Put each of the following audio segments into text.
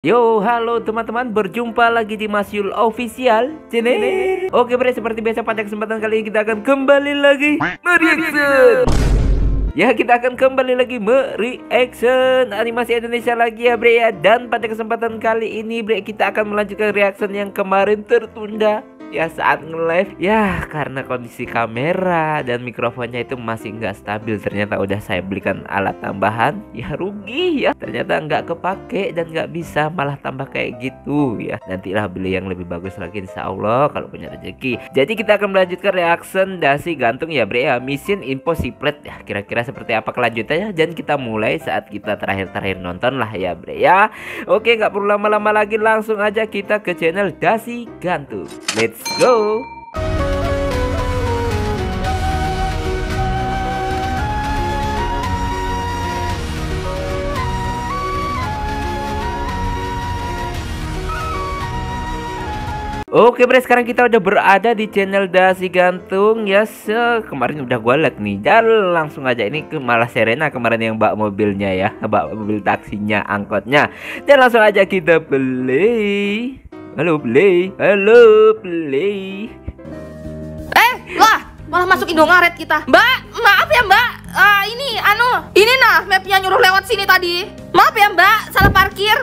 Yo, halo teman-teman, berjumpa lagi di Mas Yul Official channel. Oke bre, seperti biasa pada kesempatan kali ini kita akan kembali lagi mereaction. Ya, kita akan kembali lagi mereaction animasi Indonesia lagi ya bre ya. Dan pada kesempatan kali ini bre, kita akan melanjutkan reaction yang kemarin tertunda ya saat nge-live ya, karena kondisi kamera dan mikrofonnya itu masih nggak stabil. Ternyata udah saya belikan alat tambahan ya, rugi ya, ternyata nggak kepake dan nggak bisa, malah tambah kayak gitu ya. Nantilah beli yang lebih bagus lagi insya Allah kalau punya rezeki. Jadi kita akan melanjutkan reaction dasi gantung ya bre ya, Mission Impossible ya, kira-kira seperti apa kelanjutannya. Dan kita mulai saat kita terakhir nonton lah ya bre ya. Oke, nggak perlu lama-lama lagi, langsung aja kita ke channel dasi gantung. Let's go. Oke bre, sekarang kita udah berada di channel dasi gantung ya. Kemarin udah gue liat nih, dan langsung aja ini malah Serena kemarin yang bawa mobilnya ya, bawa mobil taksinya, angkotnya. Dan langsung aja kita play. Halo play, halo play. Lah, malah masuk Indomaret kita. Mbak, maaf ya mbak, ini nah mapnya nyuruh lewat sini tadi. Maaf ya mbak, salah parkir.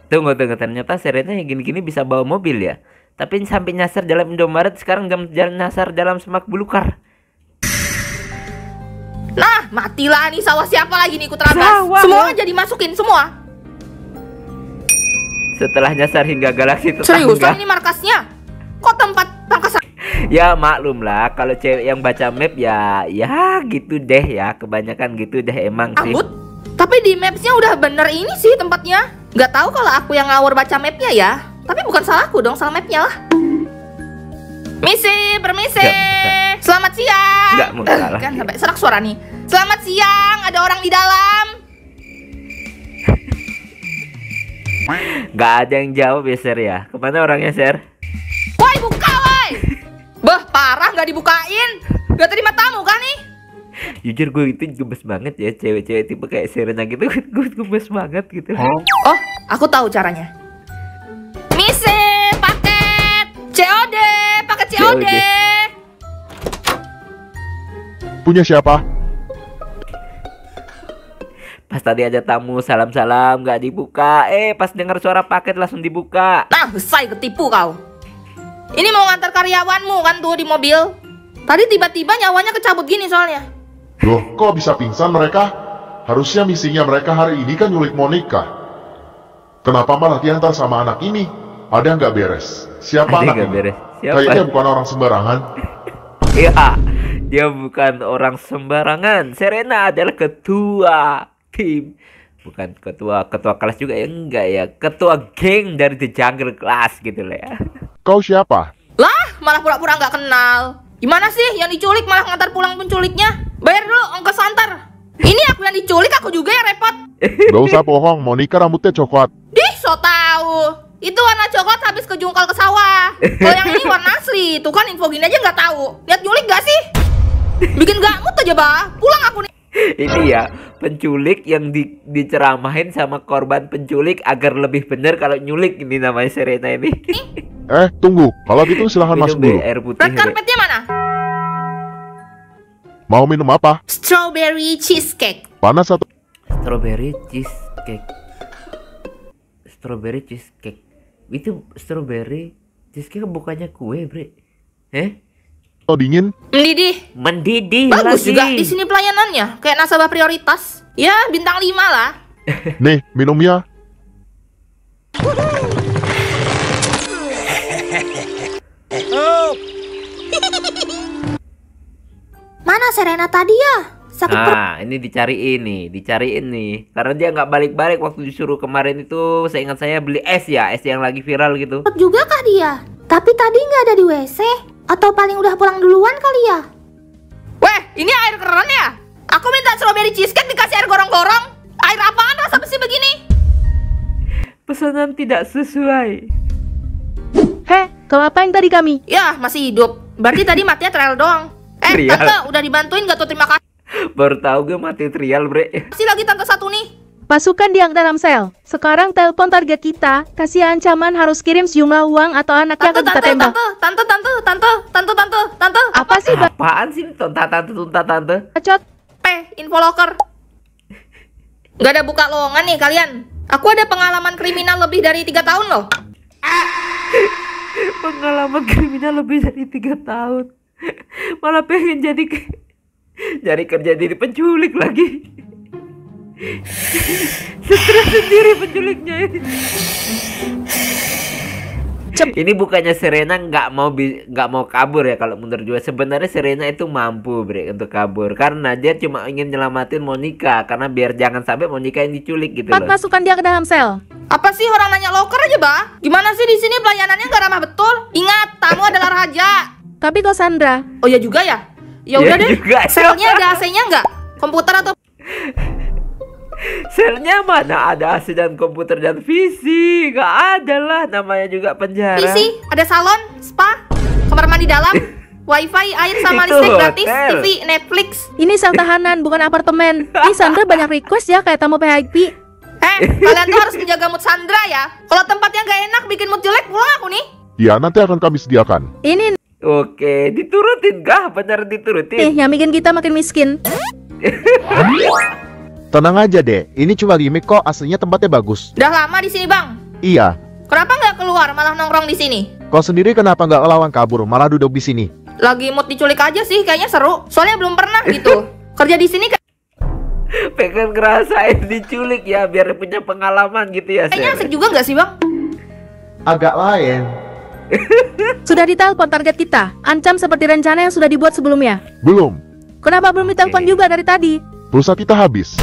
Tunggu, ternyata Serena yang gini-gini bisa bawa mobil ya. Tapi sampai nyasar dalam Indomaret, sekarang jalan nyasar dalam semak belukar. Nah, matilah nih, sawah siapa lagi nih ikut terabas. Semua jadi masukin semua. Setelah nyasar hingga galaksi tetangga. Seriusan ini markasnya? Kok tempat pangkasan? Ya maklum lah, kalau cewek yang baca map ya gitu deh ya, kebanyakan gitu deh emang sih. Ambut? Tapi di mapsnya udah bener ini sih tempatnya. Gak tahu kalau aku yang ngawur baca mapnya ya. Tapi bukan salahku dong, salah mapnya lah. Permisi. Selamat siang. Gak mau salah. Kan sampai serak suara nih. Selamat siang, ada orang di dalam. Gak ada yang jawab ya Ser ya. Kemana orangnya Ser? Woi buka woi. Bah parah, gak dibukain. Gak terima tamu kan nih? Jujur gue itu gemes banget ya, cewek-cewek tipe kayak Serena gitu. Gue gemes banget gitu. Oh, aku tahu caranya. Mise, paket COD, paket COD. Punya siapa? Pas tadi ada tamu, salam-salam gak dibuka. Pas dengar suara paket langsung dibuka. Nah, selesai ketipu kau. Ini mau ngantar karyawanmu kan tuh di mobil. Tadi tiba-tiba nyawanya kecabut gini soalnya. Loh, kok bisa pingsan mereka? Harusnya misinya mereka hari ini kan nyulik Monica. Kenapa malah diantar sama anak ini? Ada yang gak beres? Siapa anak ini? Kayaknya bukan orang sembarangan. Iya, dia bukan orang sembarangan. Serena adalah ketua tim, bukan ketua kelas juga ya, enggak ya, ketua geng dari The Jungle Class gitu lah ya. Kau siapa? Lah, malah pura-pura nggak kenal. Gimana sih yang diculik malah ngantar pulang penculiknya? Bayar dulu ongkos antar. Ini aku yang diculik, aku juga yang repot. Gak usah bohong, Monica rambutnya coklat. Dih, so tahu. Itu warna coklat habis kejungkal ke sawah. Kalau yang ini warna asli, tuh kan info gini aja nggak tahu. Lihat nyulik gak sih? Bikin gak mood aja bah. Pulang aku nih. Ini ya penculik yang diceramahin sama korban penculik agar lebih benar kalau nyulik, ini namanya Serena ini. Tunggu, kalau gitu silahkan masuk dulu. Air putih. Red carpetnya mana? Mau minum apa? Strawberry cheesecake. Panas atau? Strawberry cheesecake. Strawberry cheesecake. Itu strawberry cheesecake bukannya kue bre? Atau dingin? Mendidih. Bagus lagi. juga di sini pelayanannya, kayak nasabah prioritas. Ya, bintang 5 lah. Nih, minumnya. Mana Serena tadi ya? Sakit ini dicariin nih. Karena dia nggak balik-balik waktu disuruh kemarin itu. Seingat saya beli es ya, es yang lagi viral gitu. perut juga kah dia? Tapi tadi nggak ada di WC. Atau paling udah pulang duluan kali ya? Weh, ini air keran ya? Aku minta strawberry cheesecake dikasih air gorong-gorong. Air apaan rasa besi begini? Pesanan tidak sesuai. Kau apain tadi kami? Ya, masih hidup. Berarti tadi matinya trail doang. Trial. Tante, udah dibantuin gak tuh, terima kasih. Baru tahu gue mati trial bre. Masih lagi tante satu nih. Pasukan dia dalam sel. Sekarang telepon target kita. Kasih ancaman harus kirim sejumlah uang atau anaknya akan kita tembak. Tante. Apa sih, Bang? Apaan sih tante? Bacot. Info locker. Gak ada buka lowongan nih kalian. Aku ada pengalaman kriminal lebih dari 3 tahun loh. Pengalaman kriminal lebih dari 3 tahun. Malah pengen jadi kerja jadi penculik lagi. Stres sendiri penculiknya ini. Ini bukannya Serena nggak mau kabur ya, kalau menurut gue sebenarnya Serena itu mampu Bre untuk kabur karena dia cuma ingin nyelamatin Monica karena biar jangan sampai Monica yang diculik gitu loh. Masukkan dia ke dalam sel. Apa sih orang nanya loker aja, Bah? Gimana sih di sini pelayanannya nggak ramah betul? Ingat, tamu adalah raja. Tapi kok Sandra? Oh ya juga ya. Ya udah deh. Selnya ada AC-nya nggak? Komputer atau selnya mana ada AC dan komputer dan visi? Gak ada lah, namanya juga penjara. PC, ada salon, spa, kamar mandi dalam, wifi, air sama Itu listrik gratis, hotel. TV, Netflix. Ini sel tahanan, bukan apartemen. Ini Sandra banyak request ya kayak tamu VIP. Kalian tuh harus menjaga mood Sandra ya. Kalau tempatnya nggak enak, bikin mood jelek, pulang aku nih. Ya, nanti akan kami sediakan. Ini Oke, diturutin kah? Benar diturutin. nih yang bikin kita makin miskin. Tenang aja deh, ini cuma gimmick kok, aslinya tempatnya bagus. Udah lama di sini, Bang. Iya, Kenapa nggak keluar, malah nongkrong di sini? kau sendiri kenapa nggak ngelawan kabur, malah duduk di sini? Lagi mood diculik aja sih, kayaknya seru. Soalnya belum pernah gitu. Kerja di sini Pengen ngerasain diculik ya, biar punya pengalaman gitu ya. kayaknya Ser. asik juga nggak sih, Bang? Agak lain. Sudah ditelepon target kita. Ancam seperti rencana yang sudah dibuat sebelumnya. Belum, Kenapa belum ditelepon juga dari tadi? pulsa kita habis.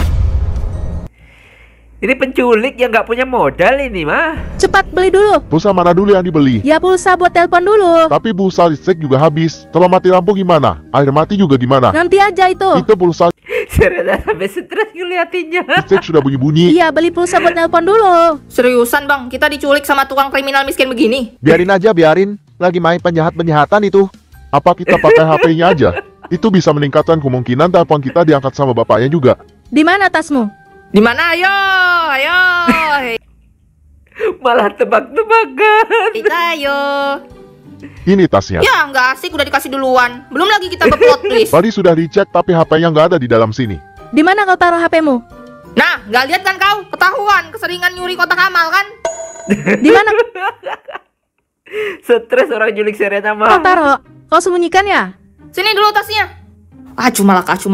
Ini penculik yang nggak punya modal ini mah. Cepat beli dulu. Pulsa mana dulu yang dibeli? Ya pulsa buat telepon dulu. Tapi pulsa listrik juga habis. Kalau mati lampu gimana? Air mati juga gimana? Nanti aja itu. Itu pulsa Serena sampai stres ngeliatinnya. listrik sudah bunyi-bunyi. Iya beli pulsa buat telepon dulu. Seriusan, Bang? Kita diculik sama tukang kriminal miskin begini? Biarin aja, biarin. Lagi main penjahat-penjahatan itu. Apa kita pakai HP-nya aja? Itu bisa meningkatkan kemungkinan telepon kita diangkat sama bapaknya juga. Di mana tasmu? Di mana? Ayo. Malah tebak-tebakan. Kita ayo. Ini tasnya. Ya, nggak asik udah dikasih duluan. Belum lagi kita berplot twist. Tadi sudah dicek tapi HP-nya nggak ada di dalam sini. Di mana kau taruh HP-mu? Nah, nggak lihat kan kau? Ketahuan, keseringan nyuri kotak amal kan? Di mana Stres orang julik Serena kau mah. taruh? Kau sembunyikan ya? Sini dulu tasnya. Cuma laka.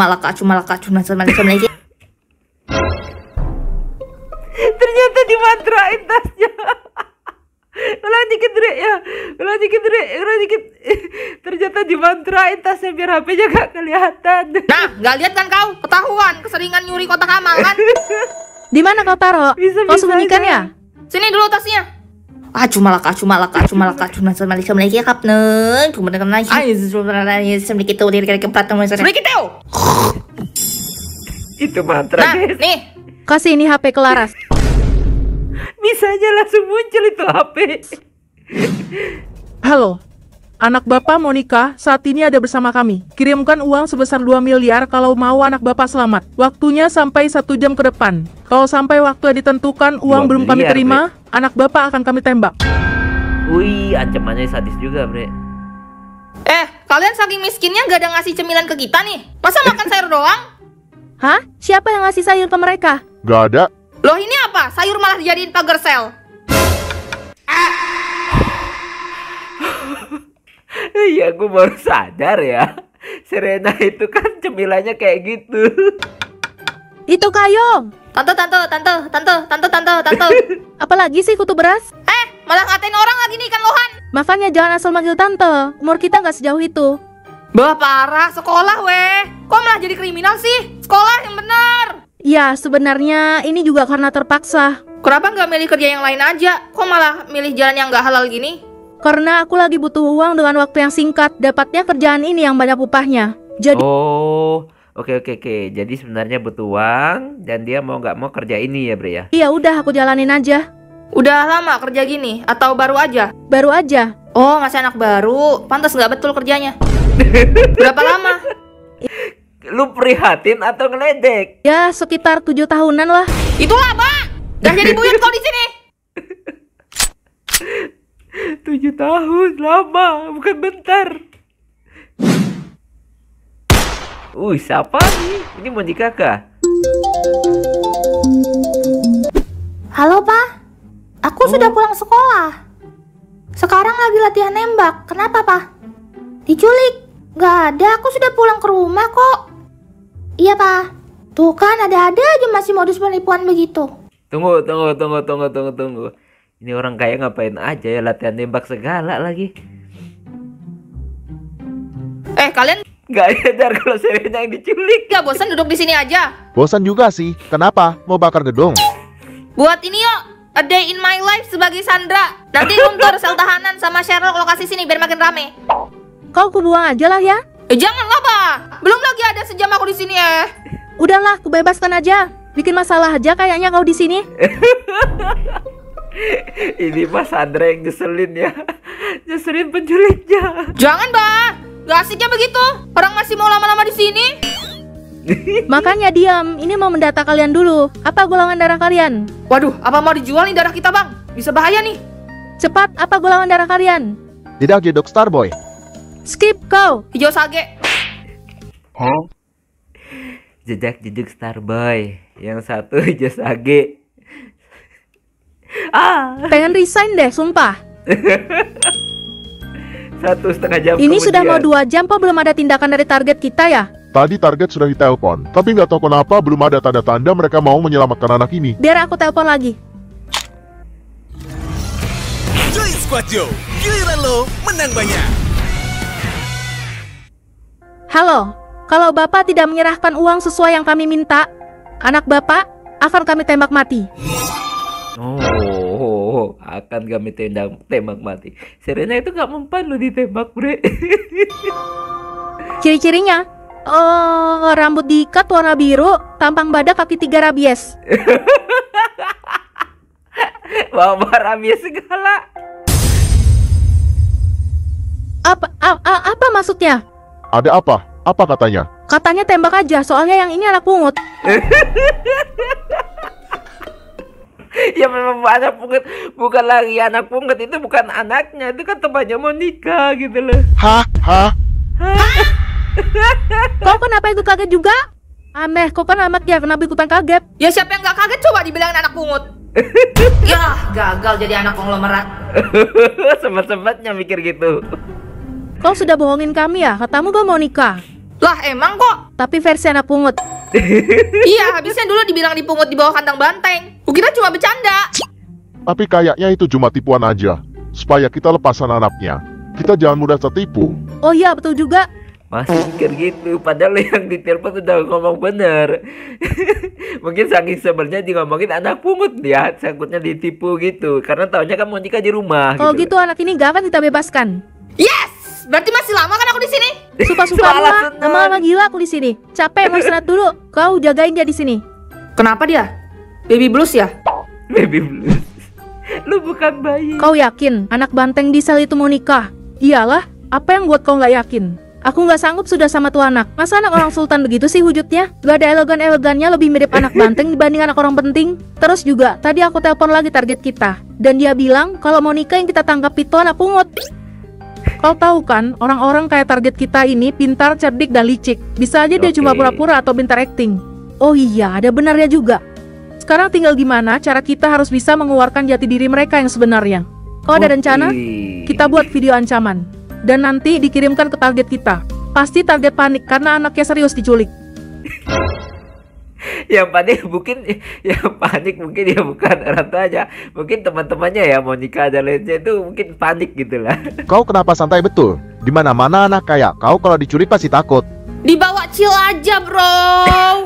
Ternyata dimantrain tasnya. Ulang dikit Dre ya. Ulang dikit. Ternyata dimantrain tasnya biar HP-nya gak kelihatan. Nah, nggak lihat kan kau? Ketahuan, keseringan nyuri kotak amal kan? Di mana kau taruh? Bisa-bisa Kau sembunyikan aja. ya? Sini dulu tasnya. Cuma laka. Itu mantra Nah, guys. nih. Kasih ini HP ke Laras. Bisanya langsung muncul itu HP. Halo, anak Bapak Monica saat ini ada bersama kami. Kirimkan uang sebesar 2 miliar kalau mau anak Bapak selamat. Waktunya sampai 1 jam ke depan. Kalau sampai waktu yang ditentukan uang 2 belum kami miliar, terima, anak Bapak akan kami tembak. Wih, ancamannya sadis juga Bre. Kalian saking miskinnya nggak ada ngasih cemilan ke kita nih. Masa makan sayur doang? Hah? Siapa yang ngasih sayur ke mereka? Nggak ada. Loh, ini apa? Sayur malah dijadiin pagar sel. Iya, gue baru sadar ya. Serena itu kan cemilannya kayak gitu. Itu Kayong. Tante. Apalagi sih kutu beras? Malah ngatain orang lagi nih, ikan lohan. Makanya jangan asal manggil tante. Umur kita nggak sejauh itu. Bah, parah. Sekolah, weh. Kok malah jadi kriminal sih? Sekolah yang benar. Ya, sebenarnya ini juga karena terpaksa. Kenapa nggak milih kerja yang lain aja? Kok malah milih jalan yang nggak halal gini? Karena aku lagi butuh uang dengan waktu yang singkat. Dapatnya kerjaan ini yang banyak upahnya. Jadi Oh, oke. Jadi sebenarnya butuh uang dan dia mau nggak mau kerja ini ya Bre ya. ya udah aku jalanin aja. Udah lama kerja gini? Atau baru aja? Baru aja. Oh, masih anak baru. Pantas nggak betul kerjanya. Berapa lama? Lu prihatin atau ngeledek? Ya sekitar 7 tahunan lah. Itulah, Mbak. Gak jadi buyut kau di sini. 7 tahun lama, bukan bentar. Siapa nih? Ini Monica kah? Halo, Pak. Aku sudah pulang sekolah. Sekarang lagi latihan nembak. Kenapa, Pak? Diculik? Gak ada, aku sudah pulang ke rumah kok. Iya, Pak. Tuh kan ada-ada aja masih modus penipuan begitu. Tunggu. Ini orang kaya ngapain aja ya latihan nembak segala lagi. Kalian Gak sadar kalau Serena yang diculik. gak bosan duduk di sini aja? Bosan juga sih. Kenapa? Mau bakar gedung? Buat ini yuk, A Day in My Life sebagai Sandra. Nanti room tour sel tahanan sama Cheryl ke lokasi sini biar makin rame. Kau kubuang aja lah ya. Janganlah, Pak. Belum lagi ada sejam aku di sini ya. Udahlah, kubebaskan aja. Bikin masalah aja kayaknya kau di sini. Ini Mas Sandra yang nyeselin ya. Nyeselin penculiknya. Jangan, Pak. Gak asiknya begitu. Orang masih mau lama-lama di sini. Makanya diam. Ini mau mendata kalian dulu. Apa golongan darah kalian? Waduh, apa mau dijual nih darah kita, Bang? Bisa bahaya nih. Cepat, apa golongan darah kalian? Tidak jedok Starboy. Skip kau. Hijau sage. Jejak Starboy. Yang satu hijau sage. Pengen resign deh, sumpah. 1,5 jam Ini kemudian. sudah mau 2 jam kok belum ada tindakan dari target kita ya? Tadi target sudah ditelepon, tapi nggak tahu kenapa belum ada tanda-tanda mereka mau menyelamatkan anak ini. Biar aku telepon lagi. Join Squad Joe, giliran lo menang banyak. Halo, kalau Bapak tidak menyerahkan uang sesuai yang kami minta, anak Bapak akan kami tembak mati. Akan kami tembak mati. Serena itu gak mempan lo ditembak, bre. Ciri-cirinya, rambut diikat warna biru, tampang badak kaki 3 rabies. Bawa rabies segala. Apa maksudnya? Ada apa? Apa katanya? Katanya tembak aja, soalnya yang ini anak pungut. Ya memang anak pungut, bukan lagi anak pungut, itu bukan anaknya, itu kan temannya Monica gitu loh. Hah? Kau kenapa itu kaget juga? Aneh, kau kan anak ya, kenapa ikutan kaget? Ya siapa yang gak kaget coba dibilangin anak pungut. Ya gagal jadi anak konglomerat. Sempat-sempatnya mikir gitu. Kau sudah bohongin kami ya, katamu kau mau nikah. Lah emang kok. Tapi versi anak pungut. Iya, habisnya dulu dibilang dipungut di bawah kandang banteng. Kukira cuma bercanda. Tapi kayaknya itu cuma tipuan aja, supaya kita lepasan anaknya. Kita jangan mudah tertipu. Oh iya, betul juga. Masih mikir gitu, padahal yang ditelepon udah ngomong bener. Mungkin saking sebenarnya dia ngomongin anak pungut, dia sangkutnya ditipu gitu. Karena taunya kan Monica di rumah. Kalau gitu anak ini gak akan kita bebaskan. Yes, berarti masih lama kan aku di sini? Suka-suka lah, lama-lama gila aku di sini. Capek, mau istirahat dulu. Kau jagain dia di sini. Kenapa dia? Baby blues ya? Baby blues. Lu bukan bayi. Kau yakin anak banteng di sel itu mau nikah? Iyalah, apa yang buat kau nggak yakin? Aku nggak sanggup sudah sama tuh anak. Masa anak orang sultan begitu sih wujudnya? Gak ada elegan-elegannya, lebih mirip anak banteng dibanding anak orang penting. Terus juga, tadi aku telepon lagi target kita. Dan dia bilang kalau mau nikah yang kita tangkap itu anak pungut. Kau tahu kan, orang-orang kayak target kita ini pintar, cerdik, dan licik. Bisa aja dia cuma pura-pura atau pintar acting. Oh iya, ada benarnya juga. Sekarang tinggal gimana cara kita harus bisa mengeluarkan jati diri mereka yang sebenarnya. Kau ada rencana? Kita buat video ancaman. Dan nanti dikirimkan ke target kita. Pasti target panik karena anaknya serius diculik. Yang panik mungkin ya bukan orang tuanya, mungkin teman-temannya ya, Monica dan lainnya itu mungkin panik gitulah. Kau kenapa santai betul? Di mana-mana anak kayak kau kalau diculik pasti takut. Dibawa chill aja, bro.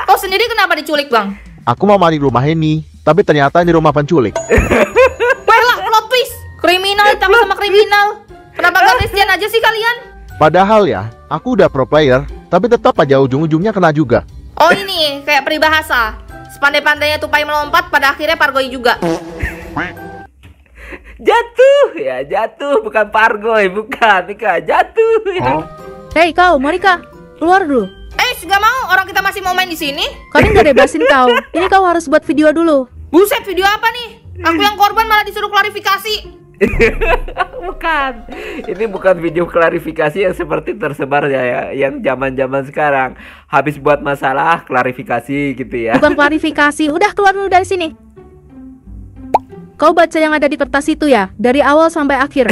Kau sendiri kenapa diculik, Bang? Aku mau mandi rumah ini, tapi ternyata ini rumah penculik. Wah lah, plot twist. Kriminal ditangkap sama kriminal. Kenapa gak Christian aja sih kalian? Padahal ya, aku udah pro player, tapi tetap aja ujung-ujungnya kena juga. Oh ini, kayak peribahasa. Sepandai-pandainya tupai melompat, pada akhirnya pargoi juga. Jatuh, bukan pargoi, bukan, Nika, jatuh. Hei kau, Monica, keluar dulu. gak mau, orang kita masih mau main di sini. Kami nggak bebasin kau. Ini kau harus buat video dulu. Buset, video apa nih? Aku yang korban malah disuruh klarifikasi. Bukan. Ini bukan video klarifikasi yang seperti tersebar ya, yang zaman-zaman sekarang. Habis buat masalah klarifikasi gitu ya. Bukan klarifikasi. Udah keluar dulu dari sini. Kau baca yang ada di kertas itu ya, dari awal sampai akhir.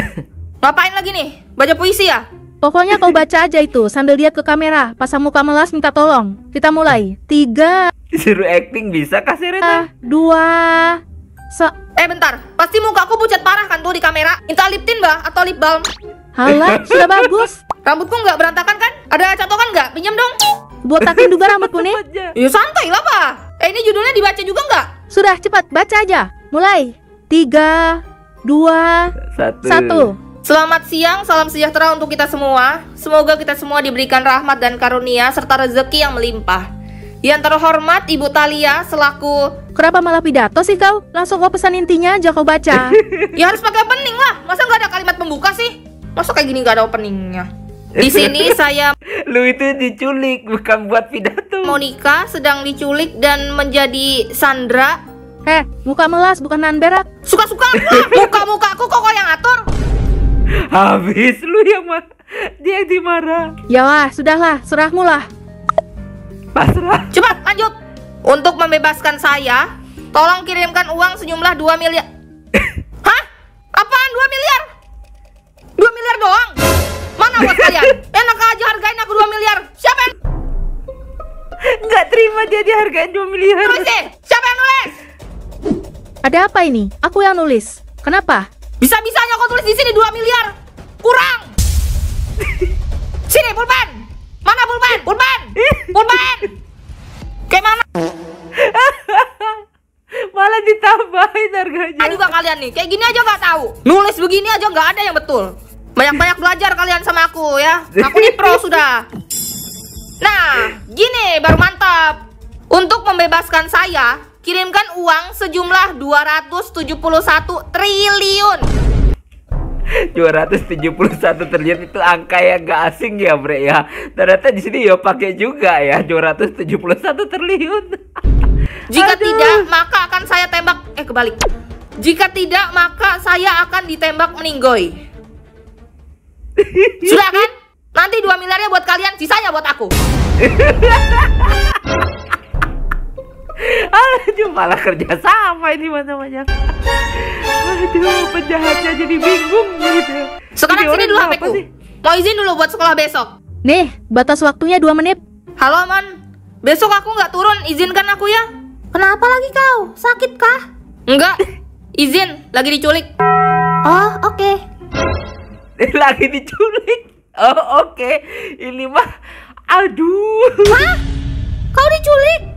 Ngapain lagi nih? Baca puisi ya? Pokoknya kau baca aja itu sambil lihat ke kamera. Pasang muka melas minta tolong. Kita mulai. 3, Disuruh acting bisa kah Serena? 2, bentar. Pasti muka aku pucat parah kan tuh di kamera. Minta lip tint, Mbak, atau lip balm. Halah, sudah bagus. Rambutku nggak berantakan kan? Ada catokan nggak? Pinjam dong. Botakin juga rambutmu nih. Ya santai lah, Pak. Ini judulnya dibaca juga nggak? Sudah, cepat baca aja. Mulai. 3, 2, 1. Selamat siang, salam sejahtera untuk kita semua. Semoga kita semua diberikan rahmat dan karunia serta rezeki yang melimpah. Yang terhormat Ibu Thalia selaku... Kenapa malah pidato sih kau? Langsung kau pesan intinya aja kau baca. Ya harus pakai opening lah. Masa nggak ada kalimat pembuka sih? Masa kayak gini nggak ada openingnya? Di sini saya... Lu itu diculik, bukan buat pidato. Monica sedang diculik dan menjadi sandra. Muka melas bukan nan berak. Suka-suka muka-mukaku kok yang atur. Habis lu yang dia yang dimarah. Yalah, sudahlah, serahmu lah. Pasrah. Cepat lanjut. Untuk membebaskan saya, tolong kirimkan uang sejumlah 2 miliar. Hah? Apaan 2 miliar? 2 miliar doang? Mana buat kalian? Enak aja hargain aku 2 miliar. Siapa yang... Nggak terima dia dihargain 2 miliar. Nulis deh. Siapa yang nulis? Ada apa ini? Aku yang nulis. Kenapa? Bisa-bisanya kau tulis di sini 2 miliar. Kurang. Sini pulpen. Mana pulpen? Pulpen. Kayak mana? Malah ditambahin harganya. Juga kalian nih, kayak gini aja nggak tahu. Nulis begini aja nggak ada yang betul. Banyak-banyak belajar kalian sama aku ya. Aku nih pro sudah. Nah, gini baru mantap. Untuk membebaskan saya, kirimkan uang sejumlah 271 triliun. 271 triliun itu angka yang gak asing ya, Bre ya. Ternyata di sini ya pakai juga ya 271 triliun. Jika tidak, maka akan saya tembak. Kebalik. Jika tidak, maka saya akan ditembak meninggoy. Sudah kan? Nanti 2 miliarnya buat kalian, sisanya buat aku. Aduh, malah kerja sama ini namanya. Aduh, penjahatnya jadi bingung gitu. Sekarang sini dulu HP-ku. Mau izin dulu buat sekolah besok. Nih, batas waktunya 2 menit. Halo, Mon. Besok aku nggak turun, izinkan aku ya. Kenapa lagi kau? Sakit kah? Enggak. Izin, lagi diculik. Oh, oke. Lagi diculik. Oh, oke. Ini mah aduh. Hah? Kau diculik?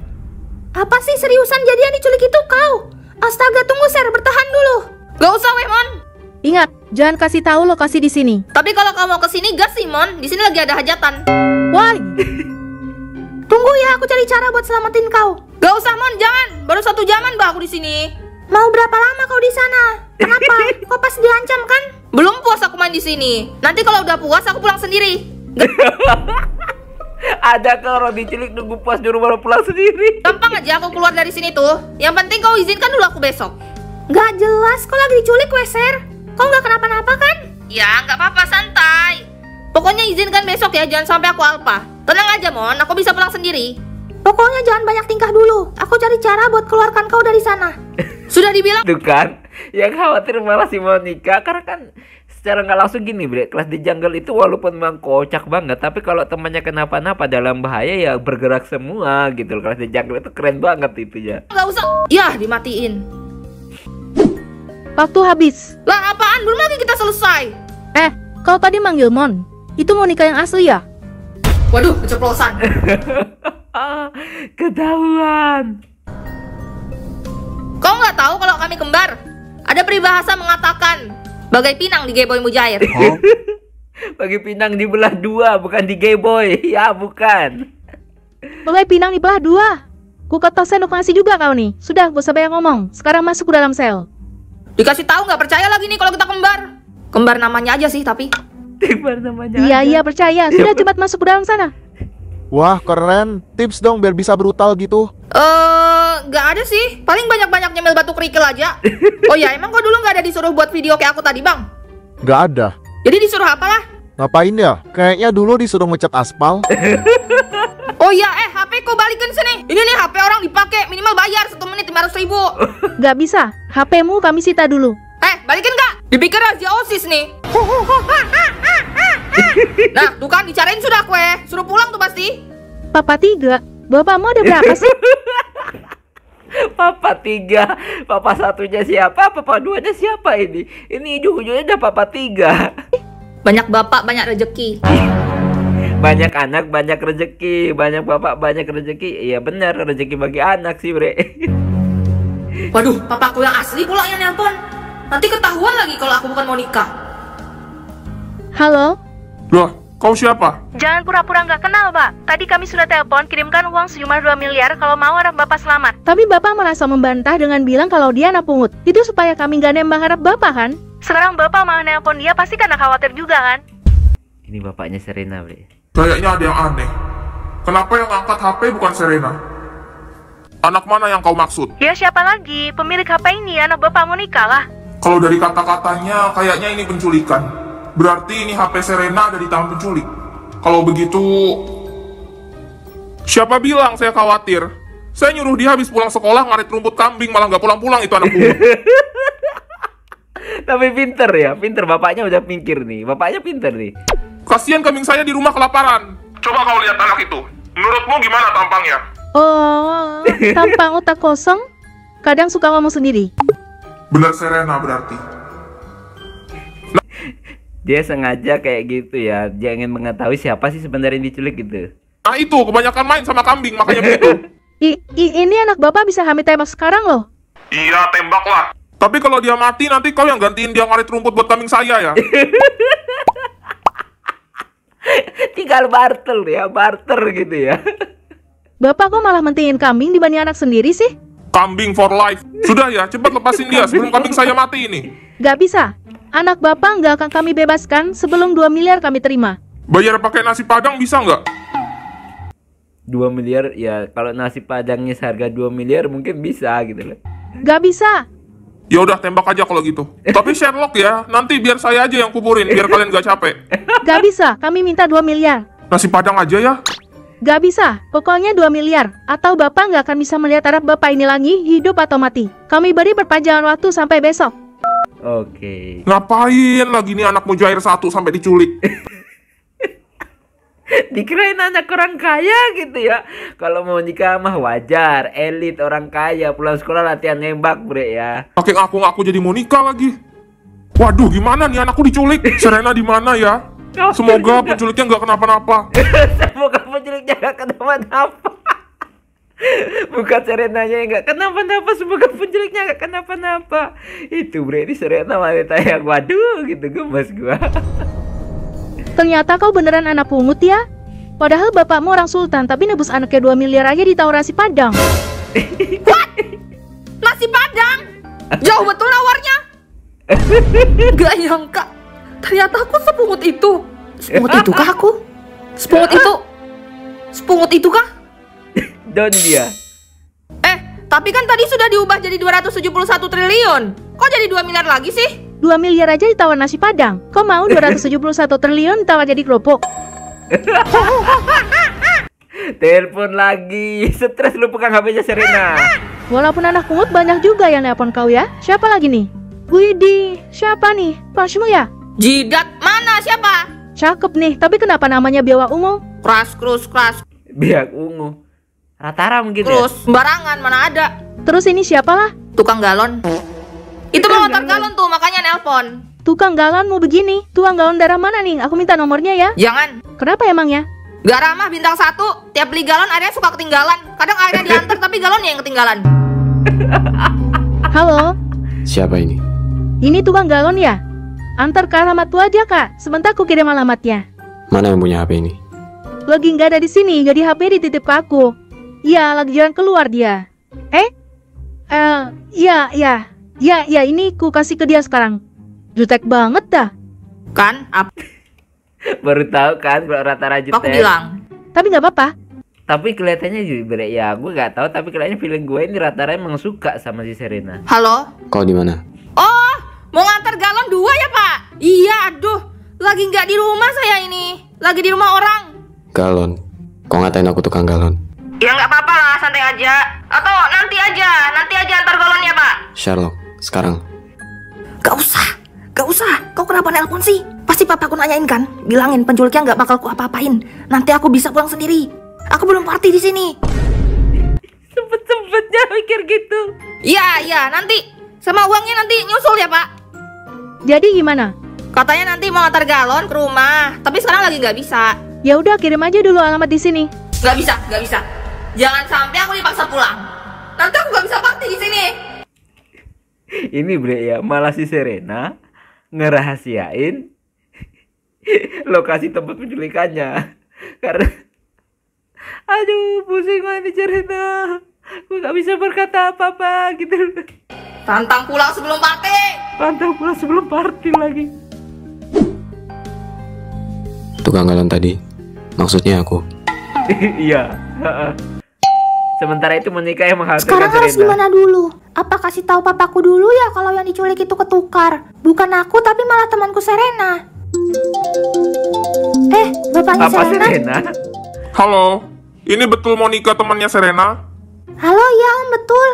Apa sih seriusan jadian diculik itu kau? Astaga, tunggu Ser, bertahan dulu. Gak usah, Mon. Ingat, jangan kasih tahu lokasi di sini. Tapi kalau kamu mau ke sini gas sih, Mon. Di sini lagi ada hajatan. Why? Tunggu ya, aku cari cara buat selamatin kau. Gak usah, Mon, jangan. Baru 1 jaman bah aku di sini. Mau berapa lama kau di sana? Kenapa? Kau pas diancam kan? Belum puas aku main di sini. Nanti kalau udah puas aku pulang sendiri. Ada kalau diculik nunggu puas di rumah pulang sendiri. Gampang aja aku keluar dari sini tuh. Yang penting kau izinkan dulu aku besok. Gak jelas, kau lagi diculik Weser. Kau gak kenapa-napa kan? Ya gak apa-apa, santai. Pokoknya izinkan besok ya, jangan sampai aku alpa. Tenang aja, Mon, aku bisa pulang sendiri. Pokoknya jangan banyak tingkah dulu. Aku cari cara buat keluarkan kau dari sana. Sudah dibilang. Tuh kan, yang khawatir malah si Monica. Karena kan secara nggak langsung gini, Bre, kelas di jungle itu walaupun memang kocak banget, tapi kalau temannya kenapa-napa dalam bahaya ya bergerak semua gitu. Kelas di jungle itu keren banget itu ya. Nggak usah. Ya, dimatiin. Waktu habis. Lah apaan? Belum lagi kita selesai. Kau tadi manggil Mon. Itu Monica yang asli ya? Waduh, keceplosan. Ketahuan. Kau nggak tahu kalau kami kembar? Ada peribahasa mengatakan bagai pinang di Gayboy Mujair. Bagi pinang dibelah 2, bukan di Gayboy. Ya, bukan. Bagai pinang dibelah 2. Ku kata sendok nasi juga kau nih. Sudah, gak usah banyak ngomong. Sekarang masuk ke dalam sel. Dikasih tahu nggak percaya lagi nih kalau kita kembar. Kembar namanya aja sih tapi. Kembar namanya. Iya, percaya. Sudah cepat masuk ke dalam sana. Wah, keren. Tips dong biar bisa brutal gitu. Nggak ada sih. Paling banyak-banyak nyemil batu kerikil aja. Oh ya, emang kau dulu nggak ada disuruh buat video kayak aku tadi, Bang? Nggak ada. Jadi disuruh apalah? Ngapain ya? Kayaknya dulu disuruh ngecat aspal. Oh ya, HP kau balikin sini. Ini nih HP orang dipakai, minimal bayar 1 menit 500.000. Nggak bisa. HP-mu kami sita dulu. Balikin nggak? Dipikir rahasia OSIS nih. Nah, tuh kan dicariin sudah kue. Suruh pulang tuh pasti. Papa 3. Bapakmu ada berapa sih? Papa 3, Papa 1-nya siapa? Papa 2-nya siapa ini? Ini ujung-ujungnya udah Papa 3. Banyak bapak, banyak rezeki. Banyak anak, banyak rezeki. Banyak bapak, banyak rezeki. Iya benar, rezeki bagi anak sih, Bre. Waduh, papaku yang asli pula yang nelpon. Nanti ketahuan lagi kalau aku bukan Monica. Halo? Loh, kau siapa? Jangan pura-pura nggak kenal, Pak. Tadi kami sudah telepon kirimkan uang sejumlah 2 miliar kalau mau anak Bapak selamat. Tapi Bapak merasa membantah dengan bilang kalau dia anak pungut. Itu supaya kami nggak nembak harap Bapak kan? Sekarang Bapak mau nelpon dia pasti karena khawatir juga kan? Ini bapaknya Serena, Bre. Kayaknya ada yang aneh. Kenapa yang angkat HP bukan Serena? Anak mana yang kau maksud? Ya siapa lagi? Pemilik HP ini anak Bapak Monica lah. Kalau dari kata-katanya kayaknya ini penculikan. Berarti ini HP Serena ada di tangan penculik. Kalau begitu, siapa bilang saya khawatir? Saya nyuruh dia habis pulang sekolah ngarit rumput kambing malah nggak pulang-pulang itu anak pungut. Tapi pinter ya, pinter bapaknya udah mikir nih. Bapaknya pinter nih. Kasihan kambing saya di rumah kelaparan. Coba kau lihat anak itu. Menurutmu gimana tampangnya? Oh, tampang otak kosong. Kadang suka ngomong sendiri. Benar Serena berarti. Dia sengaja kayak gitu ya. Dia ingin mengetahui siapa sih sebenarnya yang diculik gitu. Nah itu, kebanyakan main sama kambing makanya begitu. Ini anak Bapak bisa hamil tembak sekarang loh. Iya, tembak lah. Tapi kalau dia mati nanti kau yang gantiin dia ngarit rumput buat kambing saya ya. Tinggal barter ya, barter gitu ya. Bapak kok malah mentingin kambing dibanding anak sendiri sih? Kambing for life. Sudah ya, cepat lepasin dia sebelum kambing saya mati ini. Gak bisa. Anak Bapak nggak akan kami bebaskan sebelum 2 miliar kami terima. Bayar pakai nasi padang bisa nggak? 2 miliar ya, kalau nasi padangnya seharga 2 miliar mungkin bisa gitu loh. Gak bisa. Ya udah tembak aja kalau gitu. Tapi Sherlock ya, nanti biar saya aja yang kuburin biar kalian gak capek. Gak bisa, kami minta 2 miliar. Nasi padang aja ya? Gak bisa, pokoknya 2 miliar. Atau Bapak nggak akan bisa melihat anak Bapak ini lagi, hidup atau mati. Kami beri perpanjangan waktu sampai besok. Oke. Ngapain lagi nih anak mujair 1 sampai diculik? Dikirain anak orang kaya gitu ya. Kalau mau nikah mah wajar, elit orang kaya, pulang sekolah latihan nembak, Bre ya. Pakai ngaku-ngaku jadi mau nikah lagi. Waduh, gimana nih anakku diculik? Serena di mana ya? Semoga penculiknya nggak kenapa-napa. Semoga penculiknya nggak kenapa-napa. Bukan Serenanya yang nggak kenapa-napa, semoga penculiknya nggak kenapa-napa. Itu Bre, ini Serena wanita yang waduh gitu, gemes gua. Ternyata kau beneran anak pungut ya? Padahal bapakmu orang sultan, tapi nebus anaknya 2 miliar aja ditawar nasi padang. What? Nasi padang? Jauh betul nawarnya. Gak nyangka. Ternyata aku sepungut itu. Sepungut itu kah aku? Sepungut itu? Sepungut itu kah? Don dia. Tapi kan tadi sudah diubah jadi 271 triliun. Kok jadi 2 miliar lagi sih? 2 miliar aja ditawar nasi padang. Kau mau 271 triliun ditawar jadi kerupuk? Telepon lagi. Stres lu pegang HP-nya Serena. Walaupun anak pungut banyak juga yang nelpon kau ya. Siapa lagi nih? Widih, siapa nih? Pasmu ya? Jidat, mana siapa? Cakep nih, tapi kenapa namanya biawak ungu? Kras, kras. Biak ungu. Ratara mungkin Terus, ya? sembarangan, mana ada. Terus ini siapalah? Tukang galon. Itu mau motor galon tuh, makanya nelpon. Tukang galon mau begini. Tukang galon daerah mana nih? Aku minta nomornya ya. Jangan. Kenapa emangnya? Gak ramah bintang 1. Tiap beli galon airnya suka ketinggalan. Kadang airnya diantar tapi galonnya yang ketinggalan. Halo? Siapa ini? Ini tukang galon ya? Antar ke alamat tu aja kak. Sebentar aku kirim alamatnya. Mana yang punya HP ini? Lagi nggak ada di sini, jadi HP dititip ke aku. Iya, lagi jalan keluar dia. Ya, ini ku kasih ke dia sekarang. Jutek banget dah. Kan? Baru tahu kan kalau Ratara jutek. Aku bilang. tapi nggak apa-apa. Tapi kelihatannya juga ya, gue nggak tahu. Tapi kelihatannya feeling gue ini rata-rata emang suka sama si Serena. Halo? Kau di mana? Oh, mau ngantar galon 2 ya Pak? Iya, aduh, lagi nggak di rumah saya ini, lagi di rumah orang. Galon? Kau ngatain aku tukang galon? Ya nggak apa-apa lah, santai aja. Atau nanti aja antar galonnya Pak. Sherlock, sekarang. Gak usah, kau kenapa nelpon sih? Pasti papaku nanyain kan? Bilangin penculiknya nggak bakal ku apa-apain. Nanti aku bisa pulang sendiri. Aku belum party di sini. Sempet-sempetnya mikir gitu. Iya, nanti. Sama uangnya nanti nyusul ya Pak. Jadi gimana? Katanya nanti mau antar galon ke rumah, tapi sekarang lagi nggak bisa. Ya udah, kirim aja dulu alamat di sini. Nggak bisa. Jangan sampai aku dipaksa pulang. Nanti aku nggak bisa party di sini. Ini bre ya, malah si Serena ngerahasiain lokasi tempat penculikannya. Karena aduh, pusing banget Serena. Gue gak bisa berkata apa-apa gitu. Pantang pulang sebelum party lagi. Tukang galon tadi, maksudnya aku. Iya. Sementara itu menikah yang menghasilkan Sekarang Serena. harus gimana dulu? Apa kasih tahu papaku dulu ya kalau yang diculik itu ketukar? Bukan aku tapi malah temanku Serena. Bapaknya Papa Serena? Halo, ini betul Monica temannya Serena? Halo, ya Om, betul.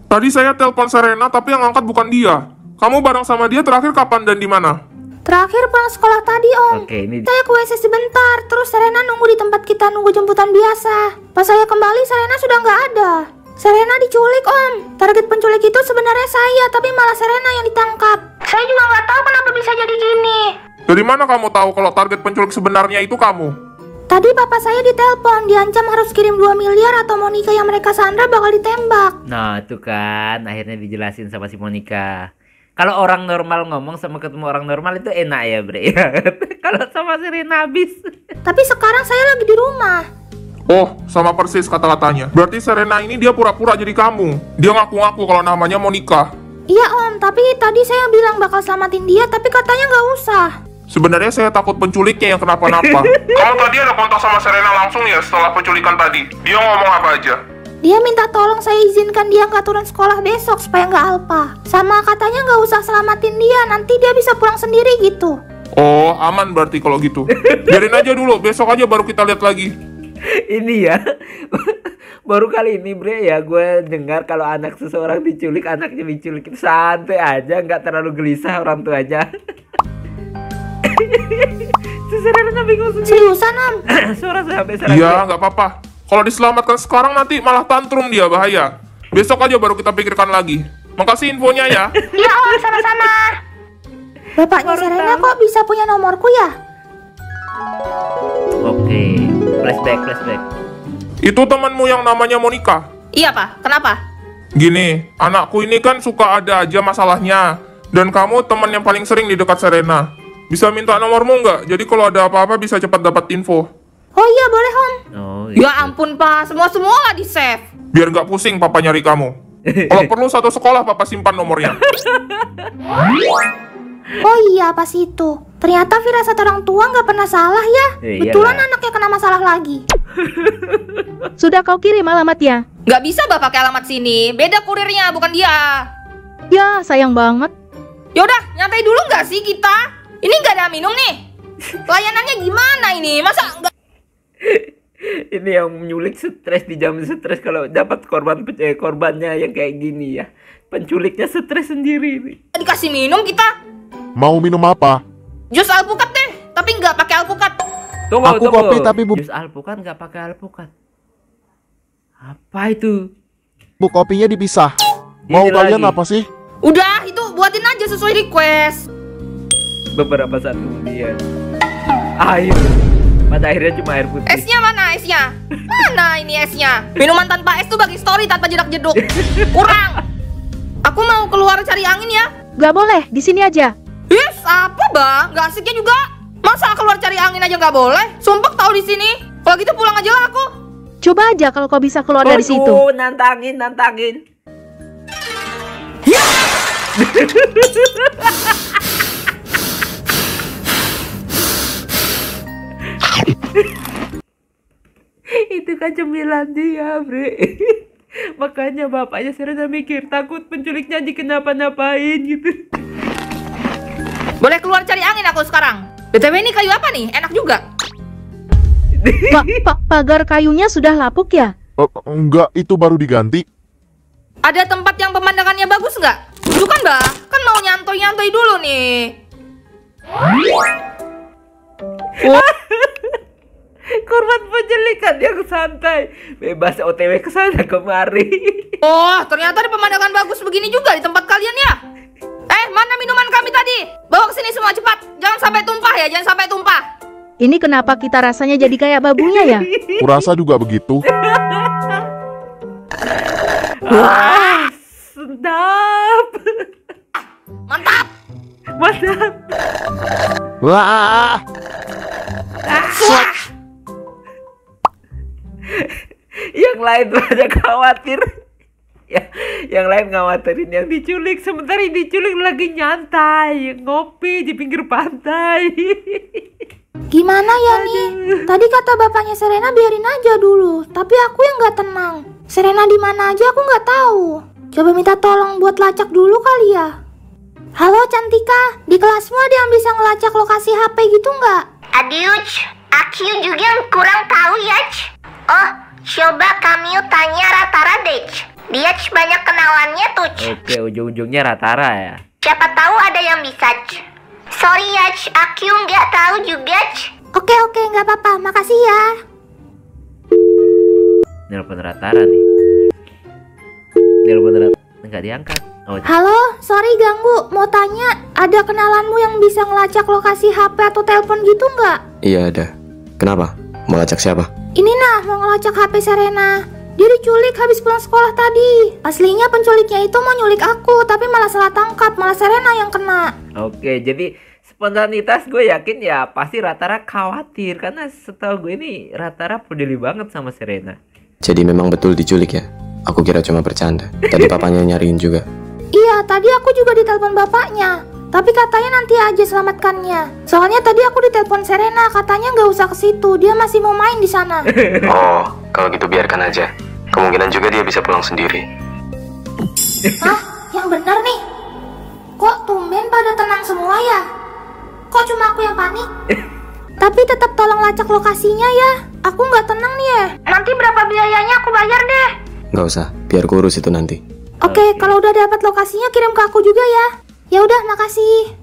Tadi saya telepon Serena tapi yang angkat bukan dia. Kamu bareng sama dia terakhir kapan dan di mana? Terakhir pulang sekolah tadi Om. Oke, ini Saya ke WC sebentar, terus Serena nunggu di tempat kita nunggu jemputan biasa. Pas saya kembali Serena sudah nggak ada. Serena diculik Om. Target penculik itu sebenarnya saya, tapi malah Serena yang ditangkap. Saya juga nggak tahu kenapa bisa jadi gini. Dari mana kamu tahu kalau target penculik sebenarnya itu kamu? Tadi papa saya ditelepon, diancam harus kirim 2 miliar atau Monica yang mereka sandra bakal ditembak. Nah, itu kan akhirnya dijelasin sama si Monica. Kalau orang normal ngomong sama ketemu orang normal itu enak ya, Bre. Kalau sama Serena habis. Tapi sekarang saya lagi di rumah. Oh, sama persis kata-katanya. Berarti Serena ini dia pura-pura jadi kamu. Dia ngaku-ngaku kalau namanya Monica. Iya Om, tapi tadi saya bilang bakal selamatin dia, tapi katanya nggak usah. Sebenarnya saya takut penculiknya yang kenapa-napa. Kamu tadi ada kontak sama Serena langsung ya setelah penculikan tadi? Dia ngomong apa aja? Dia minta tolong saya izinkan dia nggak turun sekolah besok supaya nggak alpa. Sama katanya nggak usah selamatin dia, nanti dia bisa pulang sendiri gitu. Oh, aman berarti kalau gitu. Biarin aja dulu, besok aja baru kita lihat lagi. Ini ya, baru kali ini Bre ya gue dengar kalau anak seseorang diculik, anaknya diculik itu santai aja, nggak terlalu gelisah orang tuanya. Serena bingung sendiri. Seriusan Om? Suara sampai serang. Iya, nggak apa-apa. Kalau diselamatkan sekarang nanti malah tantrum dia, bahaya. Besok aja baru kita pikirkan lagi. Makasih infonya ya. Iya Om, sama-sama. Bapaknya Serena kok bisa punya nomorku ya? Oke, flashback. Itu temanmu yang namanya Monica? Iya Pak, kenapa? Gini, anakku ini kan suka ada aja masalahnya. Dan kamu teman yang paling sering di dekat Serena. Bisa minta nomormu nggak? Jadi kalau ada apa-apa bisa cepat dapat info. Oh iya, boleh Om. Oh, gitu. Ya ampun Pak, semua lah di save. Biar nggak pusing papa nyari kamu. Kalau perlu satu sekolah papa simpan nomornya. Oh iya, pas itu. Ternyata firasat orang tua nggak pernah salah ya. Betulan anaknya kena masalah lagi. Sudah kau kirim alamatnya? Nggak bisa Bapak pakai alamat sini. Beda kurirnya, bukan dia. Ya, sayang banget. Yaudah, nyantai dulu nggak sih kita? Ini nggak ada minum nih. Layanannya gimana ini? Masa nggak? Ini yang menyulik stres di jam stres kalau dapat korbannya yang kayak gini ya. Penculiknya stres sendiri nih. Dikasih minum kita? Mau minum apa? Jus alpukat deh, tapi nggak pakai alpukat. Aku kopi tapi Jus alpukat nggak pakai alpukat. Apa itu? Bu, kopinya dipisah. Mau kalian apa sih? Udah, itu buatin aja sesuai request. Beberapa saat kemudian, air. Pada akhirnya cuma air putih. Esnya mana esnya? Mana ini esnya? Minuman tanpa es tuh bagi story tanpa jedak-jeduk. Kurang. Aku mau keluar cari angin ya. Gak boleh, di sini aja. Yes, apa bang? Gak asiknya juga. Masa keluar cari angin aja nggak boleh? Sumpah tahu di sini. Kalau gitu pulang aja lah aku. Coba aja kalau kau bisa keluar dari situ. Nantangin. menyalahkan cemilan dia, Bre. Makanya bapaknya Serena mikir takut penculiknya dikenapa-napain gitu. Boleh keluar cari angin aku sekarang. BTW ini kayu apa nih? Enak juga. Pak, pagar kayunya sudah lapuk ya? Enggak, itu baru diganti. Ada tempat yang pemandangannya bagus nggak? Tunjukkan, Mbak. Kan mau nyantoy-nyantoy dulu nih. Korban penculikan yang santai, bebas OTW ke sana kemari. Oh, ternyata ada pemandangan bagus begini juga di tempat kalian ya. Mana minuman kami tadi? Bawa ke sini semua cepat. Jangan sampai tumpah ya, jangan sampai tumpah. Ini kenapa kita rasanya jadi kayak babunya ya? Kurasa juga begitu. Wah, sedap. Mantap. Mantap. Wah. Yang lain pada khawatir. Ya, yang lain ngawatirin yang diculik, sementara yang diculik lagi nyantai, ngopi di pinggir pantai. Gimana ya nih? Tadi kata bapaknya Serena biarin aja dulu, tapi aku yang nggak tenang. Serena di mana aja aku nggak tahu. Coba minta tolong buat lacak dulu kali ya. Halo Cantika, di kelasmu ada yang bisa ngelacak lokasi HP gitu nggak? Aduh, aku juga kurang tahu ya. Oh, coba kami tanya Ratara deh. Dia banyak kenalannya tuh. Oke, ujung-ujungnya Ratara ya. Siapa tahu ada yang bisa. Sorry ya, aku nggak tahu juga. Oke, nggak apa-apa, makasih ya. Nelpon Ratara nih. Nelpon Ratara, nggak diangkat. Oh, halo, sorry ganggu. Mau tanya, ada kenalanmu yang bisa ngelacak lokasi HP atau telepon gitu nggak? Iya ada. Kenapa? Mau lacak siapa? Ini nah, mau ngelacak HP Serena. Dia diculik habis pulang sekolah tadi. Aslinya penculiknya itu mau nyulik aku, tapi malah salah tangkap, malah Serena yang kena. Oke, jadi spontanitas gue yakin ya pasti Ratara khawatir, karena setahu gue ini Ratara peduli banget sama Serena. Jadi memang betul diculik ya? Aku kira cuma bercanda. Tadi papanya nyariin juga. Iya, tadi aku juga ditelepon bapaknya. Tapi katanya nanti aja selamatkannya. Soalnya tadi aku ditelepon Serena, katanya nggak usah ke situ, dia masih mau main di sana. Oh, kalau gitu biarkan aja. Kemungkinan juga dia bisa pulang sendiri. Hah? Yang benar nih? Kok tumben pada tenang semua ya? Kok cuma aku yang panik? Tapi tetap tolong lacak lokasinya ya. Aku nggak tenang nih ya. Nanti berapa biayanya aku bayar deh. Nggak usah, biar ku urus itu nanti. Oke, kalau udah dapat lokasinya kirim ke aku juga ya. Ya udah, makasih.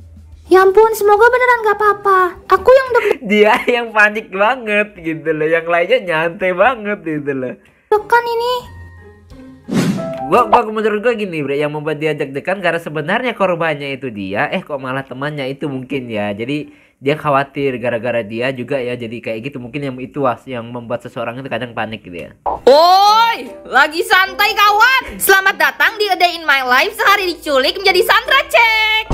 Ya ampun, semoga beneran gak apa-apa. Aku yang dia yang panik banget gitu loh, yang lainnya nyantai banget gitu loh. Dekan ini. Gua menurut gua gini, Bre, yang membuat dia deg-degan karena sebenarnya korbannya itu dia, kok malah temannya itu mungkin ya. Jadi dia khawatir gara-gara dia juga ya, jadi kayak gitu mungkin yang itu yang membuat seseorang itu kadang panik gitu ya. Oi, lagi santai kawan. Selamat datang di A Day in My Life, sehari diculik menjadi Sandra cek.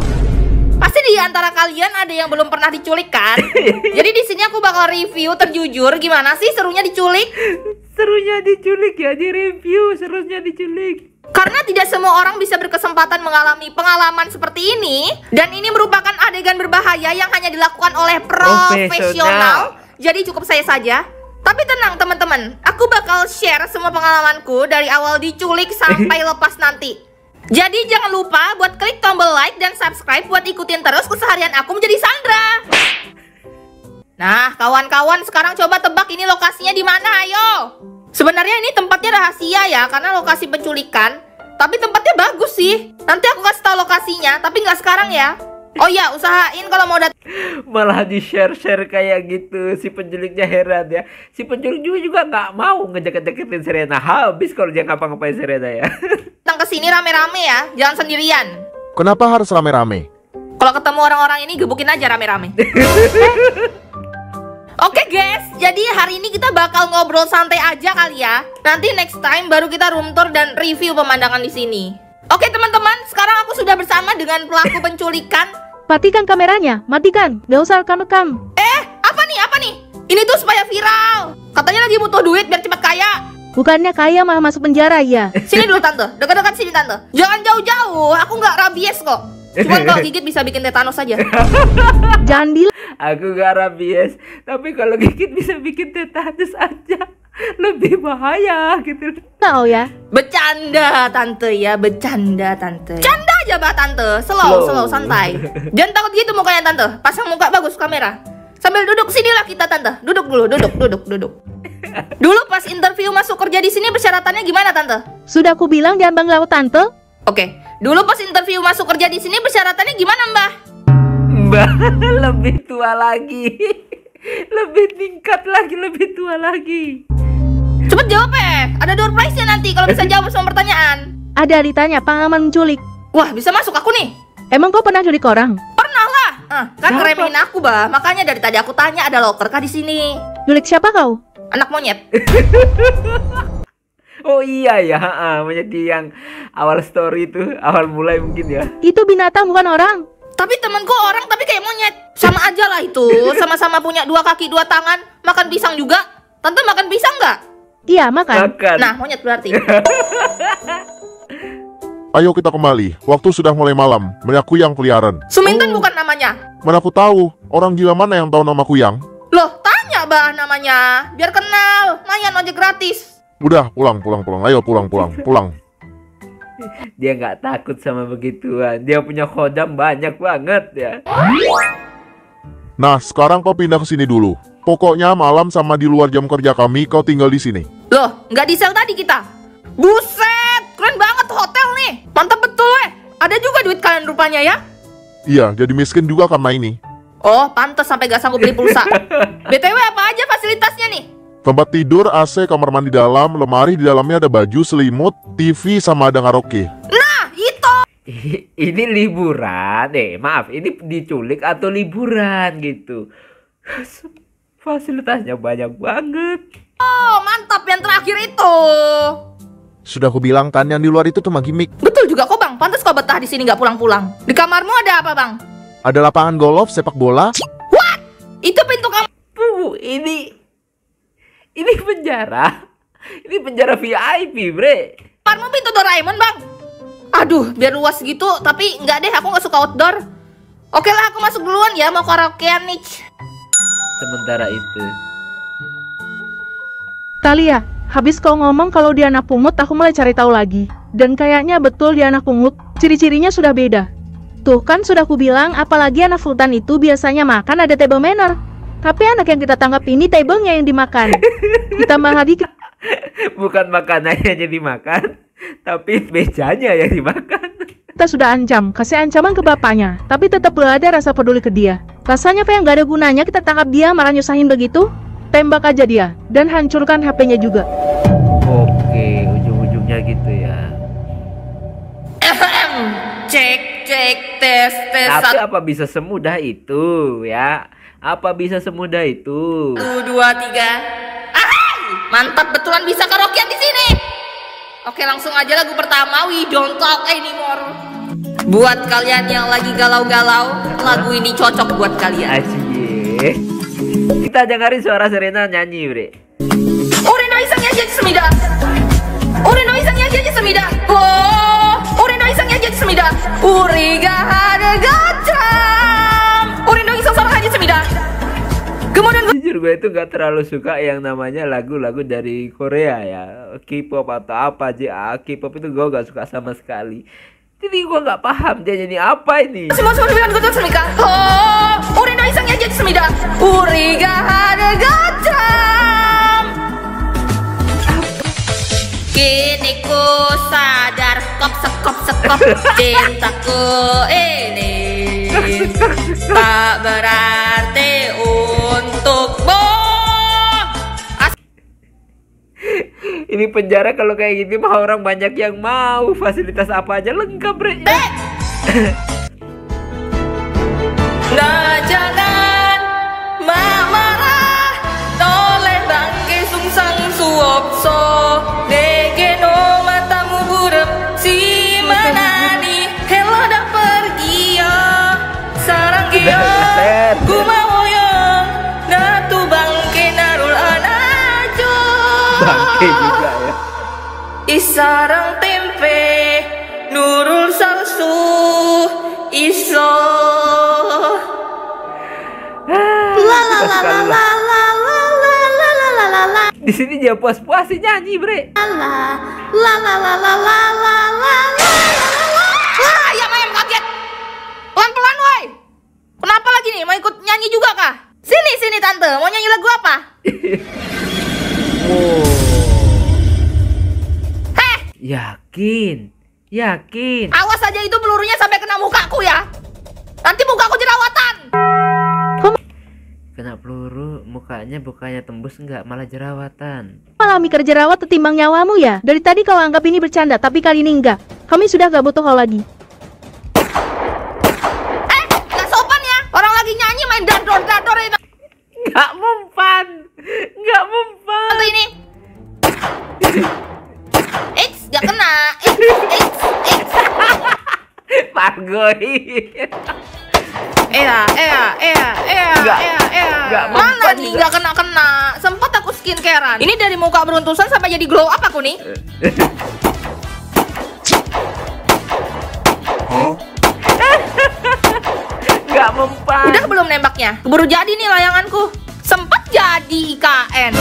Pasti di antara kalian ada yang belum pernah diculik kan? Jadi di sini aku bakal review terjujur gimana sih serunya diculik. Serunya diculik ya, di review serunya diculik. Karena tidak semua orang bisa berkesempatan mengalami pengalaman seperti ini. Dan ini merupakan adegan berbahaya yang hanya dilakukan oleh profesional. Jadi cukup saya saja. Tapi tenang teman-teman, aku bakal share semua pengalamanku dari awal diculik sampai lepas nanti. Jadi jangan lupa buat klik tombol like dan subscribe buat ikutin terus keseharian aku menjadi Sandra. Nah kawan-kawan, sekarang coba tebak ini lokasinya di mana, ayo. Sebenarnya ini tempatnya rahasia ya, karena lokasi penculikan. Tapi tempatnya bagus sih. Nanti aku kasih tahu lokasinya, tapi nggak sekarang ya. Oh iya, usahain kalau mau datang. Malah di-share kayak gitu. Si penculiknya heran ya. Si penculik juga nggak mau ngejeket-jeketin Serena. Habis kalau dia ngapa-ngapain Serena ya. Datang ke sini rame-rame ya, jangan sendirian. Kenapa harus rame-rame? Kalau ketemu orang-orang ini gebukin aja rame-rame. Oke guys, jadi hari ini kita bakal ngobrol santai aja kali ya. Nanti next time baru kita room tour dan review pemandangan di sini. Oke teman-teman, sekarang aku sudah bersama dengan pelaku penculikan. Matikan kameranya, matikan, gak usah rekam-rekam. Apa nih? Ini tuh supaya viral. Katanya lagi butuh duit biar cepat kaya. Bukannya kaya malah masuk penjara ya. Sini dulu tante, dekat-dekat sini tante. Jangan jauh-jauh, aku nggak rabies kok. Cuman kalau gigit bisa bikin tetanus aja. Jangan bilang aku gak rabies, tapi kalau gigit bisa bikin tetanus aja. lebih bahaya gitu. Tahu ya? Bercanda tante ya, bercanda tante. Canda aja bah tante, slow, santai. Jangan takut gitu mukanya tante. Pasang muka bagus kamera. Sambil duduk sinilah kita tante. Duduk dulu, duduk. Dulu pas interview masuk kerja di sini persyaratannya gimana tante? Sudah aku bilang jangan bangga tante. Oke, dulu pas interview masuk kerja di sini persyaratannya gimana mbah? Mbah lebih tua lagi. Lebih tingkat lagi, lebih tua lagi. Cepet jawab ada door prize-nya nanti kalau bisa jawab semua pertanyaan. Ada ditanya pengalaman menculik. Wah, bisa masuk aku nih. Emang kau pernah culik orang? Pernah lah. Kan ngeremehin aku bah, makanya dari tadi aku tanya ada loker kah di sini. Culik siapa kau? Anak monyet. Oh iya ya, menjadi yang awal story itu, awal mulai mungkin ya. Itu binatang bukan orang. Tapi temanku orang tapi kayak monyet. Sama aja lah itu, sama-sama punya 2 kaki 2 tangan. Makan pisang juga. Tante makan pisang nggak? Iya, makan. Nah, monyet berarti. Ayo kita kembali, waktu sudah mulai malam. Banyak kuyang keliaran. Suminten bukan namanya. Mana aku tahu, orang gila mana yang tahu nama kuyang? Loh, tanya bah namanya, biar kenal. Mayan ojek gratis. Udah, pulang. Ayo pulang. Dia nggak takut sama begituan. Dia punya khodam banyak banget ya. Nah, sekarang kau pindah ke sini dulu. Pokoknya malam sama di luar jam kerja kami, kau tinggal di sini. Loh, nggak di sel tadi kita? Buset, keren banget hotel nih. Mantap betul Ada juga duit kalian rupanya ya? Iya, jadi miskin juga karena ini. Oh, pantas sampai gak sanggup beli pulsa. BTW apa aja fasilitasnya nih? Tempat tidur, AC, kamar mandi dalam, lemari di dalamnya ada baju, selimut, TV, sama ada karaoke. Nah, itu! Ini liburan, maaf, ini diculik atau liburan gitu. Fasilitasnya banyak banget. Oh, mantap yang terakhir itu. Sudah aku bilang kan, yang di luar itu cuma gimmick. Betul juga kok bang, pantas kau betah di sini nggak pulang-pulang. Di kamarmu ada apa bang? Ada lapangan golf, sepak bola. What? Itu pintu kamar? Ini penjara. Ini penjara VIP, bre. Kamarmu pintu Doraemon bang? Aduh, biar luas gitu, tapi nggak deh, aku nggak suka outdoor. Oke lah, aku masuk duluan ya, mau karaokean nih. Sementara itu. Talia, habis kau ngomong kalau dia anak pungut, aku mulai cari tahu lagi. Dan kayaknya betul dia anak pungut, ciri-cirinya sudah beda. Tuh kan sudah aku bilang, apalagi anak sultan itu biasanya makan ada table manner. Tapi anak yang kita tangkap ini tablenya yang dimakan. Ditambah lagi bukan makanannya yang dimakan, tapi mejanya yang dimakan. Kita sudah ancam, kasih ancaman ke bapaknya, tapi tetap belum ada rasa peduli ke dia. Rasanya kayak nggak ada gunanya kita tangkap dia malah nyusahin begitu. Tembak aja dia, dan hancurkan HP-nya juga. Oke, ujung-ujungnya gitu ya. Cek, tes. Tapi apa bisa semudah itu ya? Apa bisa semudah itu? 1, 2, 3. Mantap betulan bisa karaokean di sini. Oke, langsung aja lagu pertama, We Don't Talk Anymore. Buat kalian yang lagi galau-galau, lagu ini cocok buat kalian. Asyik. Kita dengerin suara Serena nyanyi, bre. Ore no isang yaji semida. Ore no isang yaji semida. Ore no isang yaji semida. Uri ga hada gacam. Ore no isang sama haji semida. Kemudian jujur gue itu gak terlalu suka yang namanya lagu-lagu dari Korea ya, K-pop atau apa aja. K-pop itu gue gak suka sama sekali. Jadi gue gak paham dia nyanyi apa ini. Semua bilang gue semika. Ore no isang yaji semida. Uri ga hada gacam. Kini ku sadar sekop cintaku ini tak berarti untukmu. Ini penjara kalau kayak gitu mah orang banyak yang mau. Fasilitas apa aja lengkap, bre. Nah jangan marah toleh bangke sungsang suopso nege no matamu burep si manani hello dah pergi ya sarang kia ku mau yang natu bangke narul anajo bangke juga ya isarang tempe nurul sarsu iso Di sini dia puas-puas sih nyanyi, Bre. Wah, ayam kaget. Pelan-pelan, woi. Kenapa lagi nih? Mau ikut nyanyi juga kah? Sini tante, mau nyanyi lagu apa? Yakin. Awas aja itu pelurunya sampai kena mukaku ya. Nanti mukaku jerawatan. Kena peluru, mukanya bukannya tembus enggak, malah jerawatan. Malah mikir jerawat ketimbang nyawamu ya. Dari tadi kau anggap ini bercanda, tapi kali ini enggak. Kami sudah gak butuh kau lagi. Gak sopan ya. Orang lagi nyanyi main dador ya. Gak mempan. Satu ini. X, gak kena. X. Pargoi. Mana nih nggak kena. Sempat aku skincarean. Ini dari muka beruntusan sampai jadi glow up aku nih. Nggak mempan. Udah belum nembaknya? Baru jadi nih layanganku. Sempat jadi IKN.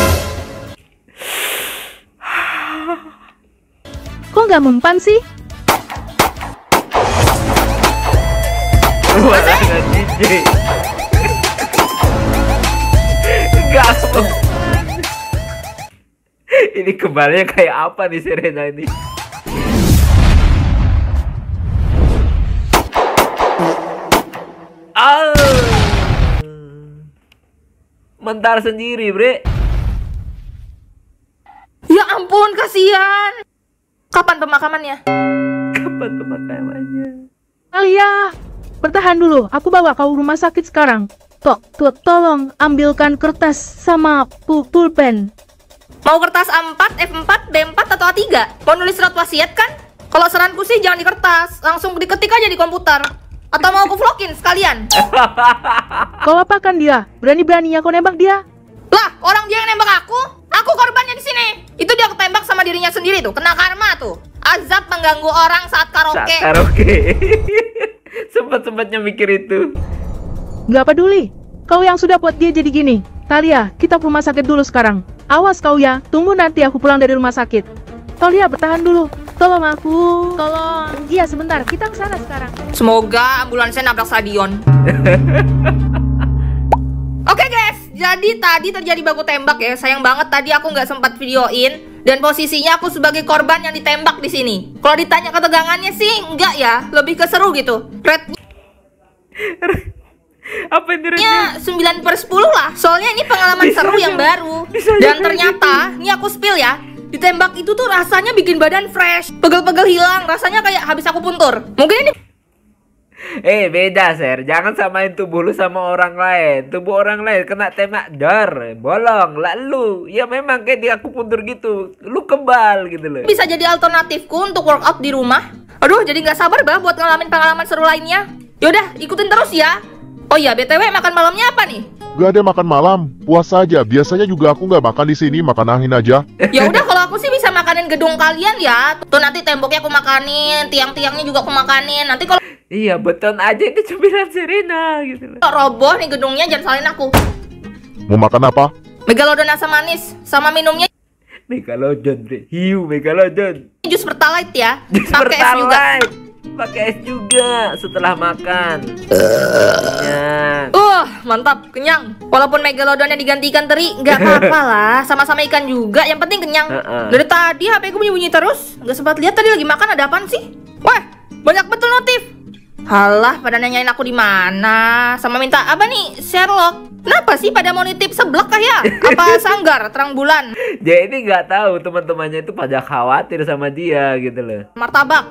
Kok nggak mempan sih? Gak mempan. Ini kembalnya kayak apa nih Serena ini? Mentar sendiri, Bre. Ya ampun, kasihan. Kapan pemakamannya? Alia, bertahan dulu. Aku bawa kau rumah sakit sekarang. Tolong ambilkan kertas sama pulpen. Mau kertas A4, F4, B4 atau A3? Mau nulis surat wasiat kan? Kalau saranku sih jangan di kertas, langsung diketik aja di komputer. Atau mau aku vlogin sekalian? Kau apakan dia? Berani-beraninya kau nembak dia? Lah, orang dia yang nembak aku? Aku korbannya di sini. Itu dia ketembak sama dirinya sendiri tuh, kena karma tuh. Azab mengganggu orang saat karaoke. Sempet-sempetnya mikir itu. Gak peduli. Kau yang sudah buat dia jadi gini. Talia, kita ke rumah sakit dulu sekarang. Awas kau ya, tunggu nanti aku pulang dari rumah sakit. Talia, bertahan dulu. Tolong aku. Tolong. Iya, sebentar. Kita ke sana sekarang. Semoga ambulansnya nabrak stadion. Oke guys, jadi tadi terjadi baku tembak ya. Sayang banget tadi aku nggak sempat videoin. Dan posisinya aku sebagai korban yang ditembak di sini. Kalau ditanya ketegangannya sih enggak ya, lebih keseru gitu. Rednya apa ini rednya? 9/10 lah. Soalnya ini pengalaman seru yang baru. Dan ternyata, ini aku spill ya. Ditembak itu tuh rasanya bikin badan fresh, pegel-pegel hilang, rasanya kayak habis aku puntur. Mungkin ini beda Ser, jangan samain tubuh lu sama orang lain. Tubuh orang lain kena tembak dar, bolong, lalu ya memang kayak di aku puntur gitu, lu kebal gitu loh. Bisa jadi alternatifku untuk workout di rumah. Aduh, jadi nggak sabar bah buat ngalamin pengalaman seru lainnya. Yaudah, ikutin terus ya. Oh iya, BTW makan malamnya apa nih? Gak ada makan malam, puasa aja. Biasanya juga aku nggak makan di sini, makan angin aja. Ya udah, kalau aku sih bisa makanin gedung kalian ya. Tuh nanti temboknya aku makanin, tiang-tiangnya juga aku makanin. Nanti kalau iya, beton aja itu cemilan Serena gitu loh. Roboh nih gedungnya, jangan salahin aku. Mau makan apa? Megalodon asam manis, sama minumnya Megalodon, Bre. Hiu Megalodon. Jus Pertalite ya. Jus Pakai es juga. Pakai es juga setelah makan. Mantap, kenyang. Walaupun Megalodonnya digantikan teri, nggak apa-apa lah. Sama-sama ikan juga, yang penting kenyang. Dari tadi HP gue bunyi-bunyi terus. Nggak sempat lihat tadi lagi makan ada apaan sih? Wah, banyak betul notif. Halah, pada nanyain aku di mana. Sama minta apa nih, Sherlock? Kenapa sih pada mau nitip seblak kah ya? Apa sanggar, terang bulan? Jadi nggak tahu teman-temannya itu pada khawatir sama dia gitu loh. Martabak.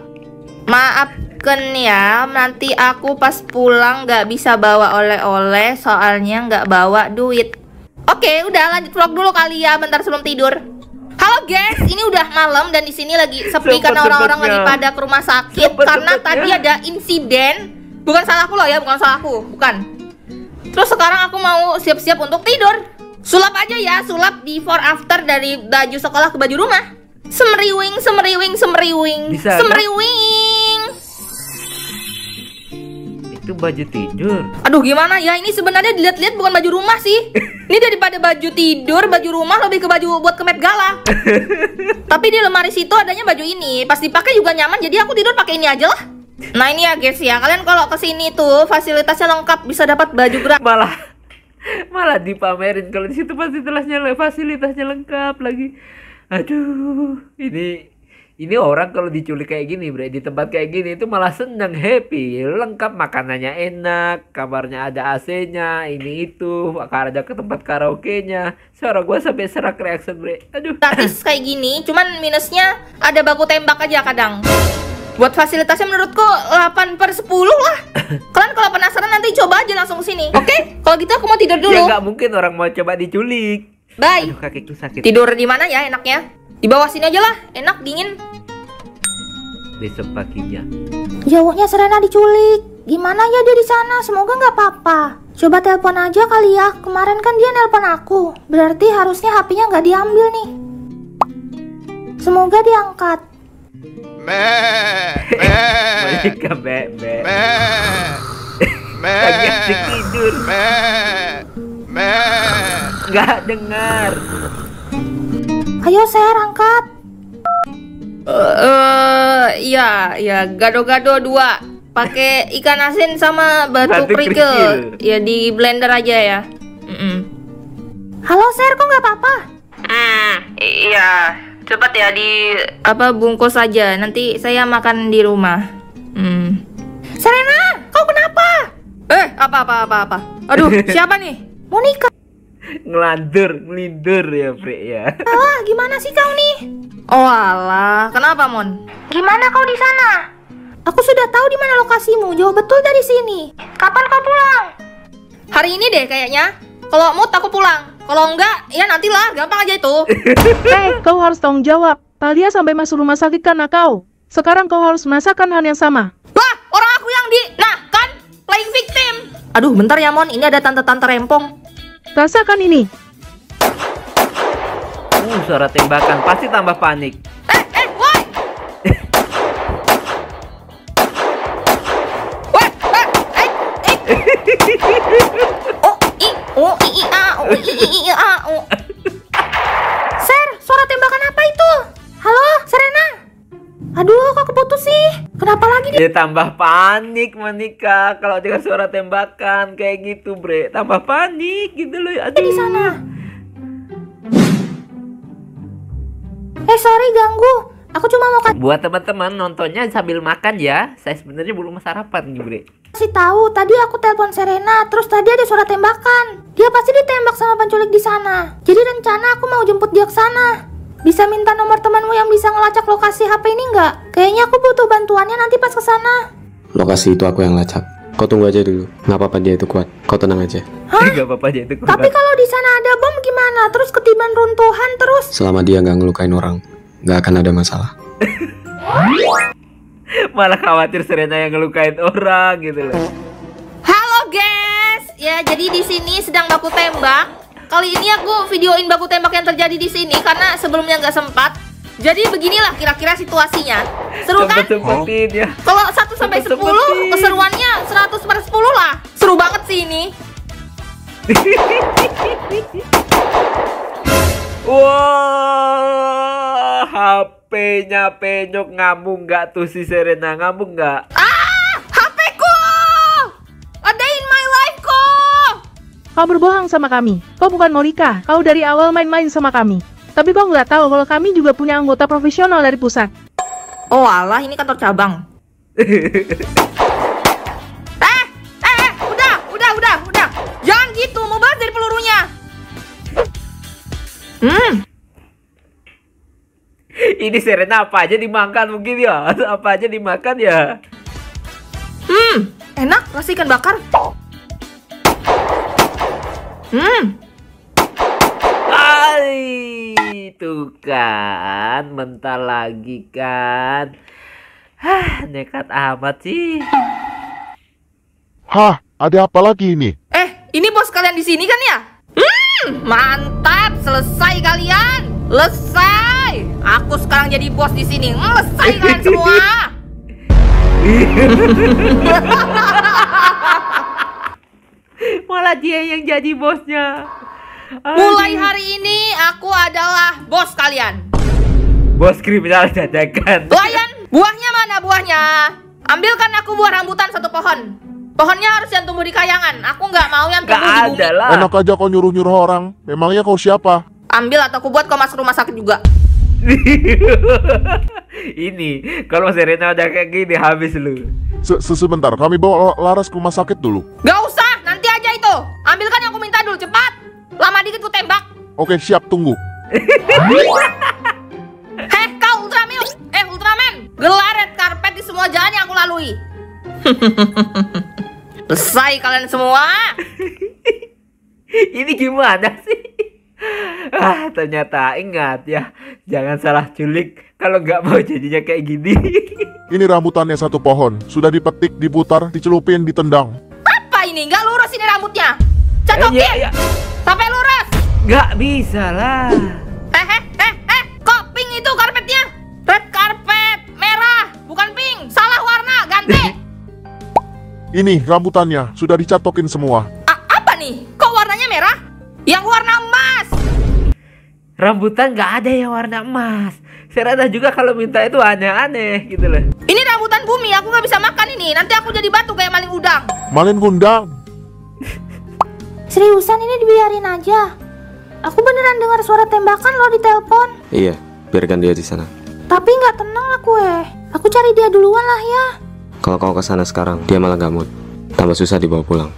Maafkan ya, nanti aku pas pulang nggak bisa bawa oleh-oleh soalnya nggak bawa duit. Oke, udah lanjut vlog dulu kali ya, bentar sebelum tidur. Halo guys, ini udah malam dan di sini lagi sepi karena orang-orang lagi pada ke rumah sakit karena tadi ada insiden. Bukan salahku loh ya, bukan salahku, bukan. Terus sekarang aku mau siap-siap untuk tidur. Sulap aja ya, sulap before after dari baju sekolah ke baju rumah. Semeriwing, semeriwing, semeriwing, semeriwing. Itu baju tidur. Aduh gimana ya, ini sebenarnya dilihat-lihat bukan baju rumah sih. Ini daripada baju tidur, baju rumah lebih ke baju buat ke Met Gala. Tapi di lemari situ adanya baju ini. Pas dipakai juga nyaman, jadi aku tidur pakai ini aja lah. Nah ini ya guys ya, kalian kalau kesini tuh fasilitasnya lengkap, bisa dapat baju gerak. Malah dipamerin kalau di situ fasilitasnya lengkap lagi. Aduh, ini orang kalau diculik kayak gini, bre, di tempat kayak gini itu malah seneng, happy, lengkap, makanannya enak, kamarnya ada AC-nya, ini itu, ada ke tempat karaoke-nya. Suara gua sampai serak reaction, bre. Aduh. Gratis kayak gini, cuman minusnya ada baku tembak aja kadang. Buat fasilitasnya menurutku 8/10 lah. Kalian kalau penasaran nanti coba aja langsung sini. Oke? Kalau gitu aku mau tidur dulu. Ya nggak mungkin orang mau coba diculik. Bye. Aduh, kakiku sakit. Tidur di mana ya enaknya? Di bawah sini aja lah, enak dingin. Besok paginya. Jauhnya Serena diculik. Gimana ya dia di sana? Semoga nggak apa-apa. Coba telepon aja kali ya. Kemarin kan dia nelpon aku. Berarti harusnya HP-nya nggak diambil nih. Semoga diangkat. Mereka lagi asik tidur. Nggak dengar. Ayo Ser, angkat. Ya gado-gado 2. Pakai ikan asin sama batu kerikil. Ya di blender aja ya. Halo Ser, kok nggak apa-apa? Iya. Cepat ya bungkus aja. Nanti saya makan di rumah. Serena, kau kenapa? Apa? Aduh, siapa nih? Monica. Ngelindur ya, Bre ya. Alah, gimana sih kau nih? Oh alah, kenapa Mon? Gimana kau di sana? Aku sudah tahu di mana lokasimu, jauh betul dari sini. Kapan kau pulang? Hari ini deh kayaknya. Kalau mood aku pulang. Kalau enggak, ya nantilah, gampang aja itu. Kau harus tanggung jawab. Talia sampai masuk rumah sakit karena kau. Sekarang kau harus merasakan hal yang sama. Wah, orang aku yang nah kan, playing victim. Aduh, bentar ya Mon, ini ada tante-tante rempong. Rasakan ini. Suara tembakan, pasti tambah panik. Woi. Ser, suara tembakan apa itu? Halo, Serena. Aduh, kok keputus sih? Kenapa lagi dia tambah panik, Monica. Kalau dengar suara tembakan kayak gitu, Bre, tambah panik gitu loh. Aduh. Di sana. Sorry ganggu. Aku cuma mau buat teman-teman nontonnya sambil makan ya. Saya sebenarnya belum sarapan nih, Bre. Kasih tahu, tadi aku telepon Serena, terus tadi ada suara tembakan. Dia pasti ditembak sama penculik di sana. Jadi rencana aku mau jemput dia ke sana. Bisa minta nomor temanmu yang bisa ngelacak lokasi HP ini nggak? Kayaknya aku butuh bantuannya nanti pas ke sana. Lokasi itu aku yang lacak. Kau tunggu aja dulu. Nggak apa-apa, dia itu kuat. Kau tenang aja. Hah? Nggak apa-apa, dia itu kuat. Tapi kalau di sana ada bom gimana? Terus ketiban runtuhan terus? Selama dia nggak ngelukain orang, nggak akan ada masalah. Malah khawatir Serena yang ngelukain orang gitu loh. Halo guys, ya jadi di sini sedang baku tembak. Kali ini aku videoin baku tembak yang terjadi di sini karena sebelumnya nggak sempat. Jadi beginilah kira-kira situasinya. Seru kan? Ya. Kalau 1 sampai 10, keseruannya 100/10 lah. Seru banget sih ini. Wah, HP-nya penyok. Ngambung nggak tuh si Serena? Ngambung nggak? HP-ku! A day in my life ku! Kau berbohong sama kami. Kau bukan Monica. Kau dari awal main-main sama kami. Tapi kau nggak tahu kalau kami juga punya anggota profesional dari pusat. Oh alah, ini kantor cabang. Udah. Jangan gitu, mau bahas dari pelurunya. Ini Serena apa aja dimakan mungkin ya? Apa aja dimakan ya? Enak, rasa ikan bakar. Itu kan, bentar lagi kan. Nekat amat sih. Hah, ada apa lagi ini? Ini bos kalian di sini kan ya? Mantap, selesai kalian. Selesai. Aku sekarang jadi bos di sini. Selesai kalian semua. malah dia yang jadi bosnya. Mulai hari ini aku adalah bos kalian. Bos kriminal dadakan. Pelayan, buahnya mana buahnya? Ambilkan aku buah rambutan satu pohon. Pohonnya harus yang tumbuh di kayangan. Aku nggak mau yang tumbuh di bumi. Enak aja kau nyuruh-nyuruh orang. Memangnya kau siapa? Ambil atau aku buat kau masuk rumah sakit juga. Ini kalau Serena udah kayak gini habis lu. Sebentar, kami bawa Laras ke rumah sakit dulu. Gak usah, nanti aja itu. Ambilkan yang aku minta dulu, cepat. Lama dikit ku tembak. Oke, siap, tunggu. Heh, kau Ultraman. Gelar red carpet di semua jalan yang aku lalui. Selesai kalian semua. Ini gimana sih? Ternyata ingat ya, jangan salah culik kalau nggak mau jadinya kayak gini. Ini rambutannya satu pohon, sudah dipetik, diputar, dicelupin, ditendang. Apa ini? Nggak lurus ini rambutnya. Catokin sampai lurus. Nggak bisa lah. Kok pink itu karpetnya? Red carpet, merah, bukan pink. Salah warna, ganti. Ini rambutannya, sudah dicatokin semua. Apa nih? Kok warnanya merah? Yang warna emas. Rambutan nggak ada yang warna emas. Serena juga kalau minta itu aneh-aneh gitu loh. Ini rambutan bumi, aku nggak bisa makan ini. Nanti aku jadi batu kayak maling udang. Maling gundang. Seriusan ini dibiarin aja. Aku beneran dengar suara tembakan loh di telepon. Iya, biarkan dia di sana. Tapi nggak tenang aku Aku cari dia duluan lah ya. Kalau kau ke sana sekarang, dia malah gak mood. Tambah susah dibawa pulang.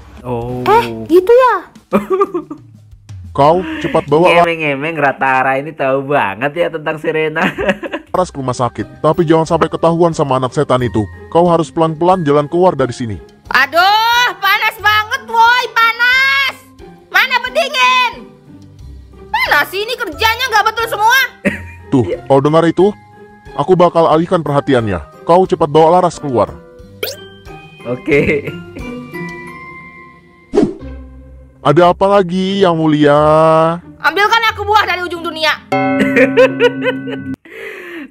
Gitu ya? Kau cepat bawa Ngemeng-ngemeng Ratara ini tahu banget ya tentang Serena. Laras ke rumah sakit. Tapi jangan sampai ketahuan sama anak setan itu. Kau harus pelan-pelan jalan keluar dari sini. Aduh, panas banget woi, panas. Mana pendingin? Mana sih ini kerjanya nggak betul semua? Tuh, kau dengar itu? Aku bakal alihkan perhatiannya. Kau cepat bawa Laras keluar. Oke. Ada apa lagi yang mulia? Ambilkan aku buah dari ujung dunia.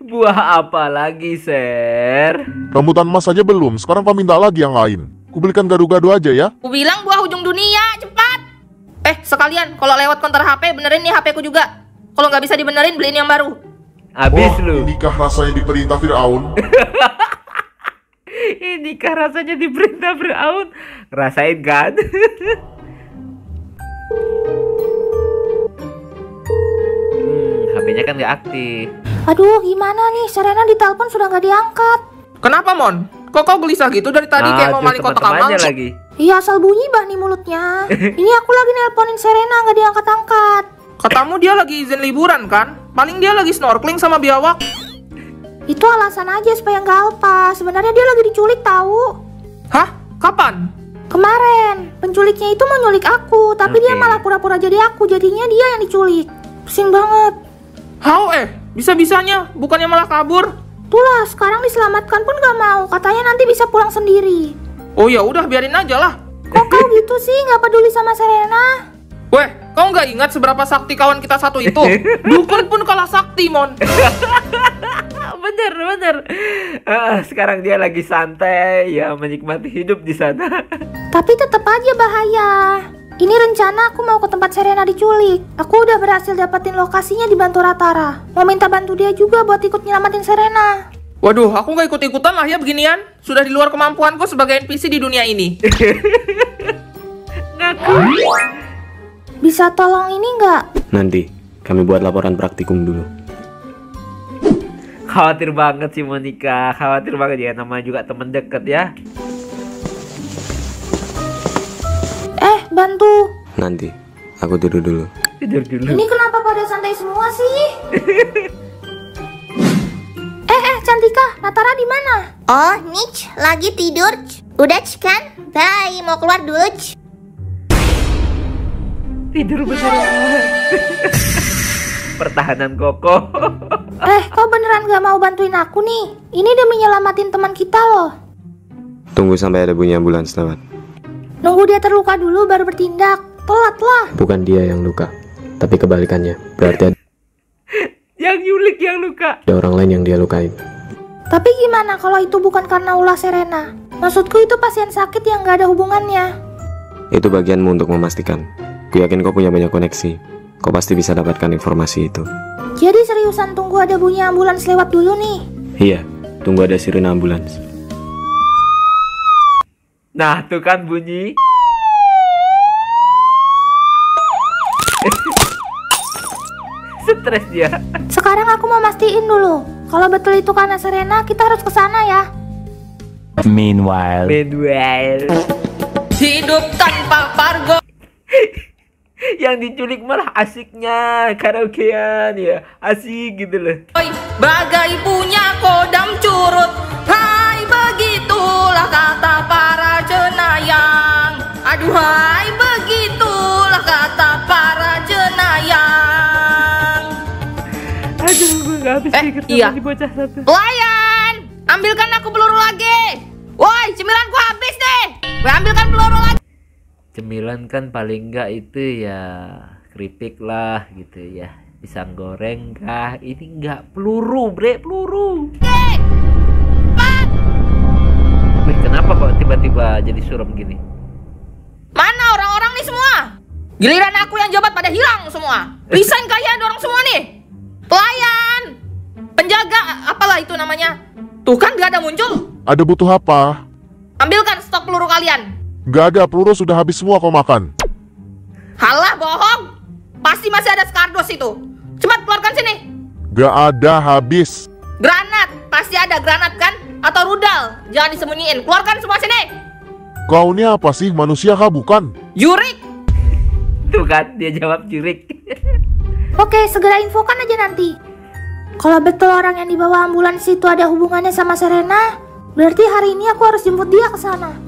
Buah apa lagi, Ser? Rambutan emas saja belum, sekarang kau minta lagi yang lain. Kubelikan gado-gado aja ya. Aku bilang buah ujung dunia, cepat. Sekalian, kalau lewat konter HP, benerin nih HP ku juga. Kalau nggak bisa dibenerin, beliin yang baru. Abis lu. Inikah rasanya diperintah Fir'aun? Inikah rasanya diperintah Fir'aun? Rasain kan? HP-nya kan nggak aktif. Aduh, gimana nih? Serena ditelepon sudah nggak diangkat. Kenapa, Mon? Kok kau gelisah gitu dari tadi kayak mau maling kotak amal? Lagi. Iya, asal bunyi bah nih mulutnya. Ini aku lagi nelponin Serena nggak diangkat-angkat. Katamu dia lagi izin liburan kan? Paling dia lagi snorkeling sama biawak. Itu alasan aja supaya nggak alpa. Sebenarnya dia lagi diculik tahu. Hah? Kapan? Kemarin. Penculiknya itu mau nyulik aku, tapi dia malah pura-pura jadi aku. Jadinya dia yang diculik. Pusing banget. How bisa-bisanya, bukannya malah kabur? Itulah, sekarang diselamatkan pun gak mau. Katanya nanti bisa pulang sendiri. Oh ya udah, biarin aja lah. Kok kau gitu sih, gak peduli sama Serena? Weh, kau nggak ingat seberapa sakti kawan kita satu itu? Dukun pun kalah sakti, Mon. Bener. Sekarang dia lagi santai, ya menikmati hidup di sana. Tapi tetap aja bahaya. Ini rencana aku mau ke tempat Serena diculik. Aku udah berhasil dapetin lokasinya dibantu Ratara. Mau minta bantu dia juga buat ikut nyelamatin Serena. Waduh, aku nggak ikut-ikutan lah ya beginian. Sudah di luar kemampuanku sebagai NPC di dunia ini. Ngaku. Bisa tolong ini nggak? Nanti, kami buat laporan praktikum dulu. Khawatir banget sih Monica. Khawatir banget ya, namanya juga temen deket ya. Bantu. Nanti, aku tidur dulu. Tidur dulu. Ini kenapa pada santai semua sih? Cantika, Natara di mana? Oh, Nich, lagi tidur. Udah kan? Bye, mau keluar dulu. Tidur beneran. Pertahanan kokoh. Kau beneran gak mau bantuin aku nih? Ini demi nyelamatin teman kita loh. Tunggu sampai ada bunyi ambulans lewat. Nunggu dia terluka dulu baru bertindak. Telat lah. Bukan dia yang luka, tapi kebalikannya. Berarti ada yang nyulik yang luka. Ada orang lain yang dia lukain. Tapi gimana kalau itu bukan karena ulah Serena? Maksudku itu pasien sakit yang gak ada hubungannya. Itu bagianmu untuk memastikan. Ku yakin kau punya banyak koneksi. Kau pasti bisa dapatkan informasi itu. Jadi seriusan tunggu ada bunyi ambulans lewat dulu nih? Iya, tunggu ada sirene ambulans. Nah, tuh kan bunyi. Stres dia. Sekarang aku mau mastiin dulu. Kalau betul itu karena Serena, kita harus ke sana ya. Meanwhile. Hidup tanpa Fargo. Yang diculik malah asiknya karaokean ya, asik gitu loh. Bagai punya kodam curut, hai begitulah kata para cenayang. Aduhai begitulah kata para cenayang. Aduh, gue gak habis pikir iya. di bocah satu. Pelayan, ambilkan aku peluru lagi. Woi, cemilanku habis deh. Ambilkan peluru lagi. Cemilan kan paling enggak itu ya keripik lah gitu ya, pisang goreng kah, ini enggak peluru bre, peluru. Wih, kenapa kok tiba-tiba jadi suram gini? Mana orang-orang nih semua? Giliran aku yang jabat pada hilang semua. Resign kalian orang semua nih. Pelayan, penjaga, apalah itu namanya. Tuh kan gak ada muncul. Ada butuh apa? Ambilkan stok peluru kalian. Gak ada, peluru sudah habis semua kau makan. Halah, bohong. Pasti masih ada skardos itu. Cepat keluarkan sini. Gak ada, habis. Granat, pasti ada granat kan? Atau rudal, jangan disembunyiin. Keluarkan semua sini. Kau ini apa sih, manusia kah bukan? Jurik. Tuh kan, dia jawab jurik. Oke, segera infokan aja nanti. Kalau betul orang yang dibawa ambulans itu ada hubungannya sama Serena, berarti hari ini aku harus jemput dia ke sana.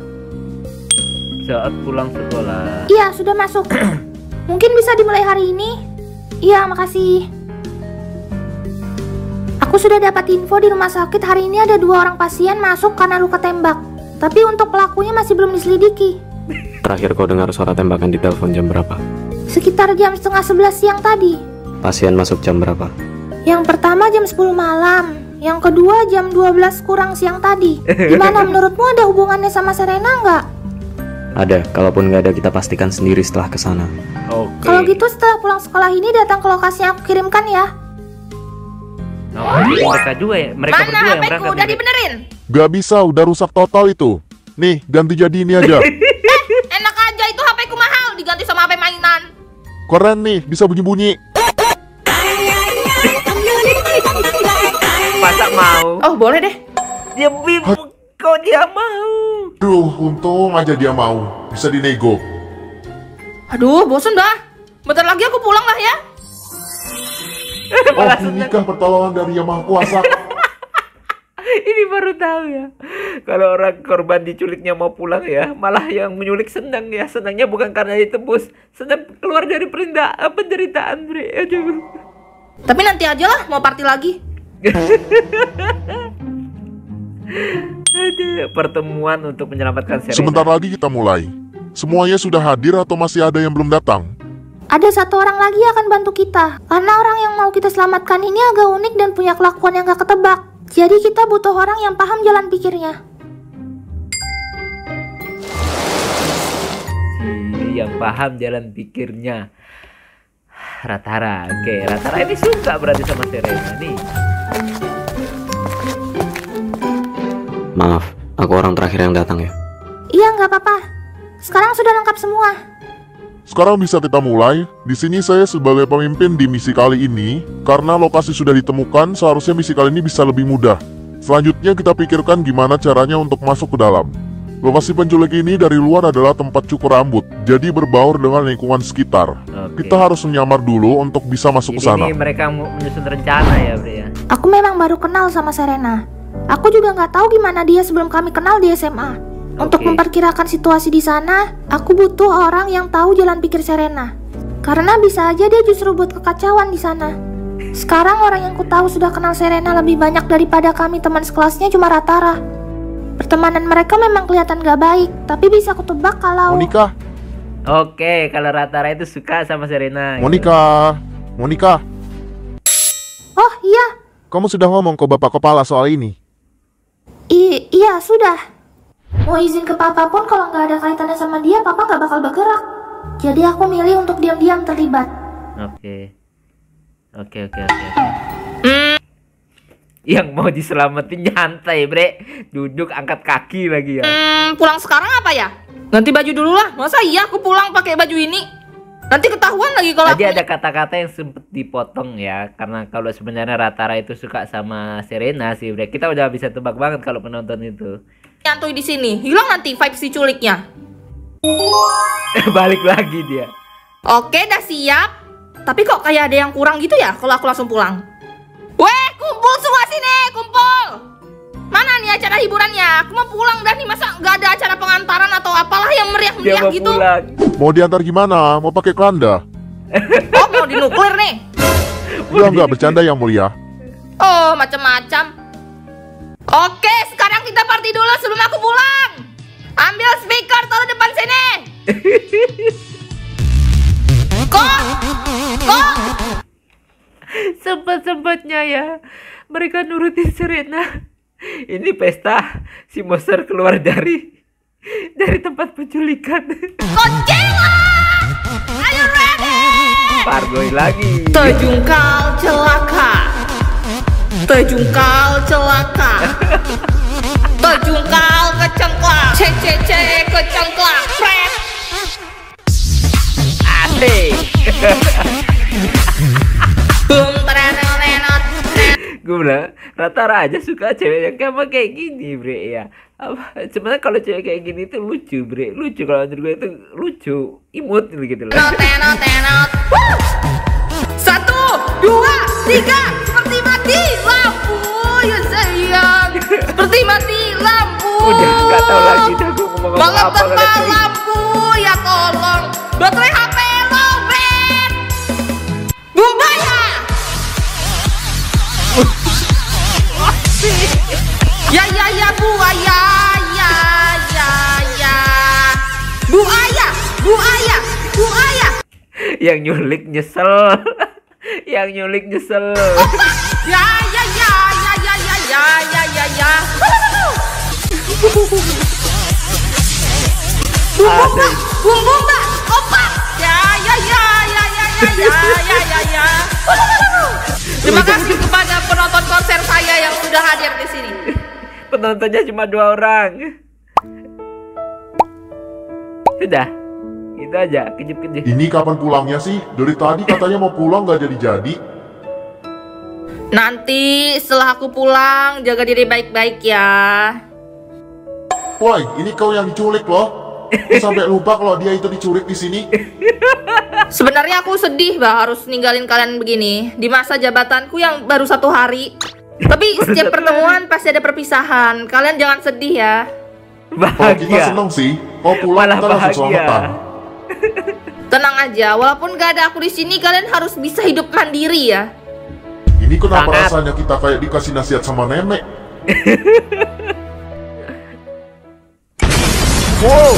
Saat pulang sekolah. Iya, sudah masuk. Mungkin bisa dimulai hari ini. Iya, makasih. Aku sudah dapat info di rumah sakit hari ini ada 2 orang pasien masuk karena luka tembak. Tapi untuk pelakunya masih belum diselidiki. Terakhir kau dengar suara tembakan di telepon jam berapa? Sekitar jam setengah 11 siang tadi. Pasien masuk jam berapa? Yang pertama jam 10 malam. Yang kedua jam 12 kurang siang tadi. Gimana menurutmu, ada hubungannya sama Serena nggak? Ada, kalaupun nggak ada kita pastikan sendiri setelah kesana. Oke. Kalau gitu setelah pulang sekolah ini datang ke lokasi yang aku kirimkan ya. Mereka juga ya, mereka mana berdua yang HP-ku berangkat. udah dibenerin? Gak bisa, udah rusak total itu. Nih, ganti jadi ini aja. Enak aja, itu HP-ku mahal diganti sama HP mainan. Keren nih, bisa bunyi-bunyi. Masa mau? Oh, boleh deh. Dia kok dia mau? Duh, untung aja dia mau. Bisa dinego. Aduh, bosen dah. Bentar lagi aku pulang lah ya. Oh, inikah pertolongan dari Yang Maha Kuasa. Ini baru tahu ya. Kalau orang korban diculiknya mau pulang ya, malah yang menyulik senang ya. Senangnya bukan karena ditebus, senang keluar dari penderitaan, bre. Aduh. Tapi nanti aja lah, mau party lagi. Ada pertemuan untuk menyelamatkan Serena. Sebentar lagi kita mulai. Semuanya sudah hadir atau masih ada yang belum datang? Ada 1 orang lagi yang akan bantu kita. Karena orang yang mau kita selamatkan ini agak unik dan punya kelakuan yang gak ketebak. Jadi kita butuh orang yang paham jalan pikirnya. Yang paham jalan pikirnya. Ratara, oke. Ratara ini suka berarti sama Serena nih. Maaf, aku orang terakhir yang datang ya. Iya, nggak apa-apa. Sekarang sudah lengkap semua. Sekarang bisa kita mulai. Di sini saya sebagai pemimpin di misi kali ini. Karena lokasi sudah ditemukan, seharusnya misi kali ini bisa lebih mudah. Selanjutnya kita pikirkan gimana caranya untuk masuk ke dalam. Lokasi penculik ini dari luar adalah tempat cukur rambut, jadi berbaur dengan lingkungan sekitar. Kita harus menyamar dulu untuk bisa masuk ke sana. Ini mereka menyusun rencana ya, Bre ya. Aku memang baru kenal sama Serena. Aku juga nggak tahu gimana dia sebelum kami kenal di SMA. Untuk memperkirakan situasi di sana, aku butuh orang yang tahu jalan pikir Serena. Karena bisa aja dia justru buat kekacauan di sana. Sekarang orang yang ku tahu sudah kenal Serena lebih banyak daripada kami teman sekelasnya cuma Ratara. Pertemanan mereka memang kelihatan gak baik, tapi bisa aku tebak kalau... Monica. Oke, kalau Ratara itu suka sama Serena. Monica, Monica. Oh iya. Kamu sudah ngomong ke bapak kepala soal ini? Iya, sudah. Mau izin ke papa pun kalau nggak ada kaitannya sama dia, papa nggak bakal bergerak. Jadi aku milih untuk diam-diam terlibat. Oke. Yang mau diselamatin nyantai, bre. Duduk angkat kaki lagi ya. Pulang sekarang apa ya? Ganti baju dulu lah. Masa iya aku pulang pakai baju ini? Nanti ketahuan lagi kalau tadi ada kata-kata yang sempet dipotong ya, karena kalau sebenarnya Ratara itu suka sama Serena sih, bre. Kita udah bisa tebak banget kalau penonton itu. Nyantui di sini, hilang nanti vibe si culiknya. Balik lagi dia. Oke, dah siap. Tapi kok kayak ada yang kurang gitu ya kalau aku langsung pulang? Weh, kumpul semua sini, kumpul. Mana nih acara hiburannya? Aku mau pulang dah nih, masa nggak ada acara pengantaran atau apalah yang meriah-meriah gitu? Pulang. Mau diantar gimana? Mau pakai keranda? Oh, mau dinuklir nih? Enggak, bercanda yang mulia. Oh, macam-macam. Oke, sekarang kita party dulu sebelum aku pulang. Ambil speaker, taruh depan sini. Kok? Sempat-sempatnya ya mereka nurutin Serena. Ini pesta si monster keluar dari tempat penculikan. Godzilla! Are you ready? Pargoy lagi. Terjungkal celaka. Terjungkal celaka. Terjungkal kecengklak. CCC kecengklak. Prep. Asik. Gue bilang Ratara aja suka cewek yang kayak gini, bre ya. Sebenarnya kalau cewek kayak gini tuh lucu, bre. Lucu kalau menurut gue itu lucu, imut gitu loh. Tenot. 1, 2, 3, seperti mati lampu ya sayang. Seperti mati lampu. Udah nggak tahu lagi dah gue ngomong apa. Lampu ya tolong. Baterai HP lowbat. Bumbaya. Ya buaya ya. Buaya. Yang nyulik nyesel. Yang nyulik nyesel. Ya. Bumba. Opa. Ya. Terima kasih kepada penonton konser saya yang sudah hadir di sini. Penontonnya cuma 2 orang. Sudah, itu aja, kejip-kejip. Ini kapan pulangnya sih? Dari tadi katanya mau pulang nggak jadi-jadi. Nanti setelah aku pulang, jaga diri baik-baik ya. Woi, ini kau yang diculik loh. Aku sampai lupa kalau dia itu diculik di sini. Sebenarnya aku sedih harus ninggalin kalian begini di masa jabatanku yang baru 1 hari. Tapi setiap pertemuan pasti ada perpisahan. Kalian jangan sedih ya. Oh, kita seneng sih. Kau pulang kita langsung selamatan. Tenang aja, walaupun gak ada aku di sini, kalian harus bisa hidup mandiri ya. Ini kenapa rasanya kita kayak dikasih nasihat sama nenek? Wow.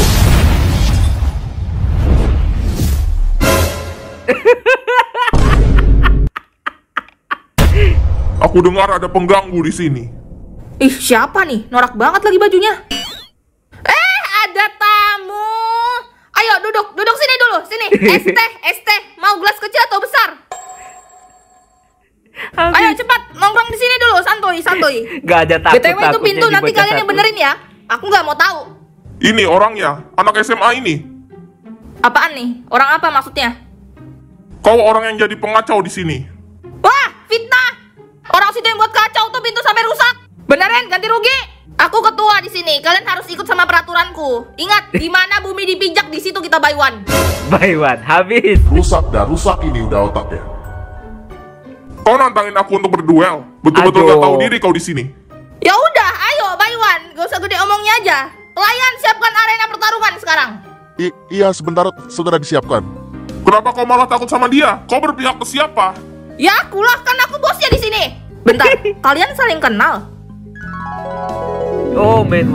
Aku dengar ada pengganggu di sini. Ih, siapa nih? Norak banget lagi bajunya. Ada tamu. Ayo duduk sini dulu, sini. Es teh. Mau gelas kecil atau besar? Ayo cepat, nongkrong di sini dulu, santuy. Gak ada takut. BTW itu pintu nanti kalian yang benerin ya. Aku nggak mau tahu. Ini orangnya, anak SMA ini. Apaan nih? Orang apa maksudnya? Kau orang yang jadi pengacau di sini. Wah, fitnah. Orang situ yang buat kacau tuh pintu sampai rusak. Beneran ganti rugi. Aku ketua di sini. Kalian harus ikut sama peraturanku. Ingat, di mana bumi dipijak di situ kita buy one. Buy one habis. Rusak ini udah otaknya. Kau nantangin aku untuk berduel. Betul-betul gak tahu diri kau di sini. Ya udah, ayo buy one. Gak usah gede omongnya aja. Pelayan, siapkan arena pertarungan sekarang. Iya, sebentar, segera disiapkan. Kenapa kau malah takut sama dia? Kau berpihak ke siapa? Ya akulah, kan aku bosnya di sini. Bentar, kalian saling kenal? Oh, man.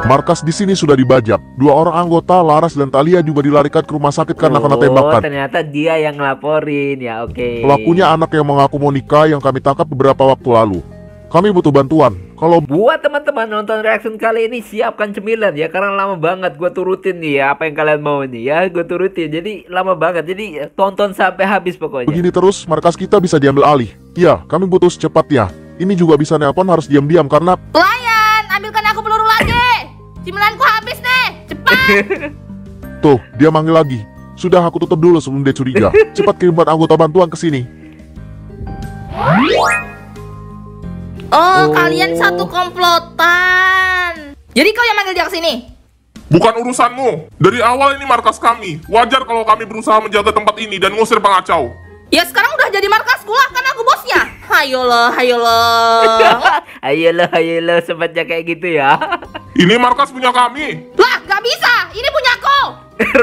Markas di sini sudah dibajak. 2 orang anggota, Laras dan Talia, juga dilarikan ke rumah sakit karena kena tembakan. Oh, ternyata dia yang ngelaporin ya, oke. Pelakunya anak yang mengaku Monica yang kami tangkap beberapa waktu lalu. Kami butuh bantuan. Kalau buat teman-teman nonton reaction kali ini, siapkan cemilan ya, karena lama banget gue turutin nih ya apa yang kalian mau nih ya, gue turutin. Jadi lama banget, jadi tonton sampai habis pokoknya. begini terus, markas kita bisa diambil alih. Iya, kami butuh secepatnya. Ini juga bisa nelpon, harus diam-diam karena... Pelayan, ambilkan aku peluru lagi. Cemilanku habis nih, cepat. Tuh, dia manggil lagi. Sudah, aku tutup dulu sebelum dia curiga. Cepat kirimkan anggota bantuan ke sini. Oh, kalian satu komplotan. Jadi kau yang manggil dia ke sini? Bukan urusanmu. Dari awal ini markas kami. Wajar kalau kami berusaha menjaga tempat ini dan ngusir pengacau. Ya sekarang udah jadi markasku lah, kan aku bosnya. Hayolah, Ayolah, sempatnya kayak gitu ya. Ini markas punya kami. Lah, gak bisa. Ini punyaku.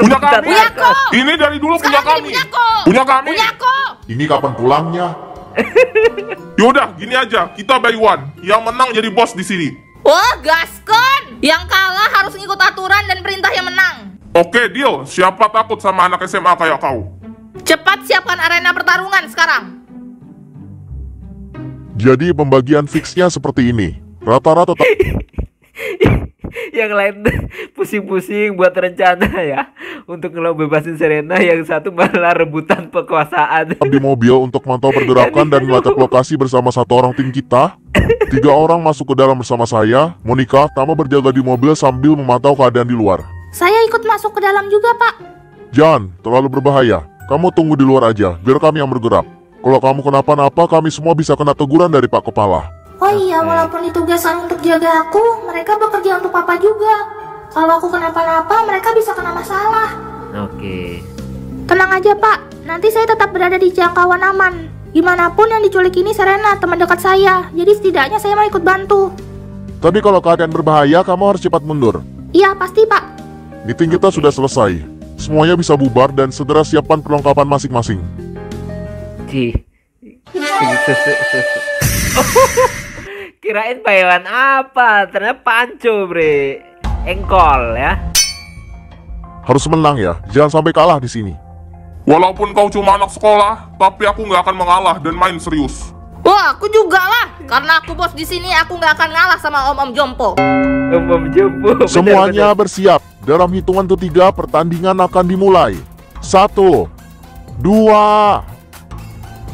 Punya kami. Punyaku. Ini dari dulu punya Sekarang kami. ini punyaku. Punya kami. Punyaku. Ini kapan pulangnya? Yaudah, gini aja. Kita by one. Yang menang jadi bos di sini. Wah, gaskon. Yang kalah harus ngikut aturan dan perintah yang menang. Oke, deal. Siapa takut sama anak SMA kayak kau? Cepat siapkan arena pertarungan sekarang. Jadi pembagian fixnya seperti ini. Rata-rata Yang lain pusing-pusing buat rencana ya untuk bebasin Serena, yang satu malah rebutan kekuasaan. di mobil untuk mantau pergerakan dan melacak lokasi bersama satu orang tim kita. 3 orang masuk ke dalam bersama saya. Monica, Tama berjaga di mobil sambil memantau keadaan di luar. Saya ikut masuk ke dalam juga, Pak. Jangan, terlalu berbahaya. Kamu tunggu di luar aja, biar kami yang bergerak. Kalau kamu kenapa-napa, kami semua bisa kena teguran dari Pak Kepala. Oh iya, walaupun ditugaskan untuk jaga aku, mereka bekerja untuk Papa juga. Kalau aku kenapa-napa, mereka bisa kena masalah. Oke. Tenang aja, Pak. Nanti saya tetap berada di jangkauan aman. Gimana pun yang diculik ini Serena, teman dekat saya. Jadi setidaknya saya mau ikut bantu. Tapi kalau keadaan berbahaya, kamu harus cepat mundur. Iya, pasti, Pak. Meeting kita sudah selesai. Semuanya bisa bubar dan segera siapkan perlengkapan masing-masing. Kirain payawan apa? Ternyata panco, bre. Engkol ya. Harus menang ya, jangan sampai kalah di sini. Walaupun kau cuma anak sekolah, tapi aku nggak akan mengalah dan main serius. Wah, aku juga lah. Karena aku bos di sini, aku nggak akan ngalah sama Om Jompo. Om Jompo. Semuanya bersiap. Dalam hitungan ketiga, pertandingan akan dimulai. 1, 2,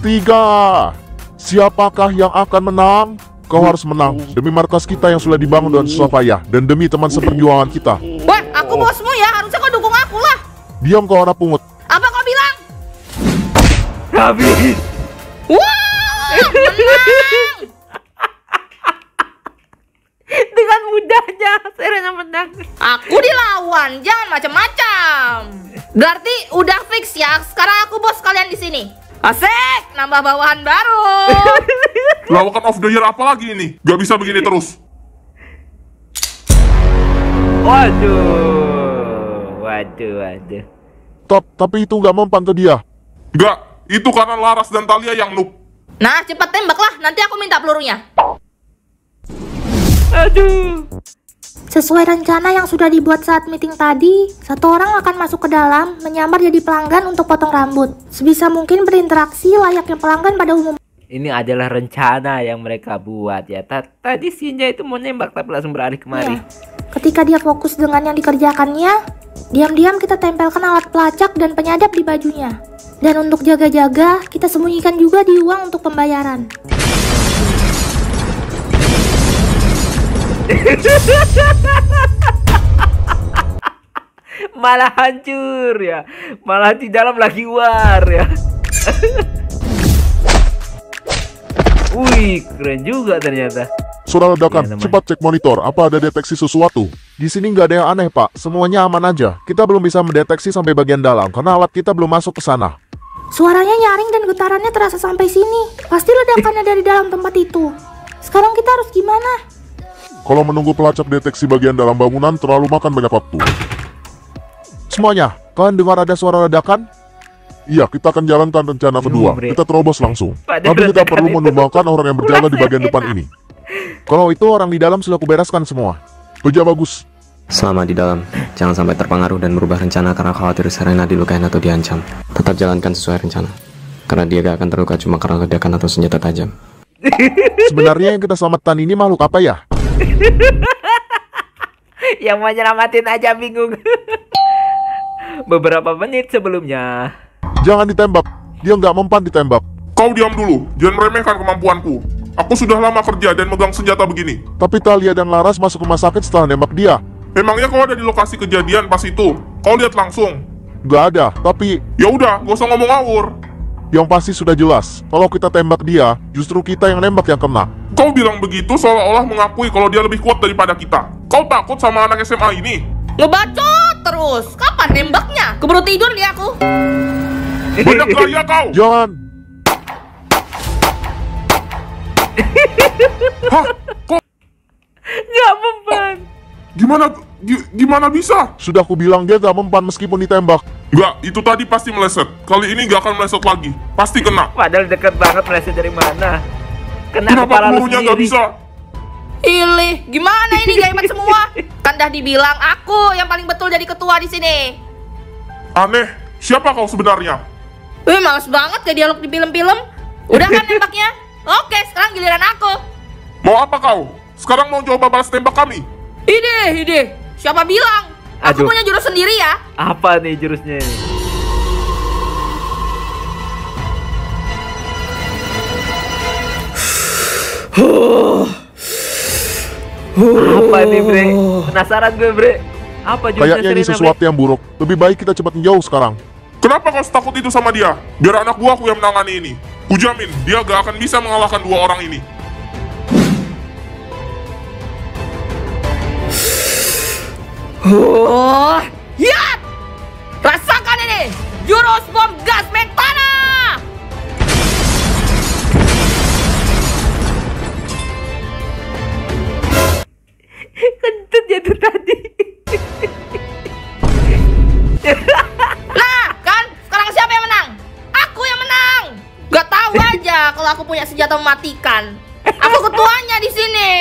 3. Siapakah yang akan menang? Kau harus menang demi markas kita yang sudah dibangun dengan susah payah dan demi teman seperjuangan kita. Wah, aku bosmu ya, harusnya kau dukung aku lah. Diam kau anak pungut. Apa kau bilang? Habis. Wah, menang. Dengan mudahnya Serena menang. Aku dilawan, jangan macam-macam. Berarti udah fix ya. Sekarang aku bos kalian di sini. Asik, nambah bawahan baru. Lawakan of the year apa lagi ini? Gak bisa begini terus. Waduh. Top, tapi itu gak mempan ke dia. Gak, itu karena Laras dan Talia yang noob. Nah, cepat tembak lah, nanti aku minta pelurunya. Aduh. Sesuai rencana yang sudah dibuat saat meeting tadi, satu orang akan masuk ke dalam, menyamar jadi pelanggan untuk potong rambut. Sebisa mungkin berinteraksi layaknya pelanggan pada umumnya. Ini adalah rencana yang mereka buat ya. Tadi Shinja itu mau nembak tapi langsung beralih kemari. Ya. Ketika dia fokus dengan yang dikerjakannya, diam-diam kita tempelkan alat pelacak dan penyadap di bajunya. Dan untuk jaga-jaga, kita sembunyikan juga di uang untuk pembayaran. Malah hancur ya. Malah di dalam lagi war ya. Wih, keren juga ternyata. Suara ledakan, cepat cek monitor. Apa ada deteksi sesuatu? Di sini nggak ada yang aneh, Pak. Semuanya aman aja. Kita belum bisa mendeteksi sampai bagian dalam karena alat kita belum masuk ke sana. Suaranya nyaring dan getarannya terasa sampai sini. Pasti ledakannya dari dalam tempat itu. Sekarang kita harus gimana? Kalau menunggu pelacak deteksi bagian dalam bangunan terlalu makan banyak waktu. Semuanya, kalian dengar ada suara ledakan? Iya, kita akan jalankan rencana kedua. Kita terobos langsung. Tapi kita perlu menumbangkan orang yang berjaga di bagian depan ini. Kalau itu orang di dalam sudah kubereskan semua. Kerja bagus. Selama di dalam, jangan sampai terpengaruh dan merubah rencana karena khawatir Serena dilukain atau diancam. Tetap jalankan sesuai rencana. Karena dia gak akan terluka cuma karena ledakan atau senjata tajam. Sebenarnya yang kita selamatkan ini makhluk apa ya? Yang mau nyelamatin aja bingung. Beberapa menit sebelumnya. Jangan ditembak, dia nggak mempan ditembak. Kau diam dulu, jangan meremehkan kemampuanku. Aku sudah lama kerja dan megang senjata begini. Tapi Talia dan Laras masuk rumah sakit setelah nembak dia. Memangnya kau ada di lokasi kejadian pas itu? Kau lihat langsung? Nggak ada, tapi... Ya udah, gak usah ngomong ngawur. Yang pasti sudah jelas, kalau kita tembak dia, justru kita yang nembak yang kena. Kau bilang begitu seolah-olah mengakui kalau dia lebih kuat daripada kita. Kau takut sama anak SMA ini? Ngebacot terus. Kapan nembaknya? Keburu tidur nih aku. Banyak gaya kau. Jangan. Hah? Kok? Gak mempan. Gimana bisa? Sudah aku bilang dia gak mempan meskipun ditembak. Enggak, itu tadi pasti meleset. Kali ini gak akan meleset lagi. Pasti kena. Padahal deket banget, meleset dari mana? Kenapa pelurunya gak bisa? Ilih, gimana ini gak hebat semua? Kan dah dibilang aku yang paling betul jadi ketua di sini. Aneh, siapa kau sebenarnya? Wih, males banget kayak dialog di film-film. Udah kan nembaknya? Oke, sekarang giliran aku. Mau apa kau? Sekarang mau coba balas tembak kami? Ide. Siapa bilang? Aku punya jurus sendiri ya. Apa nih jurusnya ini? Apa nih, Bre? Penasaran gue, Bre. Apa jurusnya? Kayaknya ini sesuatu yang buruk. Lebih baik kita cepat menjauh sekarang. Kenapa kau takut itu sama dia? Biar anak buahku yang menangani ini. Kujamin, dia gak akan bisa mengalahkan dua orang ini. Ya! Rasakan ini! Jurus bom gas metana! Kentut ya tuh tadi. Nah, kan? Sekarang siapa yang menang? Aku yang menang! Gak tahu aja kalau aku punya senjata mematikan. Aku ketuanya di sini.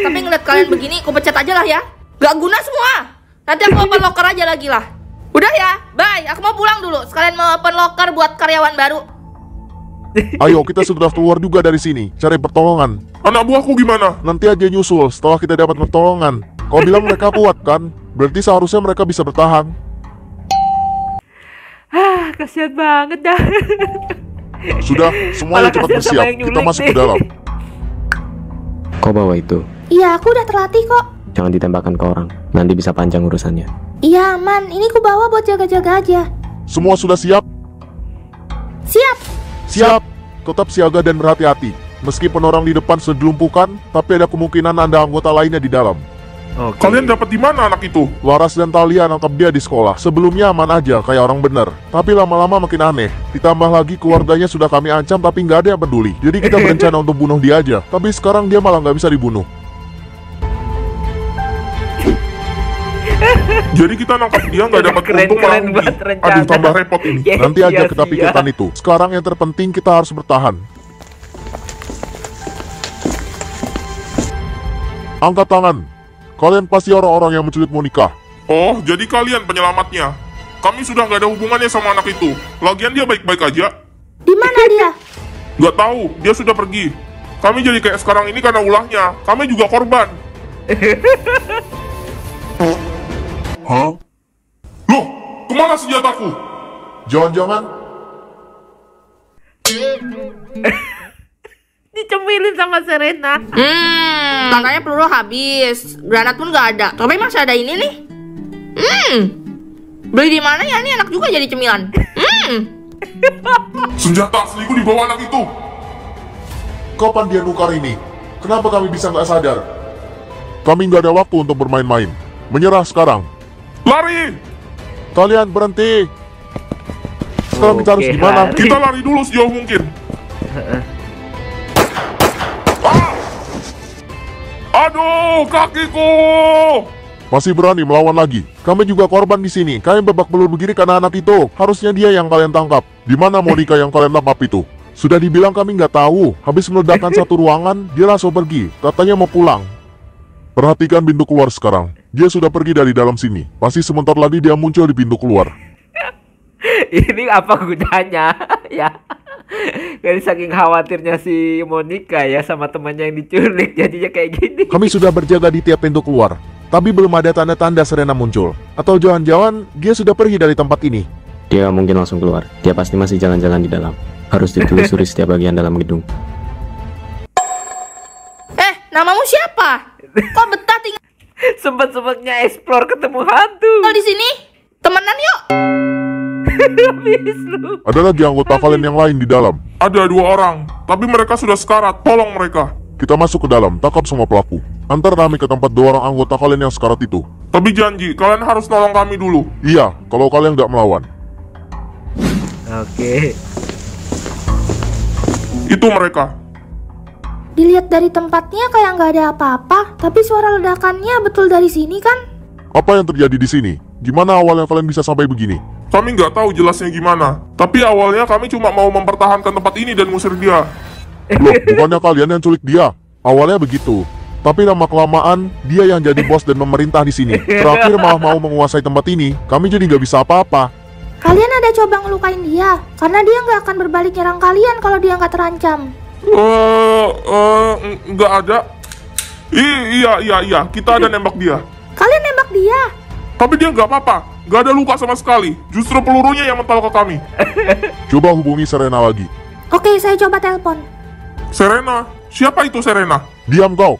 Tapi ngeliat kalian begini, aku pecat aja lah ya. Gak guna semua. Nanti aku open locker aja lagi lah. Udah ya, bye. Aku mau pulang dulu. Sekalian mau open locker buat karyawan baru. Ayo, kita sudah keluar juga dari sini. Cari pertolongan. Anak buahku gimana? Nanti aja nyusul setelah kita dapat pertolongan. Kau bilang mereka kuat kan? Berarti seharusnya mereka bisa bertahan. Kasihan banget dah. Sudah, semuanya cepat bersiap. Kita masuk ke dalam. Kau bawa itu. Iya, aku udah terlatih kok. Jangan ditembakkan ke orang. Nanti bisa panjang urusannya. Iya, aman. Ini ku bawa buat jaga-jaga aja. Semua sudah siap? Siap. Siap. Tetap siaga dan berhati-hati. Meskipun orang di depan sudah dilumpuhkan, tapi ada kemungkinan ada anggota lainnya di dalam. Kalian dapat di mana anak itu? Laras dan Talia nangkap dia di sekolah. Sebelumnya aman aja, kayak orang bener. Tapi lama-lama makin aneh. Ditambah lagi keluarganya sudah kami ancam, tapi nggak ada yang peduli. Jadi kita berencana untuk bunuh dia aja. Tapi sekarang dia malah nggak bisa dibunuh. Jadi kita nangkap dia nggak dapat untung malah rugi. Aduh, tambah repot ini. Nanti aja kita pikirkan itu. Sekarang yang terpenting kita harus bertahan. Angkat tangan. Kalian pasti orang-orang yang menculik Monica. Oh, jadi kalian penyelamatnya. Kami sudah nggak ada hubungannya sama anak itu. Lagian dia baik-baik aja. Di mana dia? Nggak tahu, dia sudah pergi. Kami jadi kayak sekarang ini karena ulahnya. Kami juga korban. Hah? Loh, kemana senjataku? Jangan-jangan dicemilin sama Serena. Katanya peluru habis, granat pun nggak ada. Tapi masih ada ini nih. Beli di mana ya? Ini enak juga jadi cemilan. Senjata asliku di bawah anak itu. kapan dia nukar ini? Kenapa kami bisa nggak sadar? Kami nggak ada waktu untuk bermain-main. Menyerah sekarang. Lari! Kalian berhenti. Sekarang kita harus gimana? Kita lari dulu sejauh mungkin. Aduh, kakiku! Masih berani melawan lagi. Kami juga korban di sini. Kalian babak belur begini karena anak itu. Harusnya dia yang kalian tangkap. Di mana Monica yang kalian tangkap itu? Sudah dibilang kami nggak tahu. Habis meledakkan satu ruangan, dia langsung pergi. Katanya mau pulang. Perhatikan pintu keluar sekarang. Dia sudah pergi dari dalam sini. Pasti sebentar lagi dia muncul di pintu keluar. Ini apa gunanya? Ya. Jadi saking khawatirnya si Monica ya sama temannya yang diculik, jadinya kayak gini. Kami sudah berjaga di tiap pintu keluar, tapi belum ada tanda-tanda Serena muncul. Atau jangan-jangan dia sudah pergi dari tempat ini. Dia nggak mungkin langsung keluar. Dia pasti masih jalan-jalan di dalam. Harus ditelusuri setiap bagian dalam gedung. Namamu siapa? Kok betah tinggal Sempet-sempetnya explore ketemu hantu di sini? Temenan yuk. Habis lu. Ada lagi anggota kalian yang lain di dalam. Ada 2 orang, tapi mereka sudah sekarat. Tolong mereka. Kita masuk ke dalam, tangkap semua pelaku. Antar kami ke tempat 2 orang anggota kalian yang sekarat itu. Tapi janji, kalian harus nolong kami dulu. Iya, kalau kalian nggak melawan. Oke. Itu mereka. Dilihat dari tempatnya kayak nggak ada apa-apa, tapi suara ledakannya betul dari sini kan? Apa yang terjadi di sini? Gimana awalnya kalian bisa sampai begini? Kami nggak tahu jelasnya gimana. Tapi awalnya kami cuma mau mempertahankan tempat ini dan ngusir dia. Loh, bukannya kalian yang culik dia? Awalnya begitu. Tapi lama-kelamaan, dia yang jadi bos dan memerintah di sini. Terakhir malah mau menguasai tempat ini. Kami jadi nggak bisa apa-apa. Kalian ada coba ngelukain dia, karena dia nggak akan berbalik nyerang kalian kalau dia nggak terancam. Nggak ada. Iya, kita ada nembak dia. Kalian nembak dia? Tapi dia nggak apa-apa, nggak ada luka sama sekali. Justru pelurunya yang mental ke kami. Coba hubungi Serena lagi. Oke, saya coba telepon. Serena? Siapa itu Serena? Diam kau.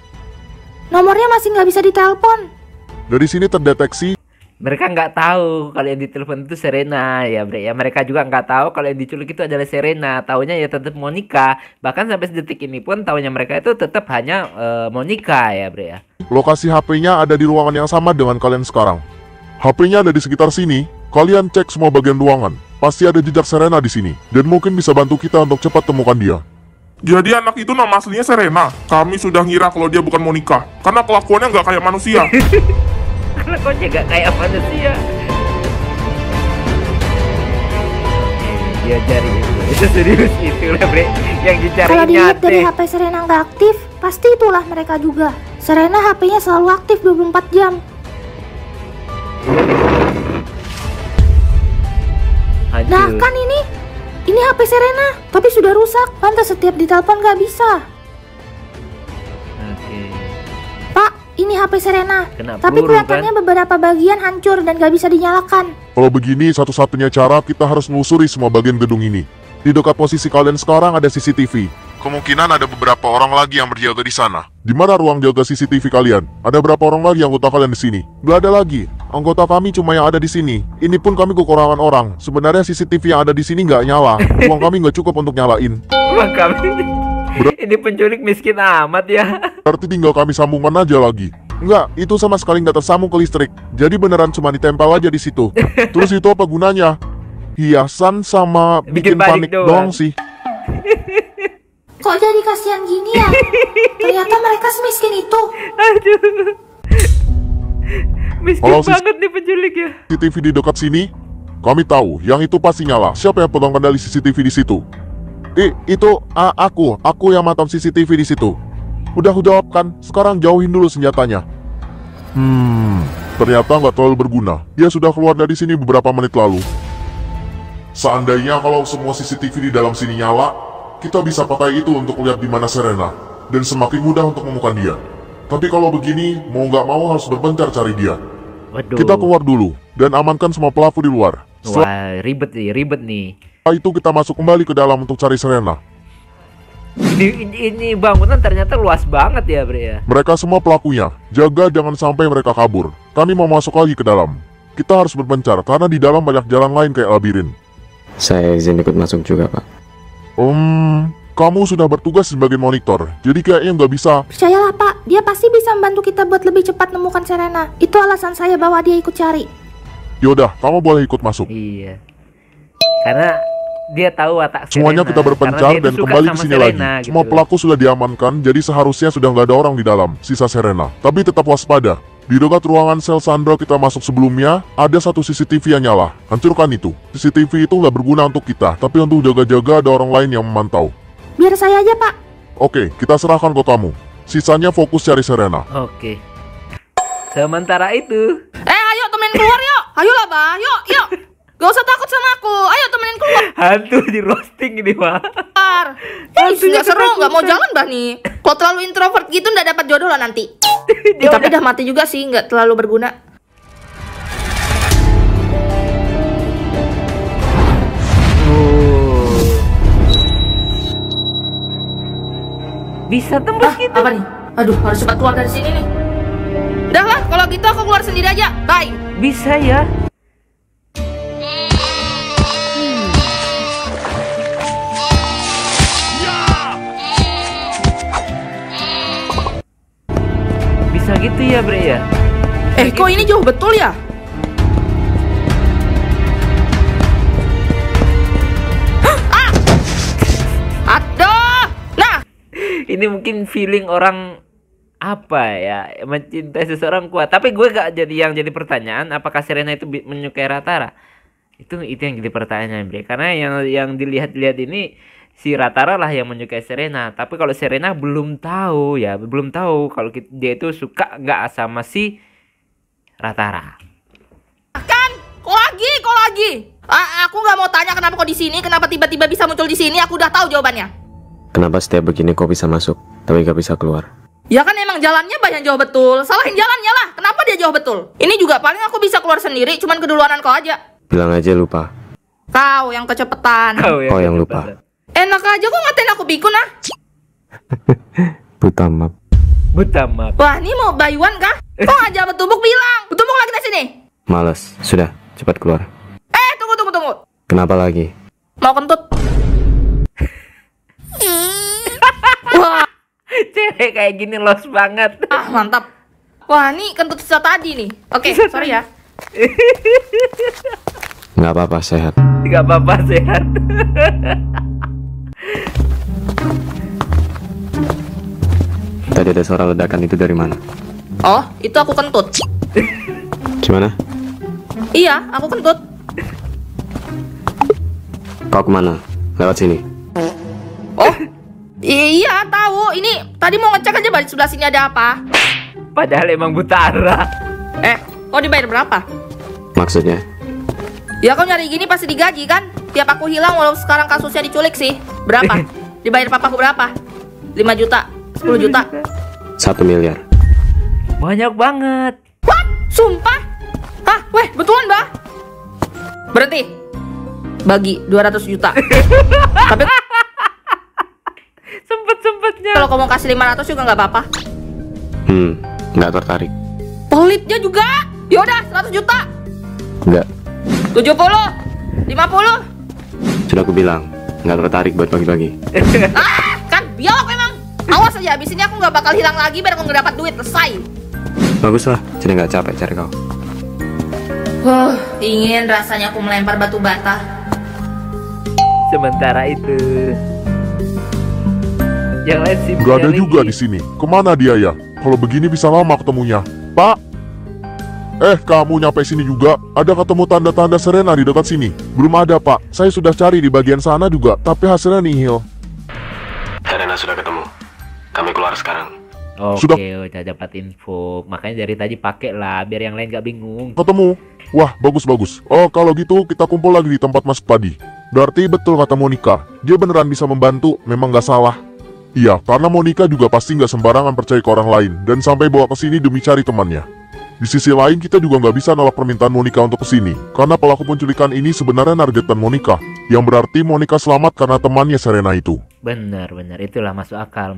Nomornya masih nggak bisa ditelepon. Dari sini terdeteksi. Mereka nggak tahu kalau yang ditelepon itu Serena ya bre ya. Mereka juga nggak tahu kalau yang diculik itu adalah Serena. Taunya ya tetap Monica. Bahkan sampai detik ini pun taunya mereka itu tetap hanya Monica ya bre ya. Lokasi HP-nya ada di ruangan yang sama dengan kalian sekarang. HP-nya ada di sekitar sini. Kalian cek semua bagian ruangan. Pasti ada jejak Serena di sini. Dan mungkin bisa bantu kita untuk cepat temukan dia. Jadi anak itu nama aslinya Serena. Kami sudah ngira kalau dia bukan Monica. Karena kelakuannya nggak kayak manusia. Kelakuannya nggak kayak manusia. Dia cari itu serius itu lah bre. Yang dicari kalau dilihat dari HP Serena nggak aktif, pasti itulah mereka juga. Serena HP-nya selalu aktif 24 jam. Hancur. Nah kan ini HP Serena, tapi sudah rusak. Pantas setiap ditelepon nggak bisa. Oke. Pak, ini HP Serena. Kena tapi peluru, kelihatannya kan? beberapa bagian hancur dan nggak bisa dinyalakan. Kalau begini, satu-satunya cara kita harus menelusuri semua bagian gedung ini. Di dekat posisi kalian sekarang ada CCTV. Kemungkinan ada beberapa orang lagi yang berjaga di sana. Di mana ruang jaga CCTV kalian? Ada berapa orang lagi anggota kalian di sini? Gak ada lagi. Anggota kami cuma yang ada di sini. Ini pun kami kekurangan orang. Sebenarnya CCTV yang ada di sini nggak nyala. Uang kami nggak cukup untuk nyalain. Uang kami. Ini penculik miskin amat ya. Berarti tinggal kami sambungkan aja lagi. Enggak, itu sama sekali nggak tersambung ke listrik. Jadi beneran cuma ditempel aja di situ. Terus itu apa gunanya? Hiasan sama bikin panik doang sih. Kok jadi kasihan gini ya? Ternyata mereka semiskin itu. Aduh. Miskin Kalau banget nih penculik ya. CCTV di dekat sini, kami tahu yang itu pasti nyala. Siapa yang pegang kendali CCTV di situ? Itu aku yang mantap CCTV di situ. Udah jawab kan? Sekarang jauhin dulu senjatanya. Ternyata nggak terlalu berguna. Dia sudah keluar dari sini beberapa menit lalu. Seandainya kalau semua CCTV di dalam sini nyala, kita bisa pakai itu untuk lihat di mana Serena, dan semakin mudah untuk menemukan dia. Tapi kalau begini, mau nggak mau harus berpencar cari dia. Waduh. Kita keluar dulu, dan amankan semua pelaku di luar. Wah, ribet nih. Setelah itu kita masuk kembali ke dalam untuk cari Serena. Ini bangunan ternyata luas banget ya bre ya. Mereka semua pelakunya, jaga jangan sampai mereka kabur. Kami mau masuk lagi ke dalam. Kita harus berpencar, karena di dalam banyak jalan lain kayak labirin. Saya izin ikut masuk juga, Pak. Kamu sudah bertugas sebagai monitor, jadi kayaknya nggak bisa. Percayalah Pak, dia pasti bisa membantu kita buat lebih cepat menemukan Serena. Itu alasan saya bawa dia ikut cari. Yaudah, kamu boleh ikut masuk. Iya. Karena dia tahu watak Serena. Semuanya kita berpencar dan kembali ke sini lagi. Gitu. Semua pelaku sudah diamankan, jadi seharusnya sudah nggak ada orang di dalam, sisa Serena. Tapi tetap waspada. Di dekat ruangan sel Sandra kita masuk sebelumnya, ada satu CCTV yang nyala. Hancurkan itu. CCTV itu nggak berguna untuk kita, tapi untuk jaga-jaga ada orang lain yang memantau. Biar saya aja Pak. Oke, kita serahkan ke kamu. Sisanya fokus cari Serena. Oke. Sementara itu, Ayo temenin keluar yuk. Ayolah Bah, yuk. Gak usah takut sama aku. Ayo temenin keluar. hantu di roasting pusing ini mah. Nggak seru, nggak mau jalan bah nih. Kalau terlalu introvert gitu nggak dapat jodoh lah nanti. Tapi udah mati juga sih, nggak terlalu berguna. Bisa tembus gitu. Apa nih? Aduh, harus cepat keluar dari sini nih. Udah lah, kalau gitu aku keluar sendiri aja. Bye. Bisa ya. Bisa gitu ya, Bre ya? Kok ini jauh betul ya? Aduh! Nah! Ini mungkin feeling orang apa ya, mencintai seseorang kuat. Tapi gue gak jadi pertanyaan apakah Serena itu menyukai Ratara. Itu yang jadi pertanyaan, Bre. Karena yang dilihat-lihat ini si Ratara lah yang menyukai Serena. Tapi kalau Serena belum tahu kalau dia itu suka nggak sama si Ratara. Kok lagi? Aku nggak mau tanya kenapa kau di sini, kenapa tiba-tiba bisa muncul di sini. Aku udah tahu jawabannya. Kenapa setiap begini kau bisa masuk, tapi gak bisa keluar? Ya kan emang jalannya banyak jauh betul. Salahin jalannya lah. Kenapa dia jauh betul? Ini juga paling aku bisa keluar sendiri, cuman keduluanan kau aja. Bilang aja lupa. Kau yang kecepetan. Kau yang lupa. Enak aja kok ngatain aku pikun ah. Buta map. Wah, ini mau bayuan kah? Kok aja betumbuk bilang. Betumbuk lagi di sini. Males. Sudah, cepat keluar. Tunggu. Kenapa lagi? Mau kentut. Wah, cewek kayak gini los banget. Mantap. Wah, ini kentut sisa tadi nih. Oke, sorry ya. Nggak apa-apa, sehat. Tadi ada suara ledakan, itu dari mana? Oh, itu aku kentut. Gimana? Iya, aku kentut. Kau kemana? Lewat sini. Oh, iya tahu. Ini tadi mau ngecek aja balik sebelah sini ada apa. Padahal emang buta arah. Kau dibayar berapa? Maksudnya? Ya kau nyari gini pasti digaji kan? Tiap aku hilang walau sekarang kasusnya diculik sih. Berapa? Dibayar papaku berapa? 5 juta? 10 juta? 1 miliar. Banyak banget. What? Sumpah? Hah? Weh, betulan bah? Berhenti. Bagi 200 juta. Tapi sempet-sempetnya. kalau kamu kasih 500 juga nggak apa-apa. Nggak tertarik. Pelitnya juga. Yaudah, 100 juta. Nggak. 70, 50. Sudah aku bilang, nggak tertarik buat bagi-bagi. Kan biolog emang. Awas aja, abis ini aku nggak bakal hilang lagi biar aku nggak dapat duit, selesai. Baguslah, jadi nggak capek cari kau. Ingin rasanya aku melempar batu bata. Sementara itu yang lain sih gak ada juga di sini. Kemana dia ya? Kalau begini bisa lama ketemunya. Pak? Kamu nyampe sini juga? Ada ketemu tanda-tanda Serena di dekat sini? Belum ada, Pak. Saya sudah cari di bagian sana juga, tapi hasilnya nihil. Serena sudah ketemu. Kami keluar sekarang. Oke, udah dapat info. Makanya dari tadi pakai lah, biar yang lain gak bingung. Ketemu? Wah, bagus. Oh, kalau gitu kita kumpul lagi di tempat Mas Padi. Berarti betul kata Monica. Dia beneran bisa membantu, memang gak salah. Iya, karena Monica juga pasti gak sembarangan percaya ke orang lain, dan sampai bawa ke sini demi cari temannya. Di sisi lain, kita juga nggak bisa nolak permintaan Monica untuk kesini, karena pelaku penculikan ini sebenarnya nargetan Monica, yang berarti Monica selamat karena temannya Serena itu. Benar, itulah masuk akal.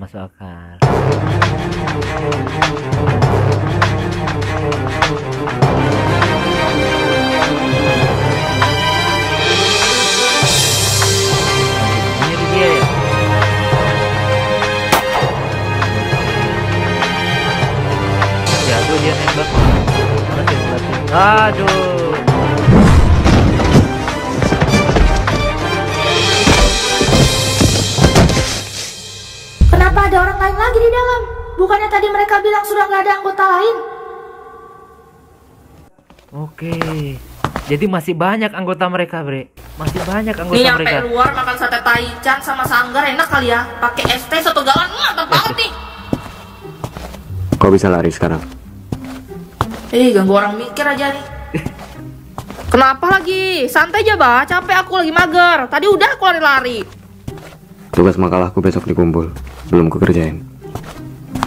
Ini dia ya. Jago dia nembak. Aduh. Kenapa ada orang lain lagi di dalam? Bukannya tadi mereka bilang sudah nggak ada anggota lain? Oke. Jadi masih banyak anggota mereka, Bre. Masih banyak anggota nih, mereka. Nih nyampe luar makan sate taichan sama sanggar enak kali ya. Pakai es teh 1 galon, mantap banget nih. Kau bisa lari sekarang? Ganggu orang mikir aja nih. Kenapa lagi? Santai aja, Bah. Capek aku lagi mager. Tadi udah aku lari-lari. Tugas makalahku besok dikumpul, belum kukerjain.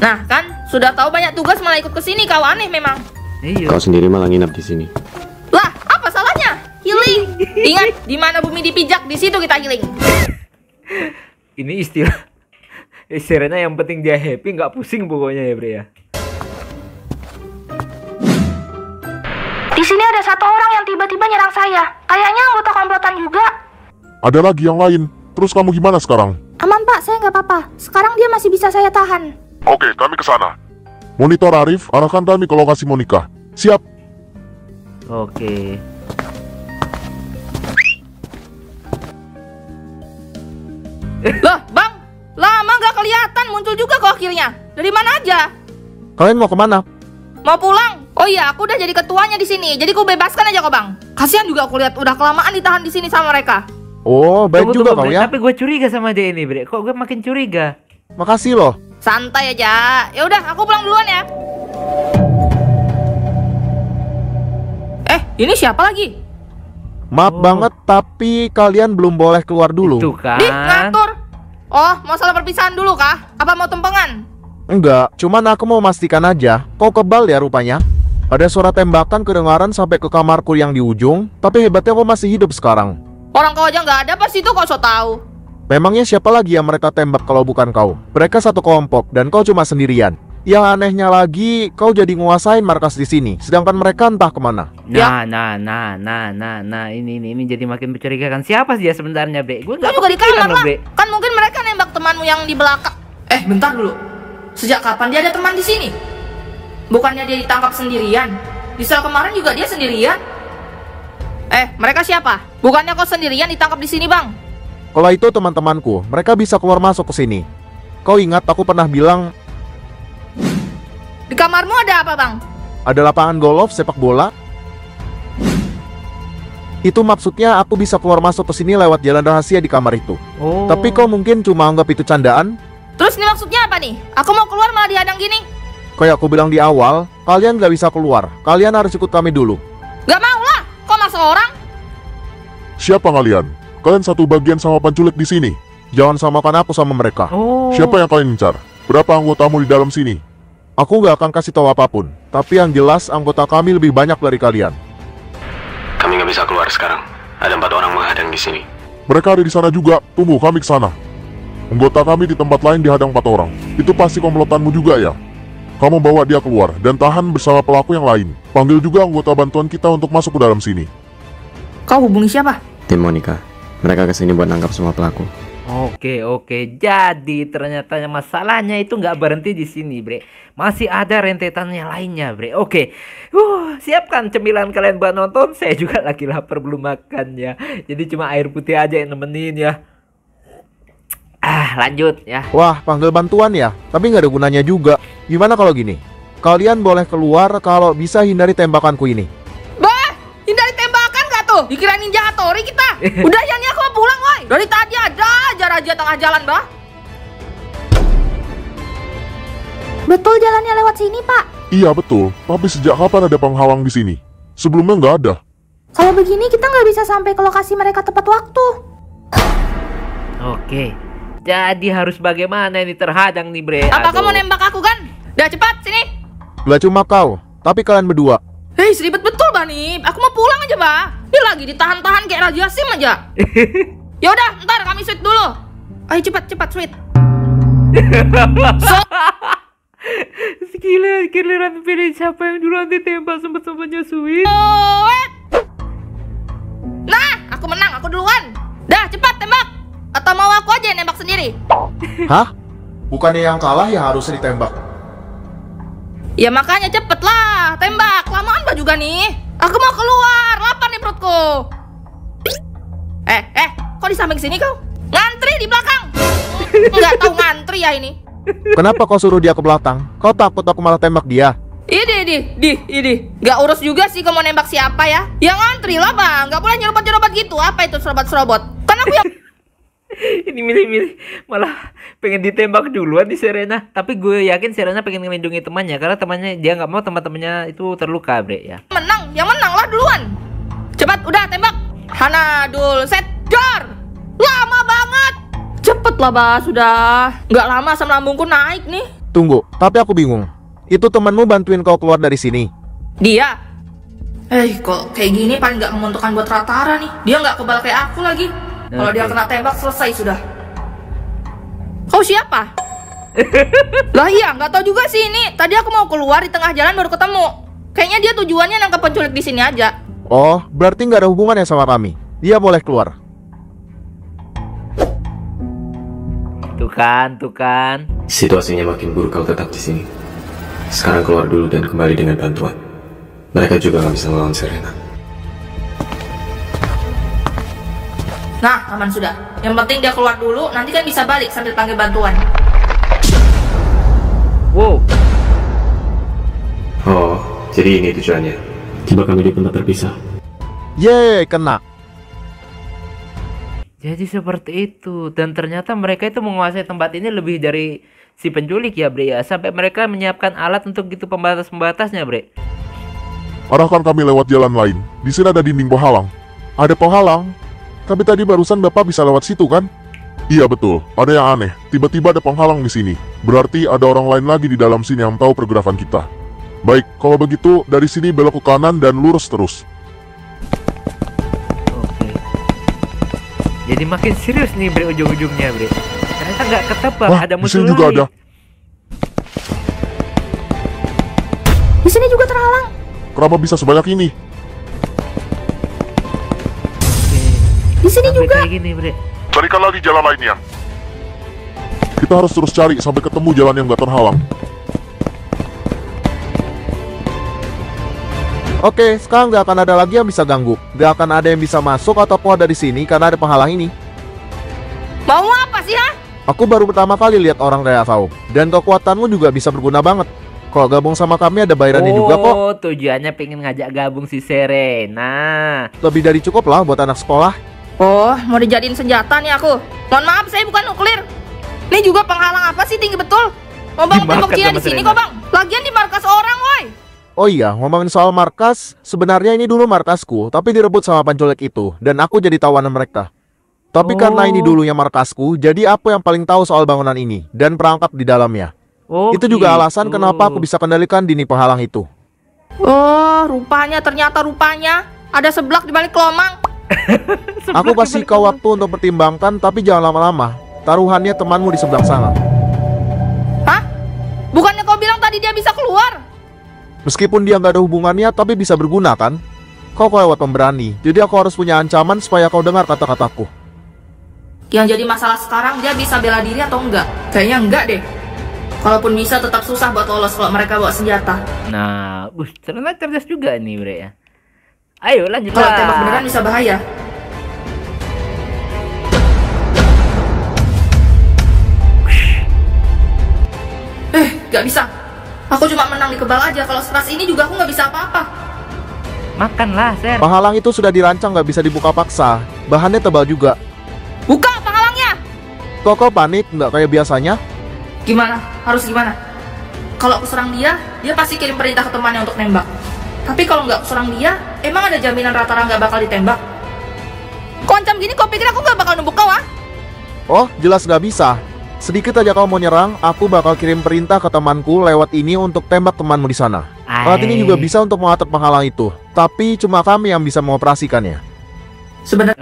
Nah kan, sudah tahu banyak tugas malah ikut ke sini, kau aneh memang. Kau sendiri malah nginap di sini. Lah, apa salahnya? Healing. Ingat, di mana bumi dipijak, di situ kita healing. Ini istilah Serena yang penting dia happy, nggak pusing pokoknya ya Bre ya. Di sini ada satu orang yang tiba-tiba nyerang saya. Kayaknya anggota komplotan juga. Ada lagi yang lain. Terus kamu gimana sekarang? Aman Pak, saya nggak apa-apa. Sekarang dia masih bisa saya tahan. Oke, kami ke sana. Monitor Arif, arahkan kami ke lokasi Monica. Siap. Oke. Loh, Bang, lama nggak kelihatan, muncul juga kok akhirnya. Dari mana aja? Kalian mau kemana? Mau pulang? Oh iya, aku udah jadi ketuanya di sini. Jadi ku bebaskan aja kok, Bang. Kasihan juga aku lihat udah kelamaan ditahan di sini sama mereka. Oh, baik juga kau ya. Tapi gue curiga sama dia ini, Bre. Kok gue makin curiga? Makasih loh. Santai aja. Ya udah, aku pulang duluan ya. Ini siapa lagi? Maaf banget, tapi kalian belum boleh keluar dulu. Itu kan. Ngatur. Oh, masalah perpisahan dulu kah? Apa mau tempengan? Enggak, cuman aku mau memastikan aja. Kau kebal ya rupanya. Ada suara tembakan kedengaran sampai ke kamarku yang di ujung. Tapi hebatnya kau masih hidup sekarang. Orang kau aja nggak ada pas itu kok so tahu. Memangnya siapa lagi yang mereka tembak kalau bukan kau? Mereka satu kelompok dan kau cuma sendirian. Yang anehnya lagi, kau jadi nguasain markas di sini, sedangkan mereka entah kemana. Nah, ini jadi makin mencurigakan. Siapa sih dia sebenarnya, Bre? Gue nggak juga di kamar lah. Kan mungkin mereka nembak temanmu yang di belakang. Bentar dulu. Sejak kapan dia ada teman di sini? Bukannya dia ditangkap sendirian? Di sel kemarin juga dia sendirian. Mereka siapa? Bukannya kau sendirian ditangkap di sini, Bang? Kalau itu teman-temanku, mereka bisa keluar masuk ke sini. Kau ingat aku pernah bilang di kamarmu ada apa, Bang? Ada lapangan golf sepak bola. Itu maksudnya aku bisa keluar masuk ke sini lewat jalan rahasia di kamar itu. Tapi kau mungkin cuma anggap itu candaan. Terus ini maksudnya apa nih? Aku mau keluar malah dihadang gini. Kayak aku bilang di awal, kalian gak bisa keluar. Kalian harus ikut kami dulu. Gak mau lah, kok masuk orang? Siapa kalian? Kalian satu bagian sama penculik di sini. Jangan samakan aku sama mereka. Siapa yang kalian incar? Berapa anggotamu di dalam sini? Aku gak akan kasih tahu apapun. Tapi yang jelas anggota kami lebih banyak dari kalian. Kami nggak bisa keluar sekarang. Ada 4 orang menghadang di sini. Mereka ada di sana juga. Tunggu, kami ke sana. Anggota kami di tempat lain dihadang 4 orang. Itu pasti komplotanmu juga ya? Kamu bawa dia keluar dan tahan bersama pelaku yang lain. Panggil juga anggota bantuan kita untuk masuk ke dalam sini. Kau hubungi siapa? Tim Monica. Mereka kesini buat nangkap semua pelaku. Oke. Jadi ternyata masalahnya itu nggak berhenti di sini, Bre. Masih ada rentetannya lainnya, Bre. Oke. Siapkan cemilan kalian buat nonton. Saya juga lagi lapar belum makan ya. Jadi cuma air putih aja yang nemenin ya. Lanjut ya. Wah, panggil bantuan ya. Tapi nggak ada gunanya juga. Gimana kalau gini? Kalian boleh keluar kalau bisa hindari tembakanku ini. Bah, hindari tembakan nggak tuh? Dikira ninja Hattori kita. Udah ya nih, aku mau pulang, woy. Dari tadi ada aja raja tengah jalan, bah. Betul jalannya lewat sini, Pak. Iya betul. Tapi sejak kapan ada penghalang di sini? Sebelumnya nggak ada. Kalau begini kita nggak bisa sampai ke lokasi mereka tepat waktu. Oke. Jadi harus bagaimana ini terhadang nih, Bre? Apa kamu nembak aku kan? Udah cepat sini. Gak cuma kau, tapi kalian berdua. Ribet betul, Bani. Aku mau pulang aja, Bah. Dia lagi ditahan-tahan kayak Raja Sim aja. Yaudah, ntar kami sweet dulu. Ayo cepat sweet. Giliran pilih siapa yang duluan ditembak sempet-sempetnya sweet. Nah, aku menang, aku duluan. Dah, cepat tembak. Atau mau aku aja yang nembak sendiri? Hah? Bukannya yang kalah yang harusnya ditembak? Ya makanya cepet lah, tembak. Lamaan bah juga nih. Aku mau keluar, lapar nih perutku. Kok di samping sini kau? Ngantri di belakang. Nggak tahu ngantri ya ini. Kenapa kau suruh dia ke belakang? Kau takut aku malah tembak dia? Ini. Nggak urus juga sih kau mau nembak siapa ya? Ya ngantri lah, Bang. Nggak boleh nyerobot-nyerobot gitu. Apa itu serobot-serobot? Kan aku yang... Ini milih-milih malah pengen ditembak duluan di Serena. Tapi gue yakin Serena pengen melindungi temannya, karena temannya dia nggak mau teman-temannya itu terluka, Bre ya. Yang menang lah duluan. Cepat, udah tembak. Hana, dul, set, dar. Lama banget. Cepet Cepetlah, Bas, sudah. Nggak lama asam lambungku naik nih. Tunggu, tapi aku bingung. Itu temanmu bantuin kau keluar dari sini? Dia? Kok kayak gini paling nggak menguntungkan buat Ratara nih. Dia nggak kebal kayak aku lagi. Kalau dia kena tembak selesai sudah. Kau siapa? Lah iya, nggak tahu juga sih ini. Tadi aku mau keluar di tengah jalan baru ketemu. Kayaknya dia tujuannya nangkep penculik di sini aja. Oh, berarti nggak ada hubungannya sama kami. Dia boleh keluar. Tuh kan. Situasinya makin buruk kalau tetap di sini. Sekarang keluar dulu dan kembali dengan bantuan. Mereka juga nggak bisa melawan Serena. Nah, aman sudah. Yang penting dia keluar dulu, nanti kan bisa balik sambil panggil bantuan. Wow. Oh, jadi ini tujuannya. Coba kami di tempat terpisah. Yeay, kena. Jadi seperti itu. Dan ternyata mereka itu menguasai tempat ini lebih dari si penculik ya, Bre ya. Sampai mereka menyiapkan alat untuk gitu pembatas-pembatasnya, Bre. Arahkan kami lewat jalan lain. Di sini ada dinding penghalang. Ada penghalang? Tapi tadi barusan Bapak bisa lewat situ kan? Iya betul, ada yang aneh. Tiba-tiba ada penghalang di sini. Berarti ada orang lain lagi di dalam sini yang tahu pergerakan kita. Baik, kalau begitu dari sini belok ke kanan dan lurus terus. Oke. Jadi makin serius nih, Bre, ujung-ujungnya, Bre. Ternyata nggak ketebak, Wah, ada di musuh sini juga lain. ada. Di sini juga terhalang. Kenapa bisa sebanyak ini? Di sini Sampai juga. kayak gini, Bre. Carikan lagi jalan lainnya. Kita harus terus cari sampai ketemu jalan yang nggak terhalang. Oke, sekarang nggak akan ada lagi yang bisa ganggu. Nggak akan ada yang bisa masuk atau keluar dari sini karena ada penghalang ini. Mau apa sih, ha? Aku baru pertama kali lihat orang kayak kau. Dan kekuatanmu juga bisa berguna banget. Kalau gabung sama kami ada bayarannya juga kok. Oh, tujuannya pengen ngajak gabung si Serena. Lebih dari cukup lah buat anak sekolah. Oh, mau dijadiin senjata nih aku. Mohon maaf, saya bukan nuklir. Ini juga penghalang apa sih tinggi betul? Mau bangun tembok Cina di sini kok, Bang. Lagian di markas orang, woi. Oh iya, ngomongin soal markas, sebenarnya ini dulu markasku, tapi direbut sama penculik itu, dan aku jadi tawanan mereka. Tapi karena ini dulunya markasku, jadi aku yang paling tahu soal bangunan ini, dan perangkap di dalamnya. Itu juga alasan kenapa aku bisa kendalikan dinding penghalang itu. Oh, ternyata rupanya ada seblak di balik kelomang. Aku kasih kau waktu untuk pertimbangkan, tapi jangan lama-lama. Taruhannya temanmu di sebelah sana. Hah? Bukannya kau bilang tadi dia bisa keluar? Meskipun dia nggak ada hubungannya, tapi bisa berguna kan? Kau lewat pemberani, jadi aku harus punya ancaman supaya kau dengar kata-kataku. Yang jadi masalah sekarang dia bisa bela diri atau enggak? Kayaknya enggak deh. Kalaupun bisa tetap susah buat lolos kalau mereka bawa senjata. Nah, ternyata cerdas juga nih, Bre ya. Ayo lanjut. Kalau tembak beneran bisa bahaya. Gak bisa. Aku cuma menang di kebal aja. Kalau sekeras ini juga aku gak bisa apa-apa. Makanlah, Ser. Penghalang itu sudah dirancang nggak bisa dibuka paksa. Bahannya tebal juga. Buka penghalangnya. Kok kau panik nggak kayak biasanya? Gimana? Harus gimana? Kalau aku serang dia pasti kirim perintah ke temannya untuk nembak. Tapi kalau nggak serang dia, emang ada jaminan Ratara nggak bakal ditembak? Kok ancam gini, kau pikir aku nggak bakal nembuk kau, ah? Oh, jelas nggak bisa. Sedikit aja kau mau nyerang, aku bakal kirim perintah ke temanku lewat ini untuk tembak temanmu di sana. Alat ini juga bisa untuk mengatur penghalang itu, tapi cuma kami yang bisa mengoperasikannya. Sebenarnya.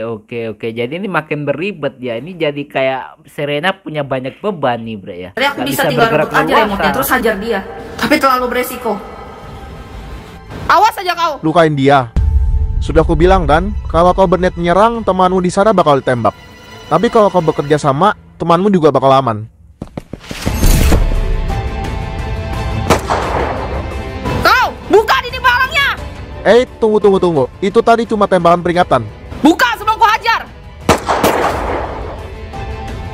Oke. Jadi ini makin beribet ya. Ini jadi kayak Serena punya banyak beban nih, Bre ya. Jadi aku bisa tinggal rebut aja remote-nya terus hajar dia. Tapi terlalu beresiko. Awas aja kau. Lukain dia. Sudah aku bilang kan, kalau kau berniat menyerang, temanmu di sana bakal ditembak. Tapi kalau kau bekerja sama, temanmu juga bakal aman. Kau, buka dinding penghalangnya. Tunggu. Itu tadi cuma tembakan peringatan. Buka sebelum ku hajar.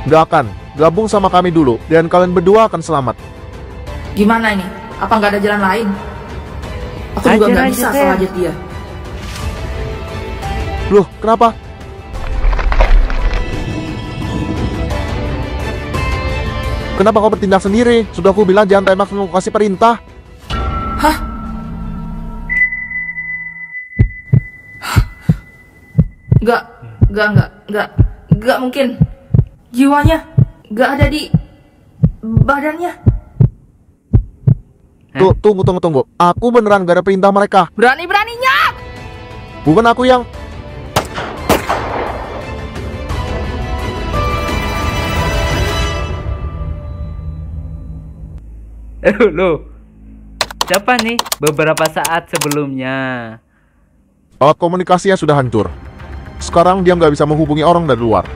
Gak akan. Gabung sama kami dulu, dan kalian berdua akan selamat. Gimana ini? Apa nggak ada jalan lain? Aku juga nggak bisa asal hajar dia. Loh, kenapa? Kenapa kau bertindak sendiri? Sudah aku bilang jangan tembak sebelum kasih perintah. Hah? Enggak mungkin. jiwanya nggak ada di badannya. Tunggu. Aku beneran gak ada perintah mereka. Berani-beraninya. Bukan aku yang... Loh, siapa nih? Beberapa saat sebelumnya. Alat komunikasinya sudah hancur. Sekarang dia nggak bisa menghubungi orang dari luar.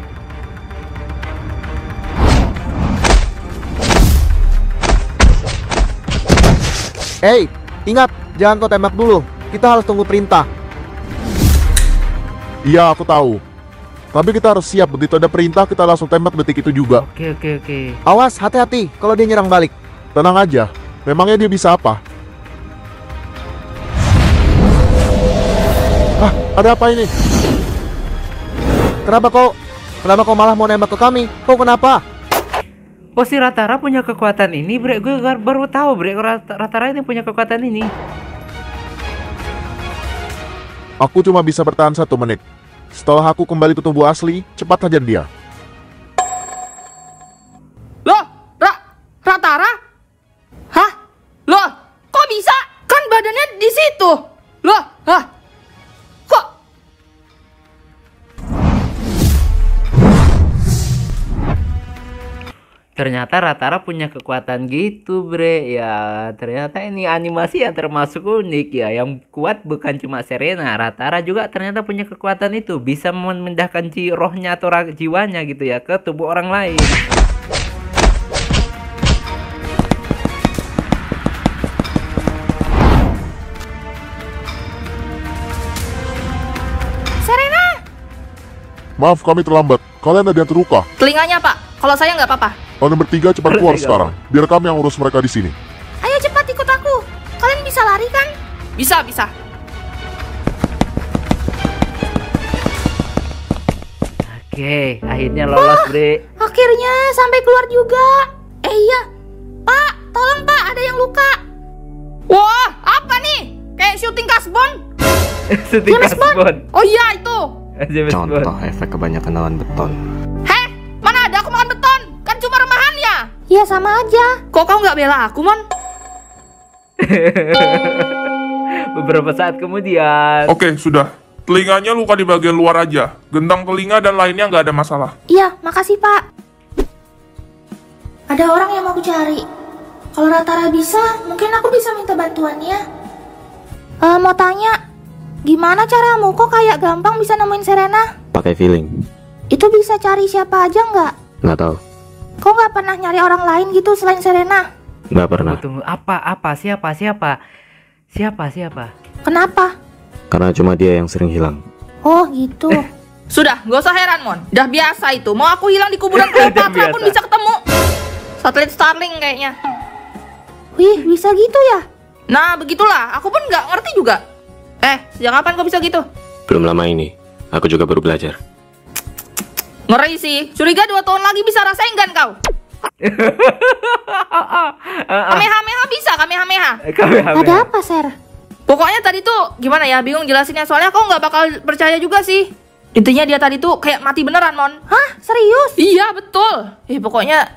Hei, ingat, jangan kau tembak dulu. Kita harus tunggu perintah. Iya, aku tahu. Tapi kita harus siap, begitu ada perintah kita langsung tembak detik itu juga. Oke. Awas, hati-hati kalau dia nyerang balik. Tenang aja, memangnya dia bisa apa? Ada apa ini? Kenapa kau malah mau nembak ke kami? Kau kenapa? Oh, si Ratara punya kekuatan ini, Bre. Gue baru tahu, Bre. Ratara ini punya kekuatan ini. Aku cuma bisa bertahan 1 menit. Setelah aku kembali ke tubuh asli, cepat hajar dia. Loh, Ratara? Hah? Loh, kok bisa? Kan badannya di situ. Loh, hah? Kok? Ternyata Ratara punya kekuatan gitu, Bre. Ya, ternyata ini animasi yang termasuk unik ya. Yang kuat bukan cuma Serena, Ratara juga ternyata punya kekuatan itu. Bisa memindahkan rohnya atau jiwanya gitu ya ke tubuh orang lain. Serena! Maaf, kami terlambat. Kalian ada yang terluka? Telinganya, Pak. Kalau saya nggak apa-apa. Kalian bertiga cepat keluar sekarang. Biar kami yang urus mereka di sini. Ayo cepat ikut aku. Kalian bisa lari kan? Bisa. Oke, akhirnya lolos, Bre. Akhirnya sampai keluar juga. Iya. Pak, tolong Pak, ada yang luka. Wah, apa nih? Kayak syuting kasbon. James Bond. Oh iya, itu. Contoh efek kebanyakan lawan beton. Mana ada aku makan beton? Kan cuma remahan ya? Iya, sama aja. Kok kau nggak bela aku, Mon? Beberapa saat kemudian. Oke, sudah. Telinganya luka di bagian luar aja. Gendang telinga dan lainnya nggak ada masalah. Iya, makasih Pak. Ada orang yang mau aku cari. Kalau Ratara bisa, mungkin aku bisa minta bantuannya. Mau tanya, gimana caramu? Kok kayak gampang bisa nemuin Serena? Pakai feeling. Itu bisa cari siapa aja nggak? Nggak tahu. Kok nggak pernah nyari orang lain gitu selain Serena? Nggak pernah. Tunggu. Apa? Siapa? Kenapa? Karena cuma dia yang sering hilang. Oh gitu. Sudah, gak usah heran, Mon. Udah biasa itu. Mau aku hilang di kuburan Cleopatra pun bisa ketemu. Satelit Starlink kayaknya. Wih, bisa gitu ya? Nah, begitulah. Aku pun nggak ngerti juga. Sejak kapan kau bisa gitu? Belum lama ini. Aku juga baru belajar. Ngeri sih. Curiga 2 tahun lagi bisa rasain kan kau? Kamehameha bisa, Kamehameha. Ada apa, Ser? Pokoknya tadi tuh gimana ya, bingung jelasinnya. Soalnya kau nggak bakal percaya juga sih. Intinya dia tadi tuh kayak mati beneran, Mon. Hah? Serius? Iya, betul. Pokoknya...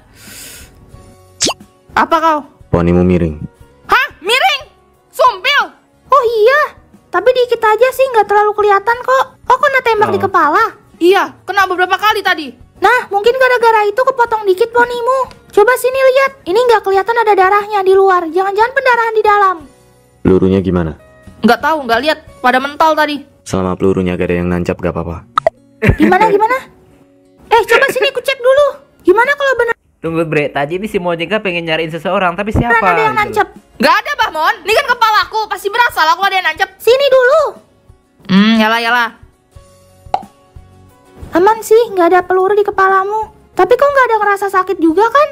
Apa kau? Ponimu miring. Hah? Miring? Sumpil? Oh iya. Tapi dikit aja sih, nggak terlalu kelihatan kok. Kok kena tembak di kepala? Iya, kena beberapa kali tadi. Nah, mungkin gara-gara itu kepotong dikit ponimu. Coba sini lihat. Ini nggak kelihatan ada darahnya di luar. Jangan-jangan pendarahan di dalam. Pelurunya gimana? Nggak tahu, nggak lihat. Pada mental tadi. Selama pelurunya gak ada yang nancap gak apa-apa. Gimana? Coba sini aku cek dulu. Gimana kalau benar? Tunggu, Bre. Tadi ini si Monica pengen nyariin seseorang, tapi siapa? Ada yang nancep. Nggak ada, Bah Mon. Ini kan kepalaku. Pasti berasa lah kalau ada yang nancep. Sini dulu. Yalah. Aman sih, nggak ada peluru di kepalamu. Tapi kok nggak ada ngerasa sakit juga kan?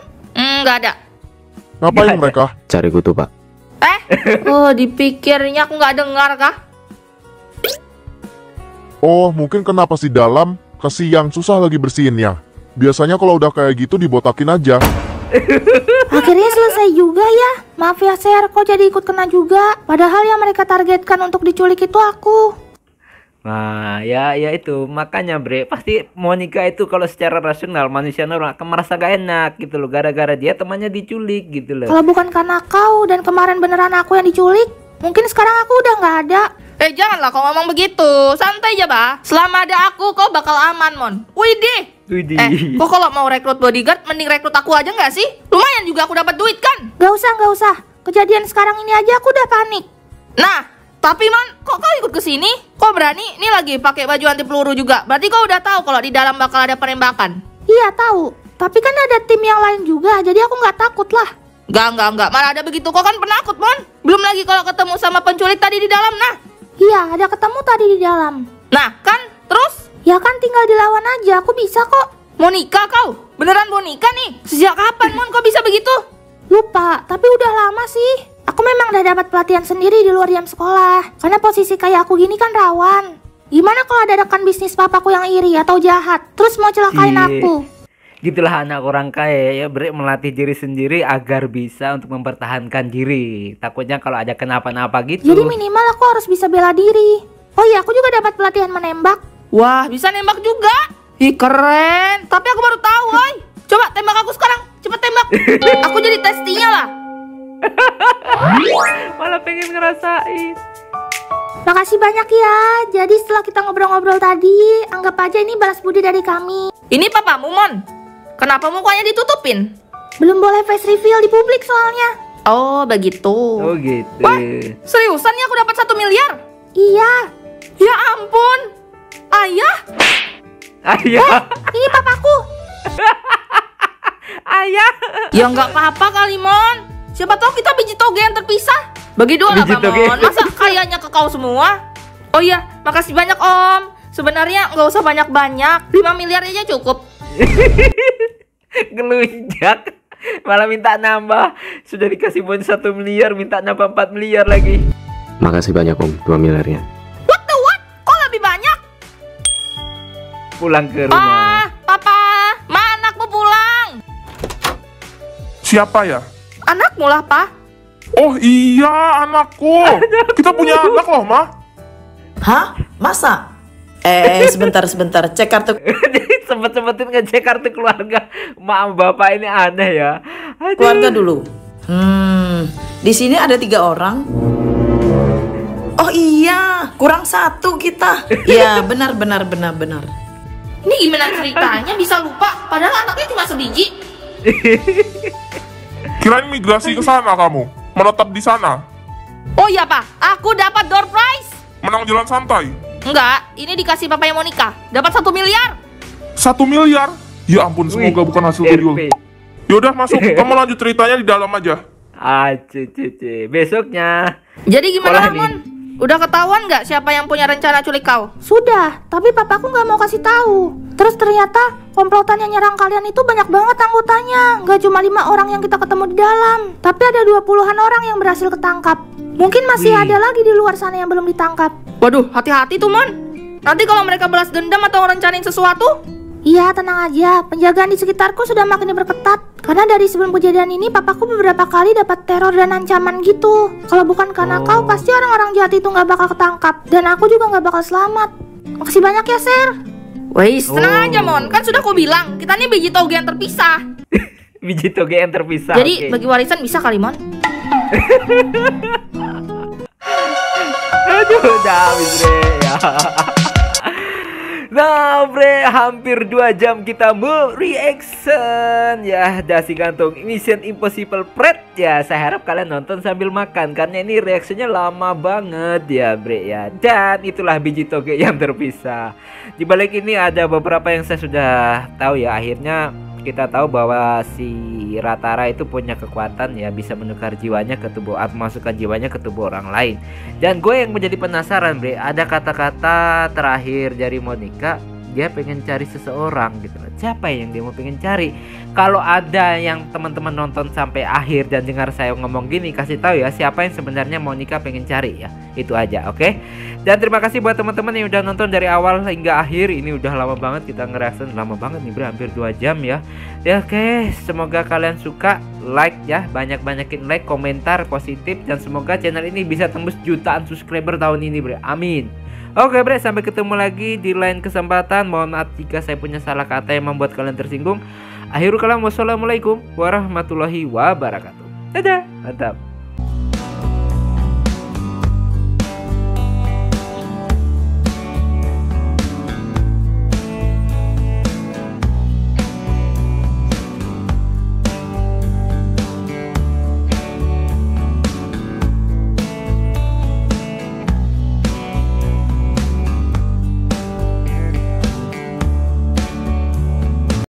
Nggak ada. Ngapain mereka? Cari kutu, Pak. Dipikirnya aku nggak dengar kah? Oh, mungkin kena pas di dalam. Kasihan, susah lagi bersihinnya. Biasanya kalau udah kayak gitu dibotakin aja. Akhirnya selesai juga ya. Maaf ya, Ser, kok jadi ikut kena juga. Padahal yang mereka targetkan untuk diculik itu aku. Nah, ya itu makanya bre, pasti Monica itu kalau secara rasional manusia normal akan merasa gak enak gitu loh, gara-gara dia temannya diculik gitu loh. Kalau bukan karena kau dan kemarin beneran aku yang diculik, mungkin sekarang aku udah nggak ada. Janganlah kau ngomong begitu, santai aja bah. Selama ada aku kau bakal aman mon. Widih. Kok kalau mau rekrut bodyguard mending rekrut aku aja nggak sih? Lumayan juga aku dapat duit kan? Gak usah. Kejadian sekarang ini aja aku udah panik. Nah, tapi Mon, kok kau ikut ke sini? Kok berani? Ini lagi pakai baju anti peluru juga. Berarti kau udah tahu kalau di dalam bakal ada penembakan. Iya tahu. Tapi kan ada tim yang lain juga, jadi aku nggak takut lah. Enggak. Malah ada begitu. Kau kan penakut Mon. Belum lagi kalau ketemu sama penculik tadi di dalam. Nah. Iya, ada ketemu tadi di dalam. Nah, kan? Terus? Ya kan tinggal dilawan aja. Aku bisa kok. Monica kau? Beneran Monica nih? Sejak kapan Mon kau bisa begitu? Lupa, tapi udah lama sih. Aku memang udah dapat pelatihan sendiri di luar jam sekolah. Karena posisi kayak aku gini kan rawan. Gimana kalau ada rekan bisnis papaku yang iri atau jahat, terus mau celakain aku? Gitulah anak orang kaya ya, bre, melatih diri sendiri agar bisa untuk mempertahankan diri. Takutnya kalau ada kenapa-napa gitu. Jadi minimal aku harus bisa bela diri. Oh iya, aku juga dapat pelatihan menembak. Wah, bisa nembak juga? Ih, keren. Tapi aku baru tahu, woy. Coba tembak aku sekarang. Cepet tembak. Aku jadi testinya lah. Malah pengen ngerasain. Makasih banyak ya. Jadi setelah kita ngobrol-ngobrol tadi, anggap aja ini balas budi dari kami. Ini papamu, Mon. Kenapa mukanya ditutupin? Belum boleh face reveal di publik soalnya. Oh, begitu. Oh, gitu. Wah, seriusan ya aku dapat 1 miliar? Iya. Ya ampun. Ayah? Ini papaku. Ayah. Ya nggak apa-apa kali, Mon. Siapa tahu kita biji toge yang terpisah. Bagi dua lah, Mon. Masa kayaknya ke kau semua? Oh iya, makasih banyak, Om. Sebenarnya nggak usah banyak-banyak. 5 miliar aja cukup. Ngelunjak. Malah minta nambah. Sudah dikasih bonus 1 miliar, minta nambah 4 miliar lagi. Makasih banyak Om, 2 miliarnya. What? Kok lebih banyak? Pulang ke rumah. Papa, anakmu pulang. Siapa ya? Anakmu lah, Pak. Oh iya, anakku. Kita punya anak loh, Ma. Hah? Masa? Sebentar, cek kartu. Jadi sempet-sempetin ngecek kartu keluarga. Maaf bapak ini aneh ya. Aduh. Keluarga dulu. Di sini ada 3 orang. Oh iya, kurang 1 kita. Iya, benar. Ini gimana ceritanya bisa lupa? Padahal anaknya cuma sebiji. Kirain migrasi ke sana kamu, menetap di sana. Oh iya Pak, aku dapat door prize. Menang jalan santai. Enggak, ini dikasih papanya Monica. Dapat 1 miliar. 1 miliar? Ya ampun, semoga bukan hasil tuyul. Yaudah masuk, kamu lanjut ceritanya di dalam aja. Besoknya. Jadi gimana Mon? Udah ketahuan nggak siapa yang punya rencana culik kau? Sudah, tapi papaku nggak mau kasih tahu. Terus ternyata komplotan yang nyerang kalian itu banyak banget anggotanya. Nggak cuma 5 orang yang kita ketemu di dalam, tapi ada 20-an orang yang berhasil ketangkap. Mungkin masih ada lagi di luar sana yang belum ditangkap. Waduh, hati-hati tuh Mon. Nanti kalau mereka balas dendam atau rencanain sesuatu? Iya, tenang aja. Penjagaan di sekitarku sudah makin diperketat. Karena dari sebelum kejadian ini, papaku beberapa kali dapat teror dan ancaman gitu. Kalau bukan karena kau, pasti orang-orang jahat itu nggak bakal ketangkap. Dan aku juga nggak bakal selamat. Makasih banyak ya, Sir. Wais, tenang aja, Mon. Kan sudah aku bilang, kita ini biji toge yang terpisah. Biji toge yang terpisah. Jadi, bagi warisan bisa kali, Mon? Aduh, udah habis, Bre. Ya. Nah bre, hampir 2 jam kita mereaction ya dasi gantung Mission Impossible Pret ya. Saya harap kalian nonton sambil makan karena ini reaksinya lama banget ya bre ya. Dan itulah biji toge yang terpisah. Di balik ini ada beberapa yang saya sudah tahu ya. Akhirnya kita tahu bahwa si Ratara itu punya kekuatan ya, bisa menukar jiwanya ke tubuh atau masukkan jiwanya ke tubuh orang lain. Dan gue yang menjadi penasaran bre, ada kata-kata terakhir dari Monica, dia pengen cari seseorang gitu. Siapa yang dia mau pengen cari? Kalau ada yang teman-teman nonton sampai akhir dan dengar saya ngomong gini, kasih tahu ya siapa yang sebenarnya Monica pengen cari ya. Itu aja, oke? Dan terima kasih buat teman-teman yang udah nonton dari awal hingga akhir. Ini udah lama banget kita ngereaction, lama banget nih bre, hampir 2 jam ya. Ya oke, semoga kalian suka, like ya, banyak-banyakin like, komentar positif, dan semoga channel ini bisa tembus jutaan subscriber tahun ini bre. Amin. Oke bre, sampai ketemu lagi di lain kesempatan. Mohon maaf jika saya punya salah kata yang membuat kalian tersinggung. Akhirul kalam, wassalamualaikum warahmatullahi wabarakatuh. Dadah, mantap.